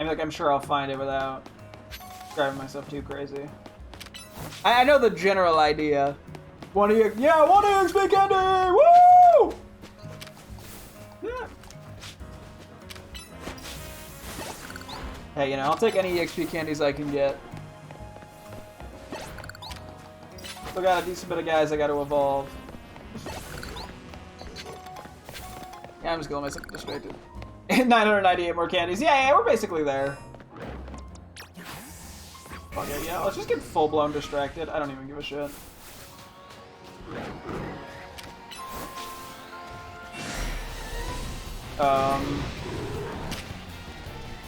I mean, like, I'm sure I'll find it without driving myself too crazy. I know the general idea. One EXP candy! Woo! Yeah. Hey, you know, I'll take any EXP candies I can get. Still got a decent bit of guys I got to evolve. Yeah, I'm just gonna let myself get distracted. 998 more candies. Yeah, we're basically there. Okay, yeah, let's just get full-blown distracted. I don't even give a shit.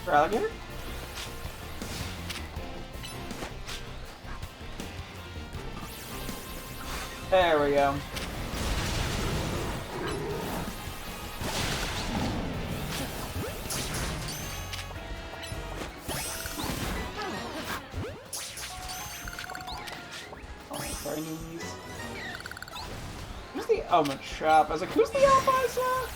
For alligator? There we go. Who's the Element Shop? I was like, who's the Alpha I saw?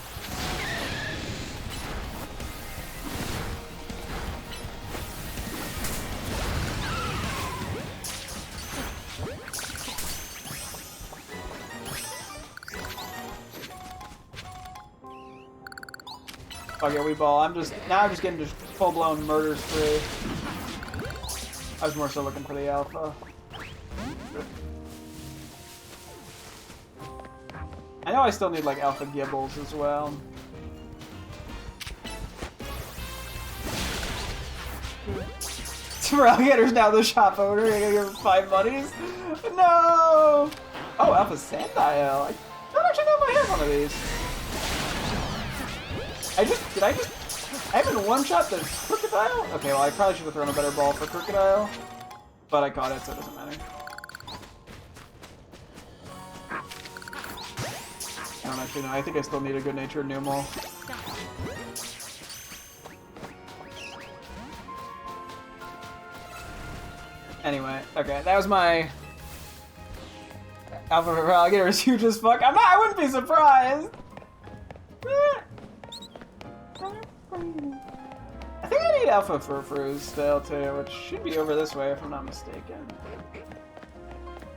Okay, we ball. I'm just getting just full-blown murder spree. I was more so looking for the Alpha. I know I still need, like, Alpha Gibbles as well. Alligator's now the shop owner. You're gonna give him 5 monies? No! Oh, Alpha Sandile. I don't actually know if I have one of these. I haven't one-shot the Crocodile? Okay, well, I probably should have thrown a better ball for Crocodile. But I caught it, so it doesn't matter. I don't actually know. I think I still need a good-natured Numel. Anyway, okay, that was my Alpha for Alligator is huge as fuck. I wouldn't be surprised. I think I need Alpha Furfurus still too, which should be over this way if I'm not mistaken.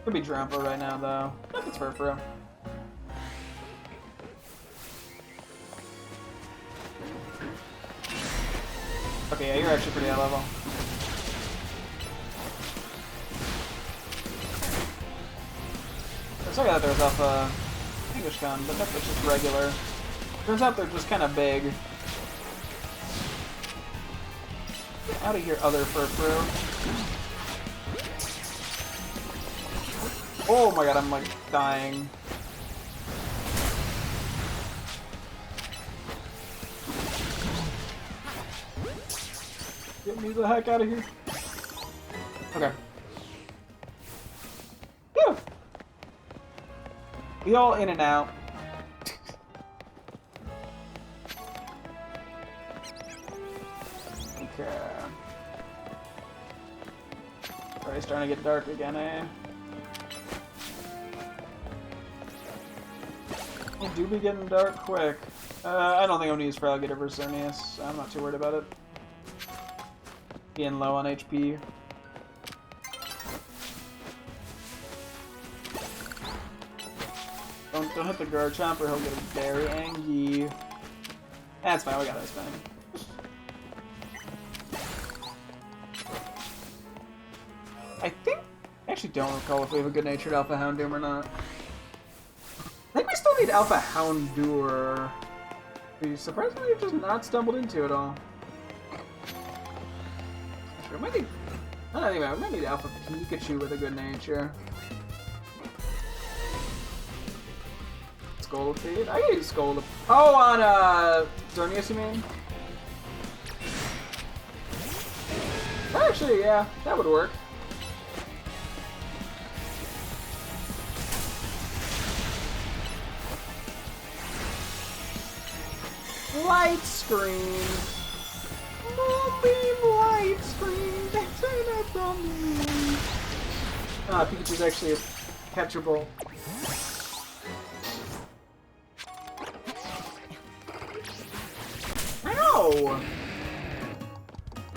Could be Drampa right now though. Nope, it's Furfuru. Okay, yeah, you're actually pretty high level. I thought there was Alpha English Con, but that's just regular. Turns out they're just kind of big. Get out of here, other Furfuru. Oh my god, I'm like dying. Get me the heck out of here. Okay. Phew! We all in and out. Okay. Alright, it's starting to get dark again, eh? It do be getting dark quick. I don't think I'm gonna use for Alligator versus Xerneas. I'm not too worried about it. Being low on HP. Don't hit the Garchomp or he'll get very angry. That's fine, we got Ice Fang. I think... I actually don't recall if we have a good-natured Alpha Houndoom or not. I think we still need Alpha Houndour. We surprisingly have just not stumbled into it all. Sure, we might need... Anyway, we might need Alpha Pikachu with a good nature. Scolded? I can use Scolded. Oh, on Xerneas, you mean? Actually, yeah, that would work. Light screen. Moonbeam light screen. Turn up on me. Ah, Pikachu's actually catchable. Ow!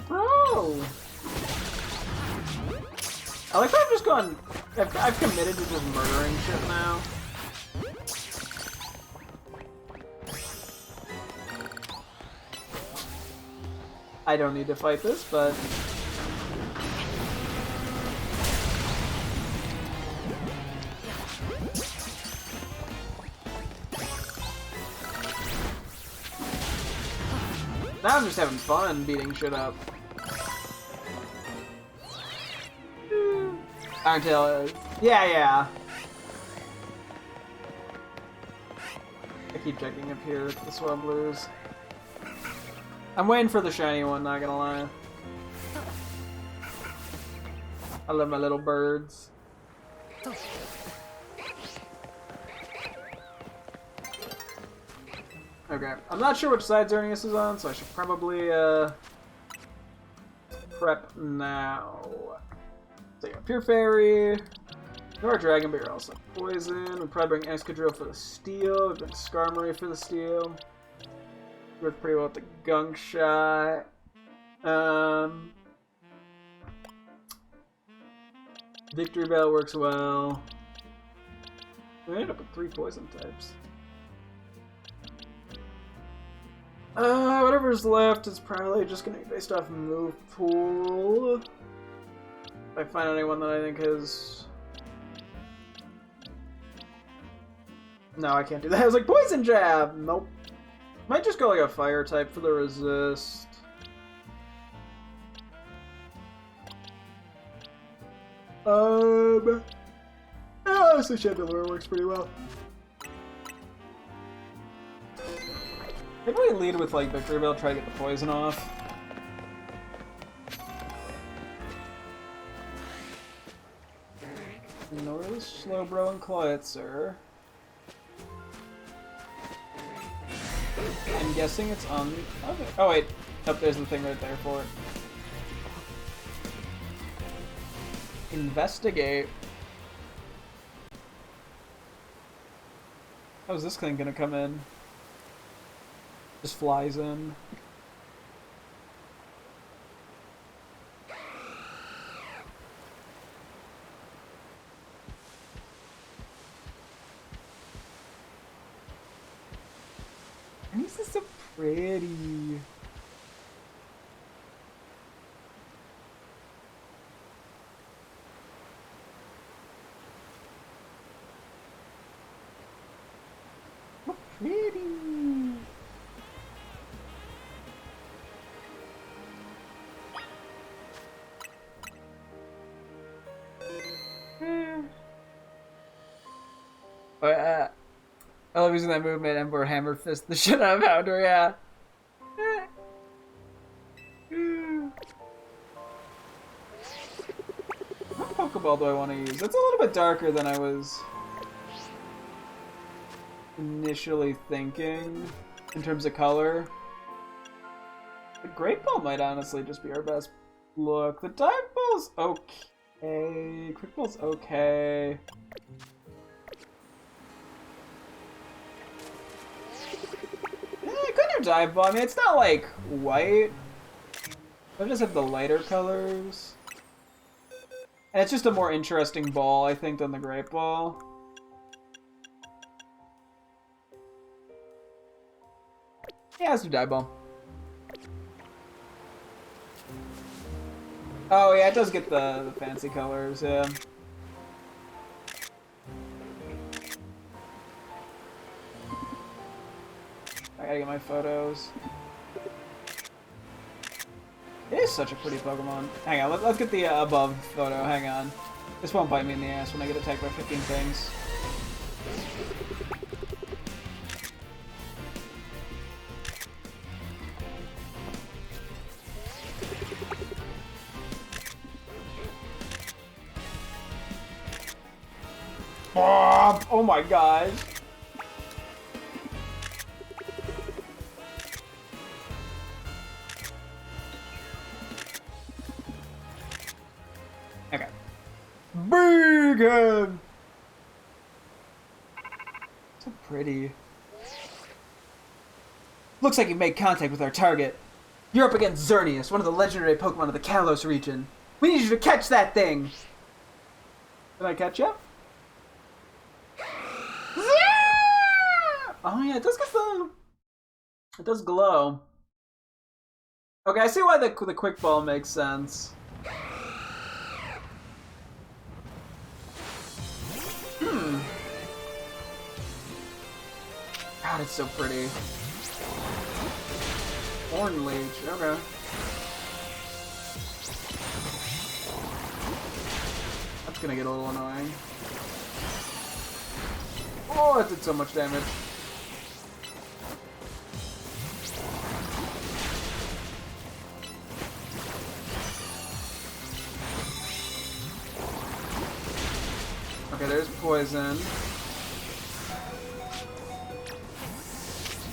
Bro! I like how I've just gone... I've committed to just murdering shit now. I don't need to fight this, but... just having fun beating shit up. Irontail is... Yeah. I keep checking up here with the Swabblers. I'm waiting for the shiny one, not gonna lie. I love my little birds. Okay, I'm not sure which side Xerneas is on, so I should probably prep now. So yeah, Pure Fairy, Nor Dragon Bear also poison. We'll probably bring Excadrill for the steel. We'll bring Skarmory for the steel. Worked pretty well with the Gunk Shot. Victory Bell works well. We ended up with 3 poison types. Whatever's left is probably just gonna be based off move pool. If I find anyone that I think is... No, I can't do that. I was like, Poison Jab! Nope. Might just go like a fire type for the resist. Honestly, Chandelure works pretty well. Maybe we lead with like Victory Bell, try to get the poison off. Norris, Slowbro, and Cloyitzer. I'm guessing it's on the other. Oh wait, there's the thing right there for it. Investigate. How's this thing gonna come in? Just flies in. And this is so pretty. So pretty. I love using that movement and we're hammer fist the shit out of Houndour, yeah. What Pokeball do I want to use? It's a little bit darker than I was initially thinking in terms of color. The Great Ball might honestly just be our best look. The Dive Ball's okay. Quick Ball's okay. Dive Ball. I mean, it's not like white. I just have the lighter colors. And it's just a more interesting ball, I think, than the Great Ball. Yeah, let's do Dive Ball. Oh, yeah, it does get the fancy colors, yeah. I gotta get my photos. It is such a pretty Pokemon. Hang on, let's get the above photo. Hang on. This won't bite me in the ass when I get attacked by 15 things. Oh my gosh. Okay. Big! So pretty. Looks like you've made contact with our target. You're up against Xerneas, one of the legendary Pokemon of the Kalos region. We need you to catch that thing! Did I catch you? Oh yeah, it does get the... It does glow. Okay, I see why the Quick Ball makes sense. God, it's so pretty. Horn Leech, okay. That's gonna get a little annoying. Oh, that did so much damage. Okay, there's poison.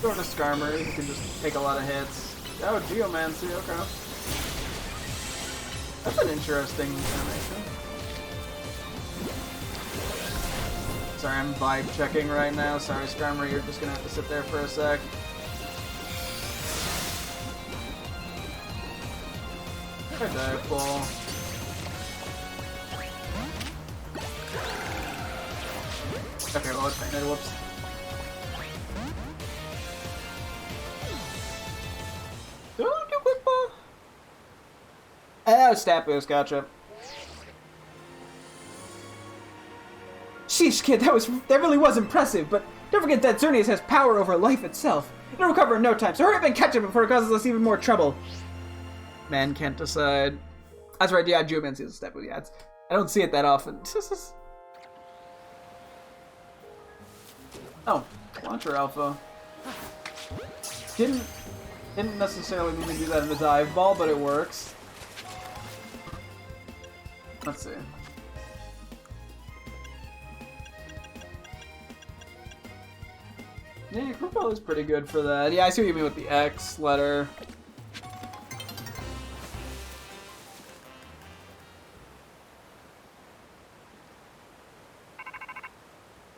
Going to Skarmory, he can just take a lot of hits. Oh, Geomancy, okay. That's an interesting animation. Sorry, I'm vibe checking right now. Sorry, Skarmory, you're just gonna have to sit there for a sec. Okay, dive ball. Okay, well, it's fainted. Whoops. Don't do quick ball. Oh, stat boost, gotcha. Sheesh, kid, that really was impressive, but don't forget that Xerneas has power over life itself. It'll recover in no time, so hurry up and catch it before it causes us even more trouble. Man can't decide. That's right, yeah, Geomancy is a stat boost, yeah. I don't see it that often. Oh, Launcher Alpha. Didn't necessarily need to do that in the dive ball, but it works. Let's see. Yeah, your Krupo is pretty good for that. Yeah, I see what you mean with the X letter.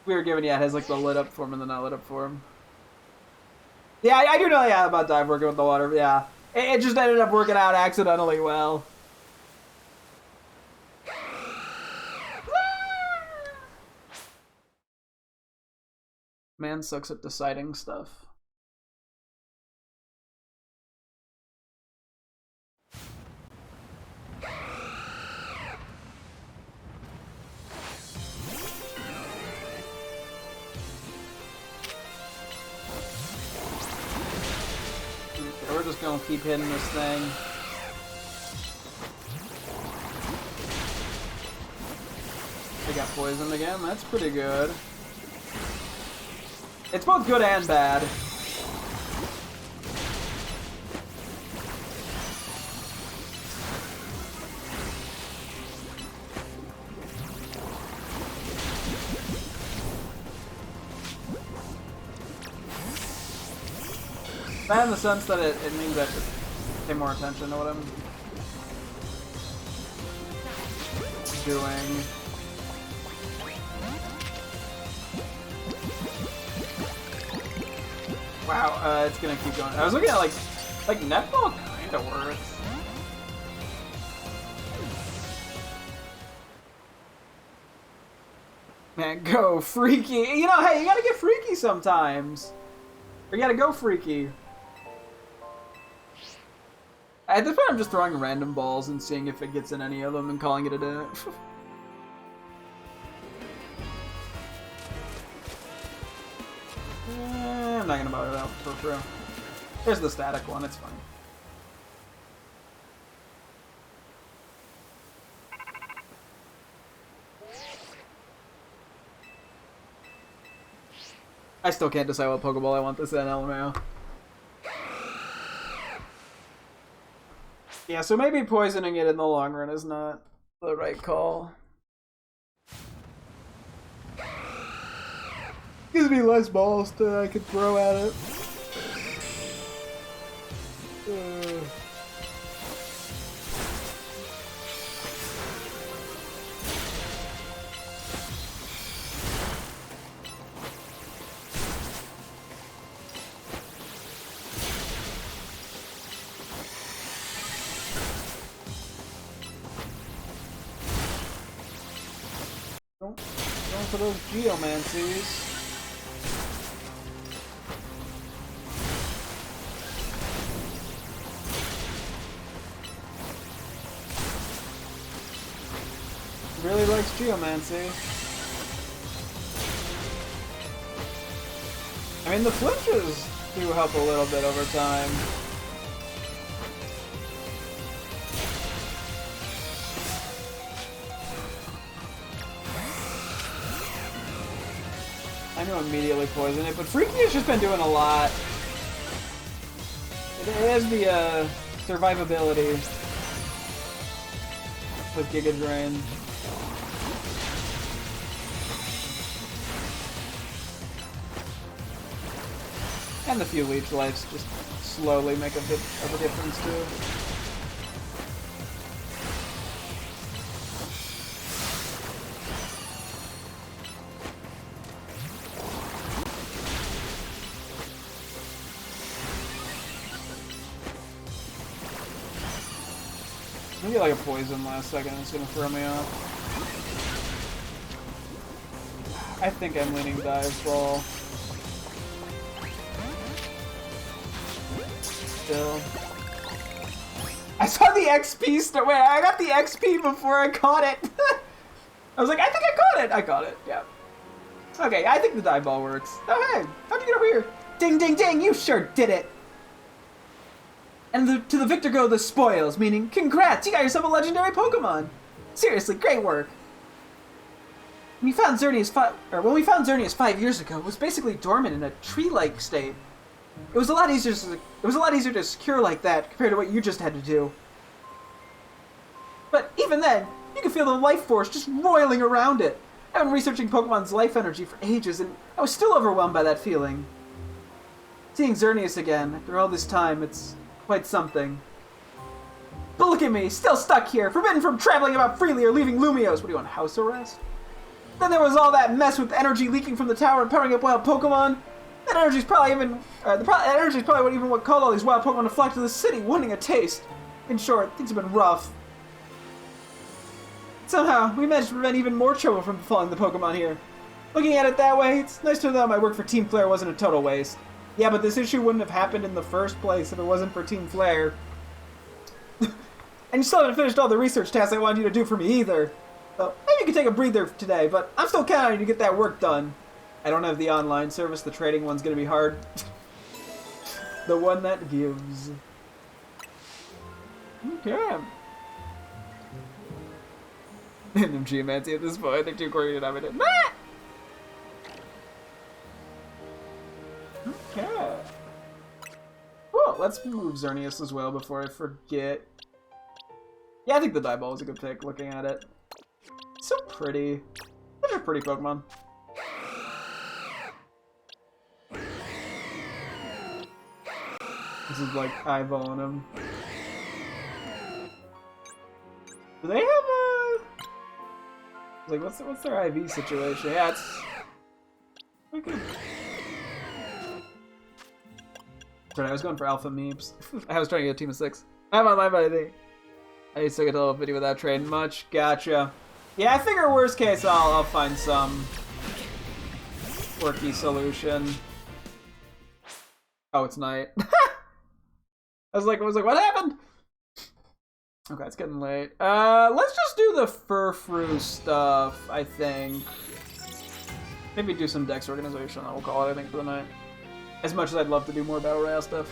We were given, yeah, it has like the lit up form and the not lit up form. Yeah, I do know, yeah, about dive working with the water, yeah. It just ended up working out accidentally well. Man sucks at deciding stuff. We're just gonna keep hitting this thing. They got poisoned again, that's pretty good. It's both good and bad. Bad in the sense that it means I should pay more attention to what I'm doing. Wow, it's gonna keep going. I was looking at like netball kinda works. Man, go freaky. You know, hey, you gotta get freaky sometimes. Or you gotta go freaky. At this point, I'm just throwing random balls and seeing if it gets in any of them and calling it a day. I'm not gonna bother that for real. There's the static one, it's fine. I still can't decide what Pokeball I want this in, LMAO. Yeah, so maybe poisoning it in the long run is not the right call. Gives me less balls that I could throw at it. Going for those Geomancies. Really likes Geomancy. I mean, the flinches do help a little bit over time. I know immediately poison it, but Freaky has just been doing a lot. It has the survivability with Giga Drain. And the few leech lights just slowly make a bit of a difference too. I'm gonna get like a poison last second, it's gonna throw me off. I think I'm leaning dive ball. Still. I saw the XP start. Wait, I got the XP before I caught it. I was like, I think I caught it. I caught it, yeah. Okay, I think the dive ball works. Oh, hey, how'd you get over here? Ding, ding, ding, you sure did it. And to the victor go the spoils, meaning, congrats, you got yourself a legendary Pokemon. Seriously, great work. When we found Xerneas 5 years ago, it was basically dormant in a tree-like state. It was a lot easier to secure like that compared to what you just had to do. But even then, you could feel the life force just roiling around it. I've been researching Pokemon's life energy for ages, and I was still overwhelmed by that feeling. Seeing Xerneas again after all this time, it's quite something. But look at me, still stuck here, forbidden from traveling about freely or leaving Lumiose. What do you want, house arrest? Then there was all that mess with energy leaking from the tower and powering up wild Pokemon. That energy's probably what called all these wild Pokemon to flock to the city, wanting a taste. In short, things have been rough. Somehow, we managed to prevent even more trouble from befalling the Pokemon here. Looking at it that way, it's nice to know that my work for Team Flare wasn't a total waste. Yeah, but this issue wouldn't have happened in the first place if it wasn't for Team Flare. And you still haven't finished all the research tasks I wanted you to do for me either. So, maybe you can take a breather today, but I'm still counting on you to get that work done. I don't have the online service, the trading one's gonna be hard. The one that gives. Okay. Random Geomancy at this point, they're too quirky to have it. Okay. Well, let's move Xerneas as well before I forget. Yeah, I think the Dive Ball is a good pick, looking at it. So pretty. Such a pretty Pokemon. This is like eyeballing him. Do they have a... Like, what's their IV situation? Yeah, it's... Good. Sorry, I was going for Alpha Meeps. I was trying to get a team of 6. I'm on my buddy. I still get a little video without trading much. Gotcha. Yeah, I figure worst case I'll find some quirky solution. Oh, it's night. I was like, what happened? Okay, it's getting late. Let's just do the Furfrou stuff, I think. Maybe do some Dex organization, we'll call it, I think, for the night. As much as I'd love to do more Battle Royale stuff.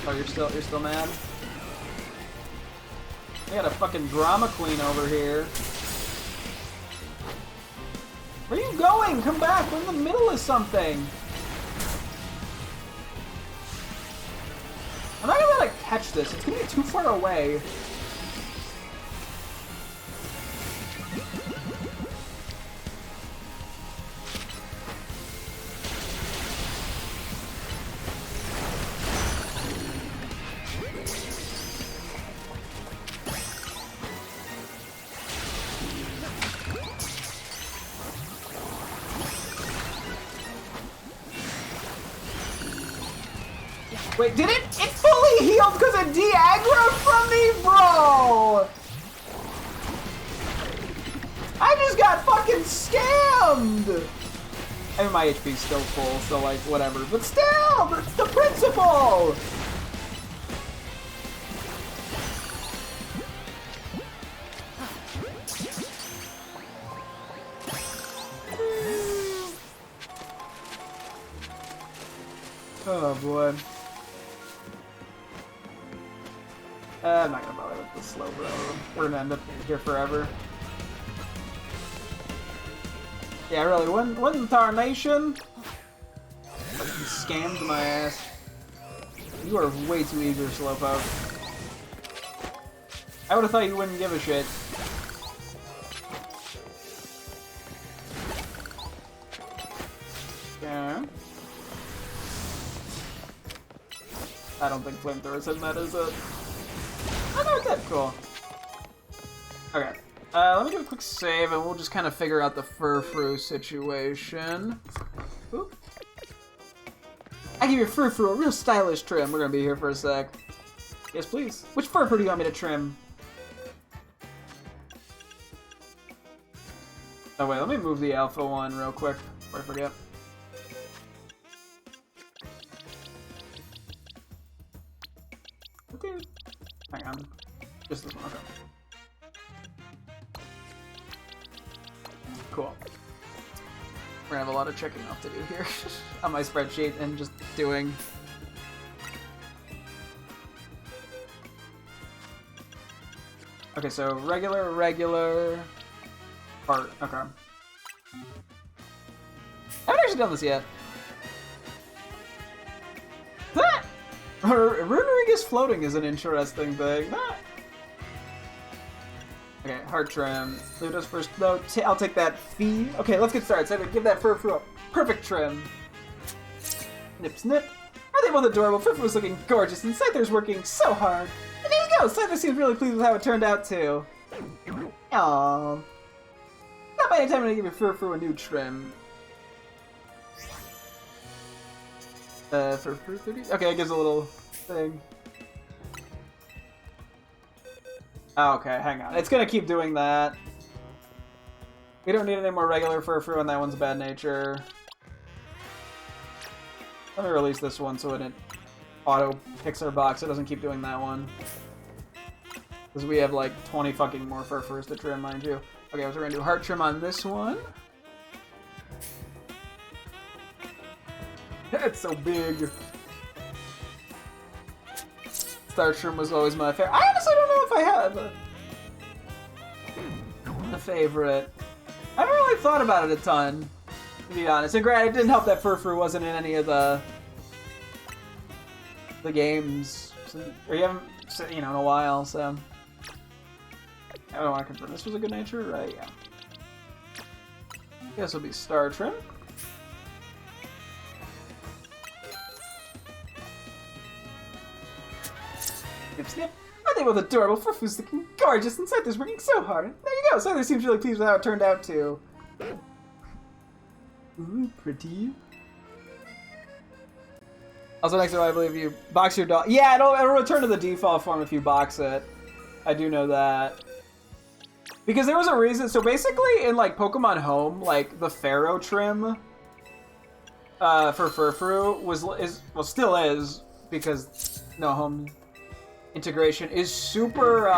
Oh, you're still mad? I got a fucking drama queen over here. Where are you going? Come back, we're in the middle of something. I'm not gonna be able to catch this, it's gonna be too far away. Wait, did it? It fully healed because of de-aggro from me, bro! I just got fucking scammed! I mean, my HP's still full, so like, whatever. But still, that's the principle! Oh boy. I'm not gonna bother with the slow bro. We're gonna end up here forever. Yeah, really, wasn't tarnation? Fucking scammed my ass. You are way too eager, Slowpoke. I would've thought you wouldn't give a shit. Yeah. I don't think flamethrowers in that, is it? Oh, no, it's that cool. Okay. Let me do a quick save, and we'll just kind of figure out the Furfrou situation. Oop. I give your Furfrou a real stylish trim. We're gonna be here for a sec. Yes, please. Which Furfrou do you want me to trim? Oh, wait, let me move the alpha one real quick before I forget. Okay. Hang on. Just this one, okay. Cool. We're gonna have a lot of checking off to do here on my spreadsheet and just doing. Okay, so regular, part. Okay. I haven't actually done this yet. That Runerigus floating is an interesting thing. That. Okay, heart trim. Ludo's first. No, I'll take that fee. Okay, let's get started. So give that Furfrou a perfect trim. Snip, snip. Are they both adorable? Furfrou's looking gorgeous, and Scyther's working so hard. And there you go. Scyther seems really pleased with how it turned out too. Aww. Not by any time I'm gonna give your Furfrou a new trim. Furfrou 30? Okay, it gives a little thing. Okay, hang on. It's gonna keep doing that. We don't need any more regular Furfrou, and that one's bad nature. Let me release this one so it auto picks our box. It doesn't keep doing that one. Because we have like 20 fucking more Furfrous to trim, mind you. Okay, so we're gonna do heart trim on this one. It's so big. Star Trim was always my favorite. I honestly don't know if I have a favorite. I haven't really thought about it a ton, to be honest. And granted, it didn't help that Furfrou wasn't in any of the games, or you haven't, in a while. So I don't want to confirm this was a good nature, right? Yeah. This will be Star Trim. Snip, snip. Are they both adorable? Furfrou's looking gorgeous, and Scyther's working so hard. There you go. Scyther seems really pleased with how it turned out too. Ooh, pretty. Also, next time I believe you box your dog. Yeah, it'll return to the default form if you box it. I do know that. Because there was a reason. So basically, in like Pokemon Home, like the Pharaoh trim for Furfrou still is, because no home integration is super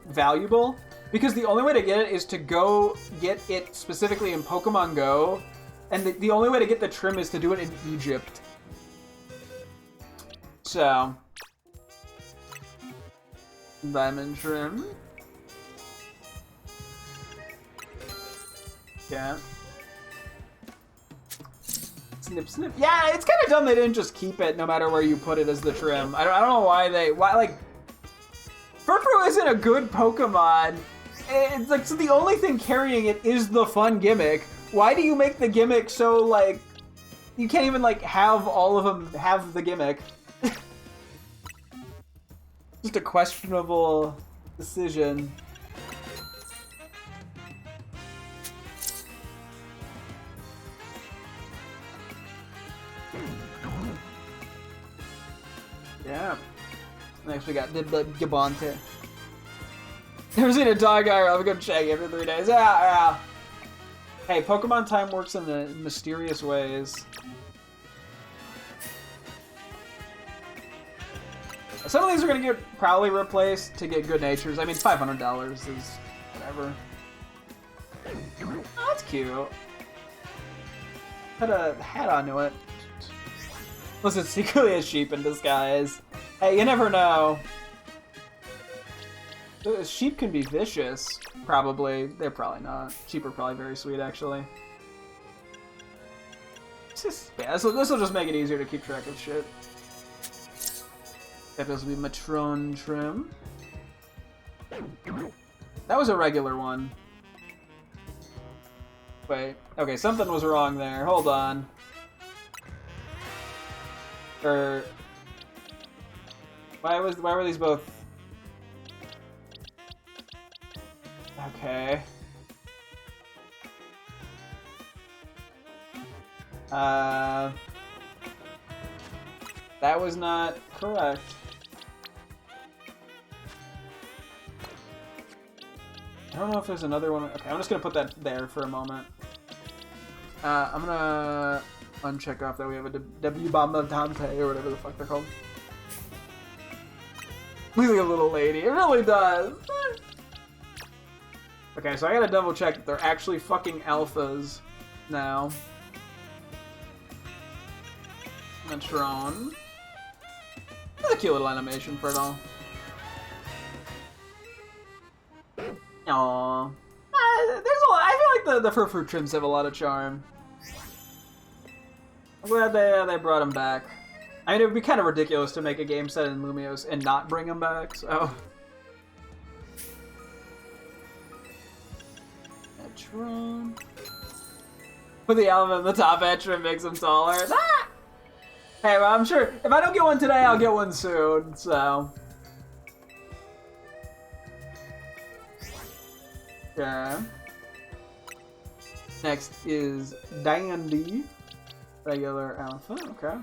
valuable, because the only way to get it is to go get it specifically in Pokemon Go, and the only way to get the trim is to do it in Egypt. So, diamond trim. Yeah. Snip, snip. Yeah, it's kind of dumb they didn't just keep it no matter where you put it as the trim. I don't know why like, Furfrou isn't a good Pokemon. It's like, so the only thing carrying it is the fun gimmick. Why do you make the gimmick so, like, you can't even, like, have all of them have the gimmick? Just a questionable decision. Yeah. Next we got the Gabonte. Never seen a dog guy, I'll go check every 3 days. Yeah. Hey, Pokemon time works in mysterious ways. Some of these are gonna get probably replaced to get good natures. I mean, $500 is whatever. Oh, that's cute. Had a hat onto it. Was it secretly a sheep in disguise? Hey, you never know. Sheep can be vicious, probably. They're probably not. Sheep are probably very sweet, actually. Yeah, this will just make it easier to keep track of shit. If this will be Matron Trim. That was a regular one. Wait, okay, something was wrong there. Hold on. Why were these both? Okay. That was not correct. I don't know if there's another one. Okay, I'm just gonna put that there for a moment. I'm gonna uncheck off that we have a W Bomba Dante or whatever the fuck they're called. Looks like a little lady. It really does. Okay, so I gotta double check that they're actually fucking alphas now. Matron. That's a cute little animation for it all. Aww. There's a lot. I feel like the fur trims have a lot of charm. I'm glad they brought them back. I mean, it would be kind of ridiculous to make a game set in Lumios and not bring them back, so... Matron... Put the element in the top extra and makes them taller. Ah! Hey, well, I'm sure if I don't get one today, I'll get one soon, so... Yeah. Next is Dandy. Regular alpha, okay.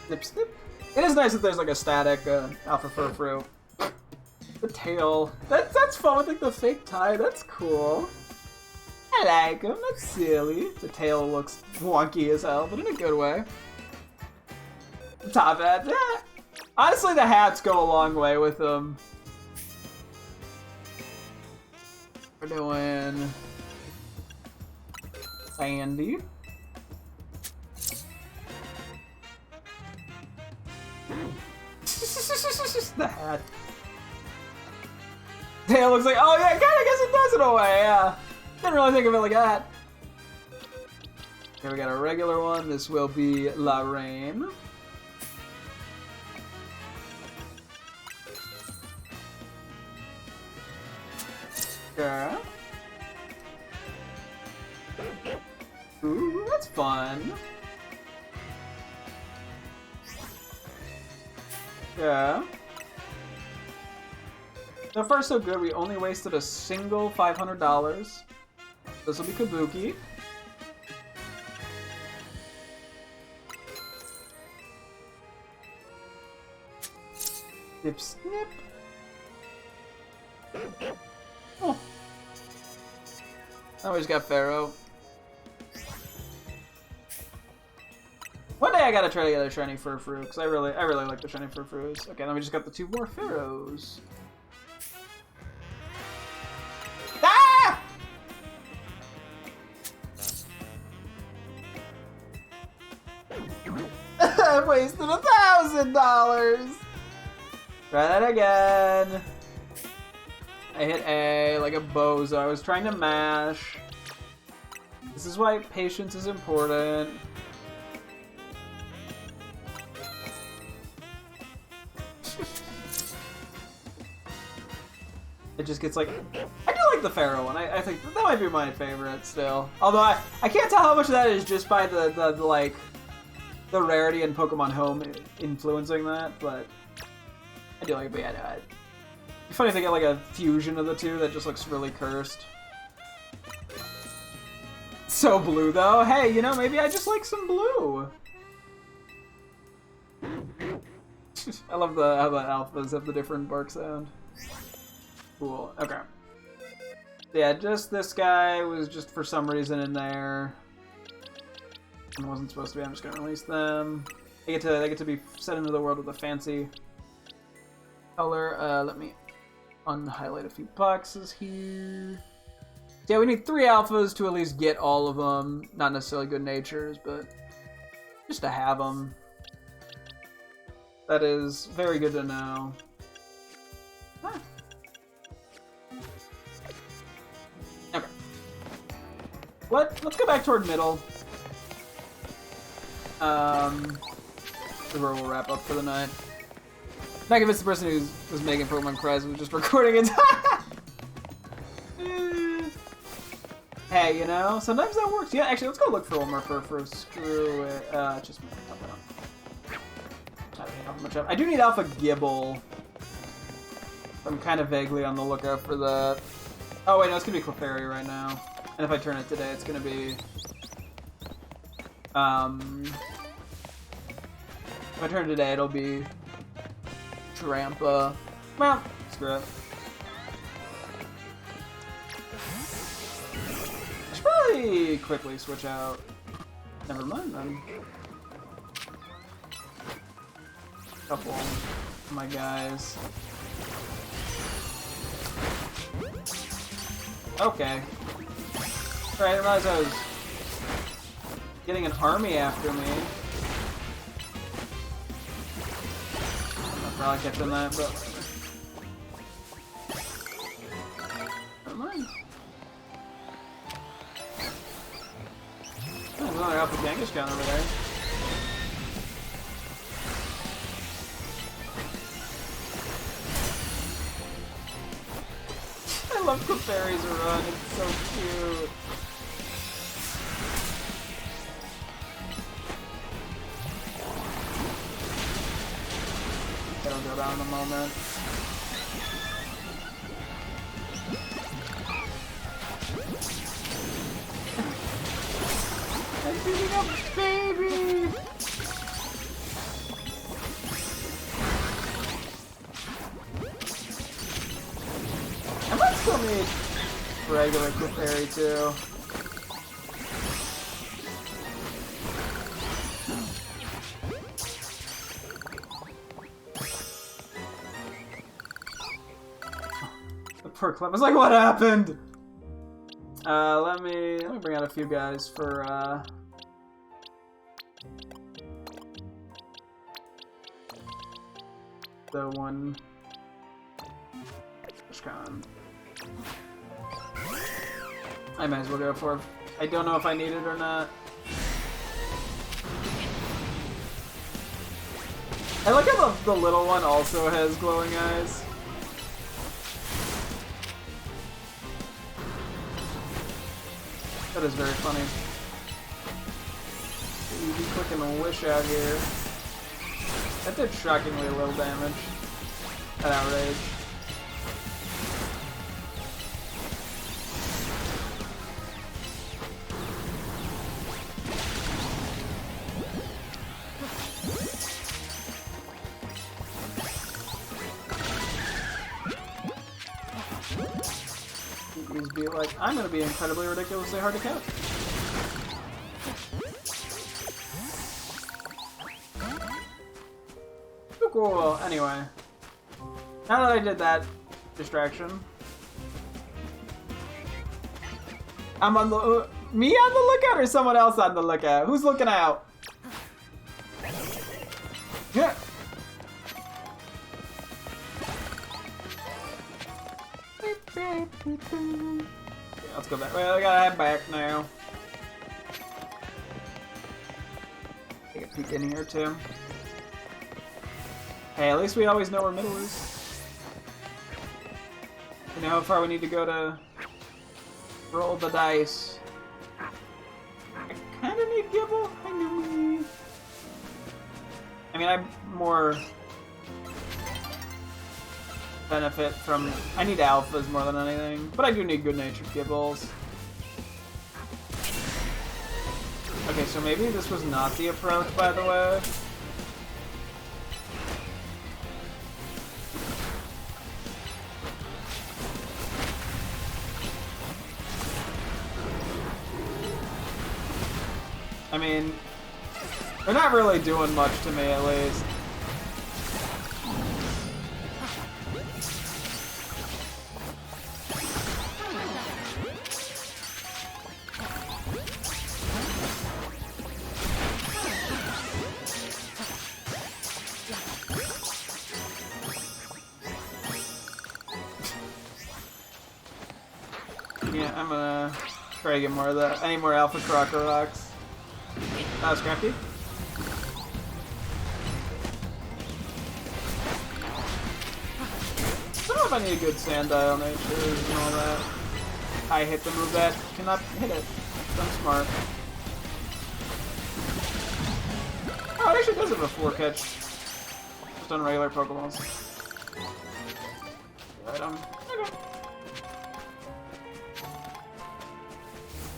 Snip, snip. It is nice that there's like a static alpha fur fruit. The tail. That's fun with like the fake tie. That's cool. I like him. That's silly. The tail looks wonky as hell, but in a good way. The top hat. Yeah. Honestly, the hats go a long way with them. We're doing Sandy. The hat. Tail looks like, oh yeah, kinda guess it does in a way, yeah. Didn't really think of it like that. Okay, we got a regular one. This will be La Reine. Okay. Ooh, that's fun. Yeah. So far so good. We only wasted a single $500. This will be Kabuki. Snip, snip. Oh. Now we just got Pharaoh. One day I gotta try to get a shiny fur fruit because I really like the shiny fur fruits. Okay, then we just got the 2 more Pharaohs. Ah! I wasted $1,000. Try that again. I hit A like a bozo. I was trying to mash. This is why patience is important. It just gets like... I do like the Pharaoh one. I think that might be my favorite still. Although I can't tell how much of that is just by the like... the rarity in Pokemon Home influencing that, but... I do like it, but yeah, no, it'd be funny if they get like a fusion of the two that just looks really cursed. So blue though. Hey, you know, maybe I just like some blue. I love how the alphas have the different bark sound. Cool. Okay. Yeah, just this guy was just for some reason in there. It wasn't supposed to be. I'm just gonna release them. They get to be sent into the world with a fancy color. Let me unhighlight a few boxes here. Yeah, we need 3 alphas to at least get all of them. Not necessarily good natures, but just to have them. That is very good to know. Huh. Okay. Let's go back toward middle. Where we'll wrap up for the night. Not convinced the person who was making Pokemon Cries was just recording it. Hey, you know, sometimes that works. Yeah, actually, let's go look for one more for screw it. Just much of. I do need Alpha Gibble. I'm kind of vaguely on the lookout for that. Oh wait, no, it's gonna be Clefairy right now. And if I turn it today, it's gonna be if I turn it today, it'll be Trampa. Well, screw it. I should probably quickly switch out. Never mind then. Couple of my guys. Okay. Alright, I realized I was getting an army after me. I'll probably catch on that, but never mind. Oh, there's another Alpha Kangaskhan over there. I love Clefairy's run, it's so cute. It'll go down in a moment. I'm beating up baby! I might still need regular Clefairy too. The poor Clem was like, what happened? Let me bring out a few guys for the one Con. I might as well go for it. I don't know if I need it or not. I like how the little one also has glowing eyes. That is very funny. Easy clicking a wish out here. That did shockingly little damage. At outrage. Be like, I'm gonna be incredibly ridiculously hard to catch. Oh, cool. Anyway, now that I did that distraction, I'm on the me on the lookout or someone else on the lookout? Who's looking out? Yeah. Okay, let's go back. Well, I gotta head back now. Take a peek in here too. Hey, at least we always know where middle is. You know how far we need to go to roll the dice. I kinda need Gibble. I mean, I'm more benefit from... I need alphas more than anything, but I do need good-natured Gibbles. Okay, so maybe this was not the approach, by the way. I mean, they're not really doing much to me, at least. Yeah, I'm gonna try to get more of that. I need more Alpha Crocker rocks. That was crafty. I don't know if I need a good sand dial nature and all that. I hit the move that cannot hit it. I'm smart. Oh, it actually does have a 4 catch. Just on regular Pokeballs. Item. Okay.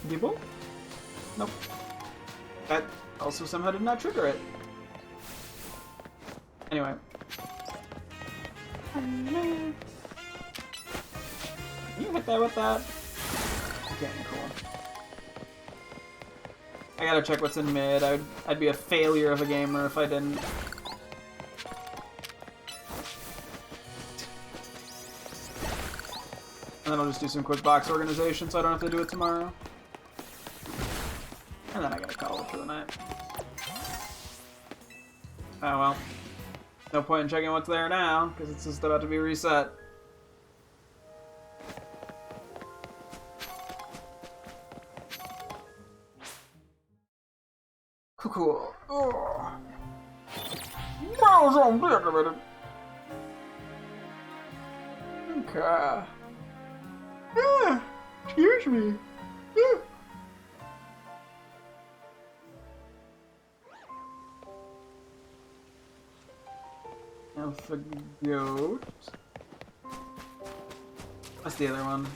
People? Nope. That also somehow did not trigger it. Anyway. Can you hit that with that? Okay, cool. I gotta check what's in mid. I'd be a failure of a gamer if I didn't. And then I'll just do some quick box organization so I don't have to do it tomorrow. And then I gotta call it for the night. Oh well. No point in checking what's there now, because it's just about to be reset. Cool. Oh. Okay. Ah, excuse me. Alpha Goat. What's the other one?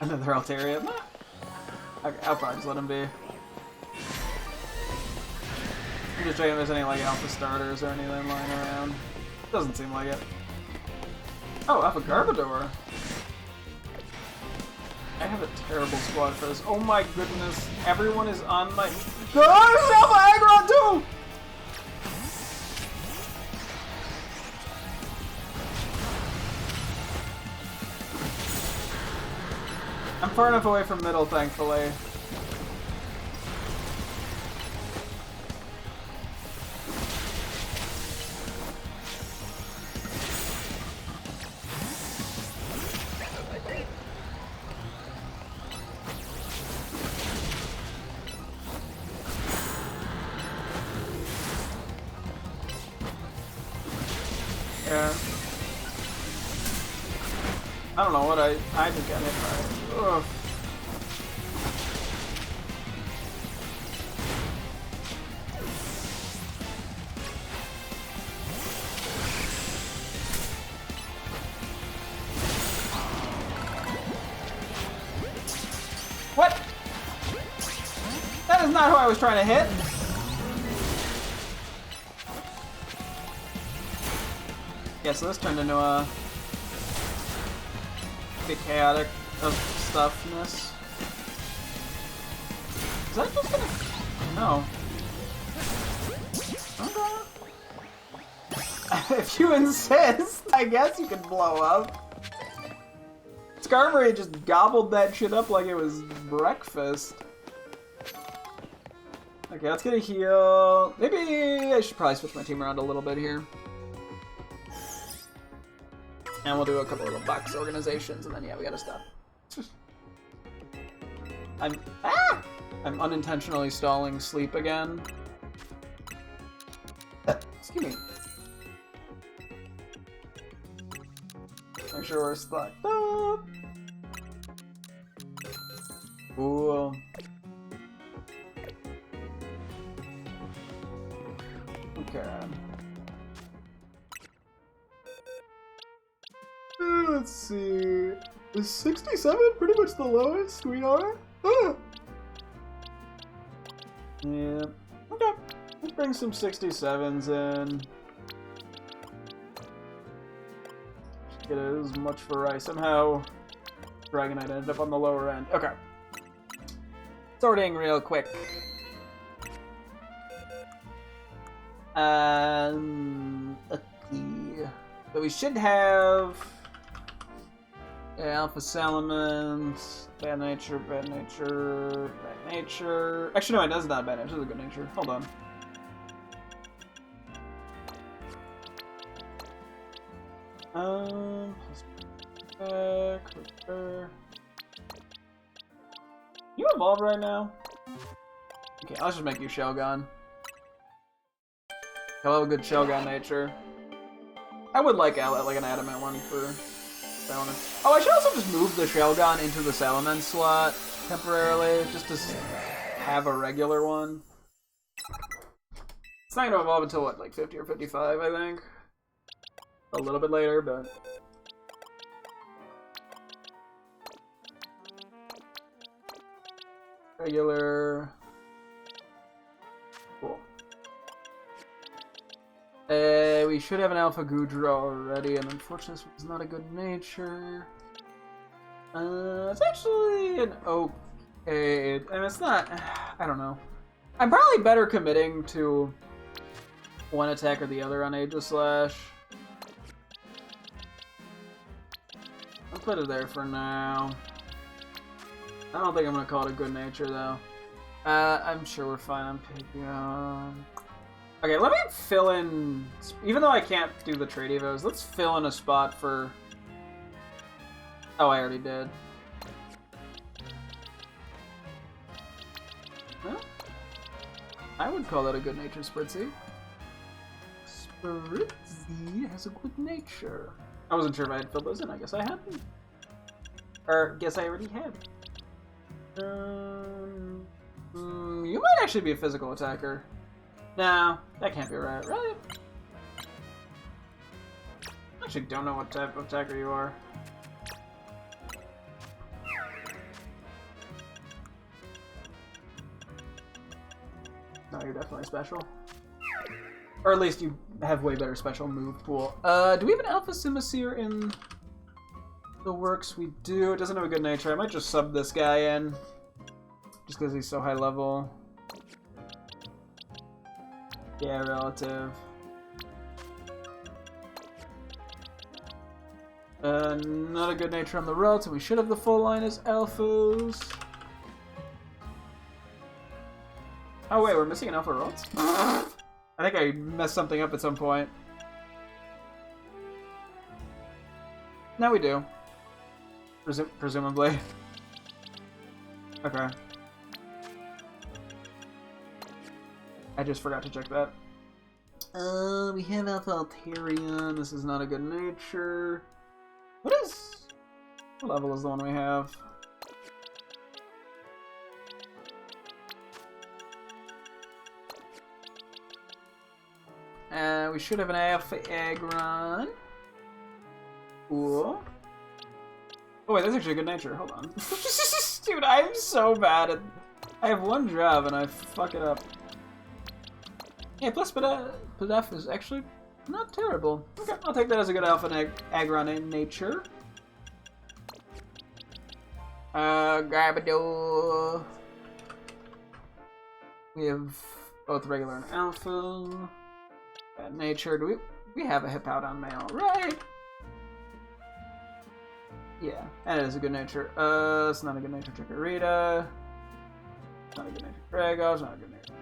Another Altaria. Okay, I'll probably just let him be. I'm just checking if there's any like Alpha starters or anything lying around. Doesn't seem like it. Oh, Alpha Garbodor. I have a terrible squad for this. Oh my goodness. Everyone is on my... Oh, Alpha Aggron too! I'm far enough away from middle, thankfully. Yeah. I don't know what I just got hit by. Ugh. What? That is not who I was trying to hit. Yeah, so this turned into a bit chaotic of stuffness. Is that just gonna... No. Okay. If you insist, I guess you can blow up. Skarmory just gobbled that shit up like it was breakfast. Okay, let's get a heal. Maybe I should probably switch my team around a little bit here. And we'll do a couple little box organizations, and then yeah, we gotta stop. I'm unintentionally stalling sleep again. Excuse me. Make sure we're stacked up. Cool. Okay. Let's see. Is 67 pretty much the lowest we are? Ah. Yeah. Okay. Let's bring some 67s in. Get as much variety. Somehow Dragonite ended up on the lower end. Okay. Sorting real quick. Okay. So we should have Alpha Salamence, Bad Nature, Bad Nature, Bad Nature. Actually, no, that's not Bad Nature. This is a Good Nature. Hold on. You evolve right now? Okay, I'll just make you Shelgon. He'll have a good Shelgon nature. I would like an adamant one for Salamence. Oh, I should also just move the Shelgon into the Salamence slot temporarily, just to have a regular one. It's not gonna evolve until what, like 50 or 55, I think. A little bit later, but regular. Cool. We should have an Alpha Goodra already, and unfortunately this one's not a good nature. It's actually an okay, and it's not, I don't know. I'm probably better committing to one attack or the other on Aegislash. I'll put it there for now. I don't think I'm gonna call it a good nature though. I'm sure we're fine on Pidgeot. Okay, let me fill in, even though I can't do the trade evos, let's fill in a spot for, oh, I already did. Huh? I would call that a good nature, Spritzy. Spritzy has a good nature. I wasn't sure if I had filled those in, I guess I hadn't. Or, guess I already had. You might actually be a physical attacker. No, that can't be right, right? I actually don't know what type of attacker you are. No, you're definitely special. Or at least you have way better special move pool. Do we have an Alpha Simisear in the works? We do. It doesn't have a good nature. I might just sub this guy in. Just because he's so high level. Yeah, relative. Not a good nature on the relative. We should have the full line as alphas. Oh wait, we're missing an alpha relative? I think I messed something up at some point. Now we do. Presumably. Okay. I just forgot to check that. We have Alpha Alterion. This is not a good nature. What level is the one we have? We should have an Alpha Aggron. Cool. Oh wait, that's actually a good nature. Hold on. Dude, I'm so bad at... I have one job and I fuck it up. Yeah, plus Pidef is actually not terrible. Okay, I'll take that as a good Alpha Aggron in nature. Garbodor. We have both regular and Alpha. Bad nature. Do we have a Hippowdon male, right? Yeah, that is a good nature. It's not a good nature Chikorita. It's not a good nature Drago. It's not a good nature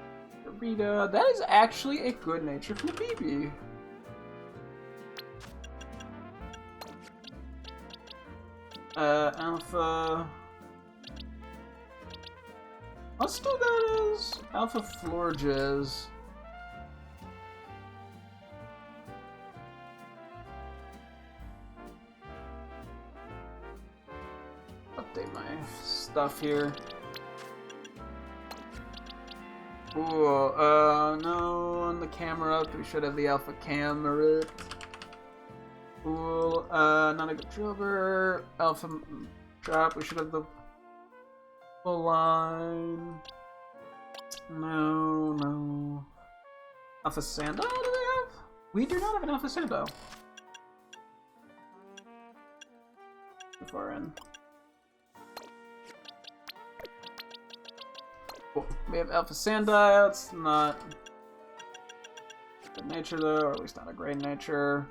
Rita. That is actually a good nature for BB. Alpha. Let's do that as Alpha Florges. Update my stuff here. Cool. No, on the camera, we should have the Alpha Camera. Cool. Not a good Drilbur. Alpha Drop, we should have the full line. No. Alpha Sando, do we have? We do not have an Alpha Sando. Too far in. Cool. We have Alpha Sandile. It's not good nature though, or at least not a great nature.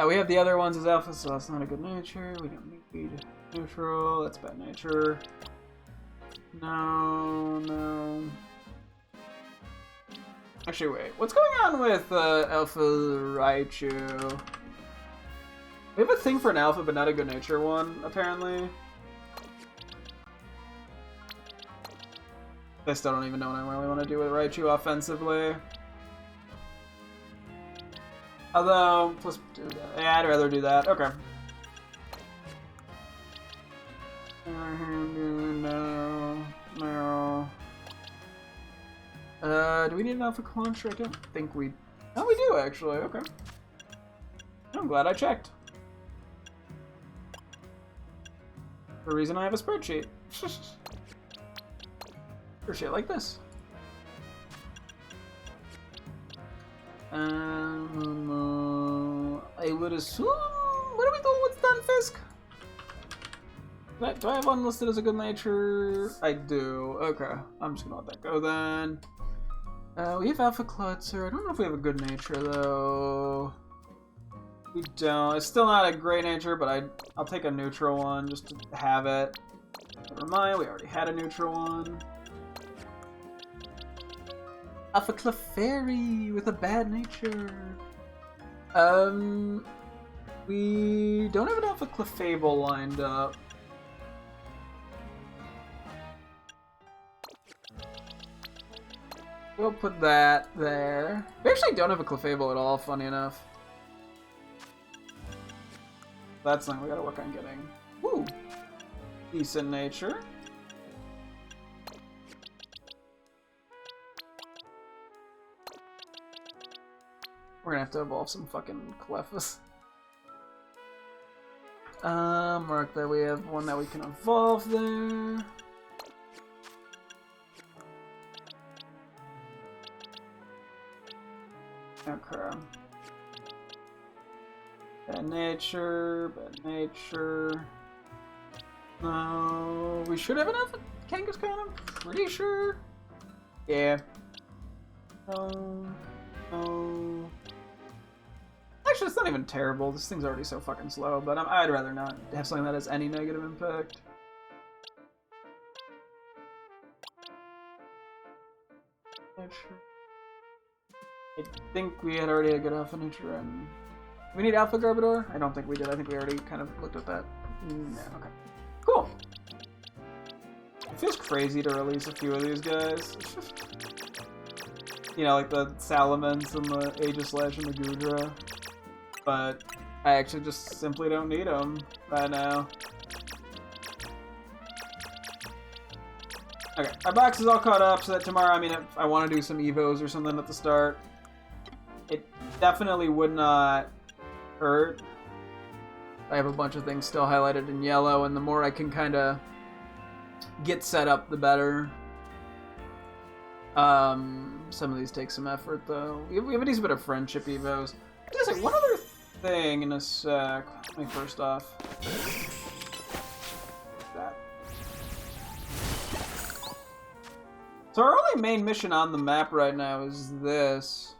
We have the other ones as Alpha, so that's not a good nature. We don't need neutral. That's bad nature. No. Actually, wait. What's going on with Alpha Raichu? We have a thing for an alpha, but not a good nature one, apparently. I still don't even know what I really want to do with Raichu offensively. Although, let's do that. Yeah, I'd rather do that. Okay. No. Do we need an alpha clunch? I don't think we... No, we do, actually. Okay. I'm glad I checked. For a reason I have a spreadsheet. For shit like this. I would assume... What do we do with Stunfisk? Do I have one listed as a good nature? I do. Okay. I'm just gonna let that go then. We have Alpha Klutzer. I don't know if we have a good nature though. We don't. It's still not a great nature, but I'll take a neutral one just to have it. Never mind, we already had a neutral one. Alpha Clefairy with a bad nature. We don't have an Alpha Clefable lined up. We'll put that there. We actually don't have a Clefable at all, funny enough. That's something we gotta work on getting. Woo! Decent nature. We're gonna have to evolve some fucking Clefus. Mark that we have one that we can evolve there. Okay. Bad nature, bad nature. No, we should have enough Kangaskhan, I'm pretty sure. Yeah. No. Actually, it's not even terrible. This thing's already so fucking slow, but I'd rather not have something that has any negative impact. I think we had already a good Alpha Nature, and do we need Alpha Garbodor? I don't think we did. I think we already kind of looked at that. No, okay. Cool. It feels crazy to release a few of these guys. You know, like the Salamence and the Aegislash and the Goodra. But I actually just simply don't need them right now. Okay, our box is all caught up so that tomorrow, I mean, if I want to do some Evos or something at the start, it definitely would not hurt. I have a bunch of things still highlighted in yellow, and the more I can kind of get set up, the better. Some of these take some effort, though. We have a decent bit of friendship Evos. Just like one other thing in a sec. Let me first off. That. So our only main mission on the map right now is this.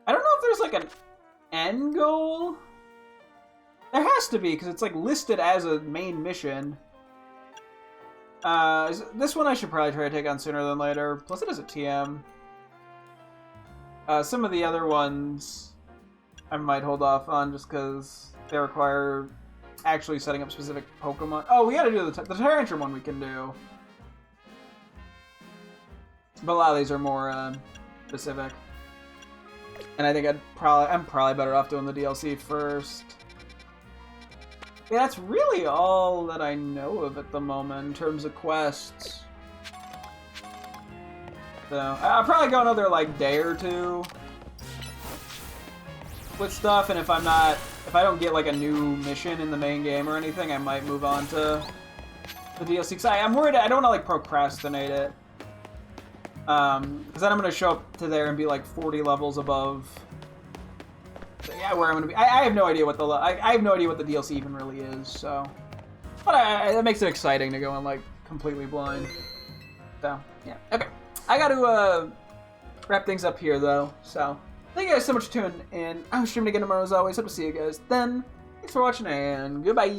I don't know if there's like an end goal. There has to be, because it's like listed as a main mission. This one I should probably try to take on sooner than later. Plus it is a TM. Some of the other ones I might hold off on just because they require actually setting up specific Pokemon. Oh, we gotta do the Tyrantrum one we can do. But a lot of these are more specific. And I think I'm probably better off doing the DLC first. Yeah, that's really all that I know of at the moment in terms of quests. So, I'll probably go another, like, day or two with stuff, and if I don't get, like, a new mission in the main game or anything, I might move on to the DLC. Because I'm worried I don't want to, like, procrastinate it. Because then I'm going to show up to there and be, like, 40 levels above... Yeah, where I'm gonna be. I have no idea what I have no idea what the DLC even really is. So, but that makes it exciting to go in like completely blind. So yeah, okay. I got to wrap things up here though. So thank you guys so much for tuning in. I'm streaming again tomorrow as always. Hope to see you guys then. Thanks for watching and goodbye.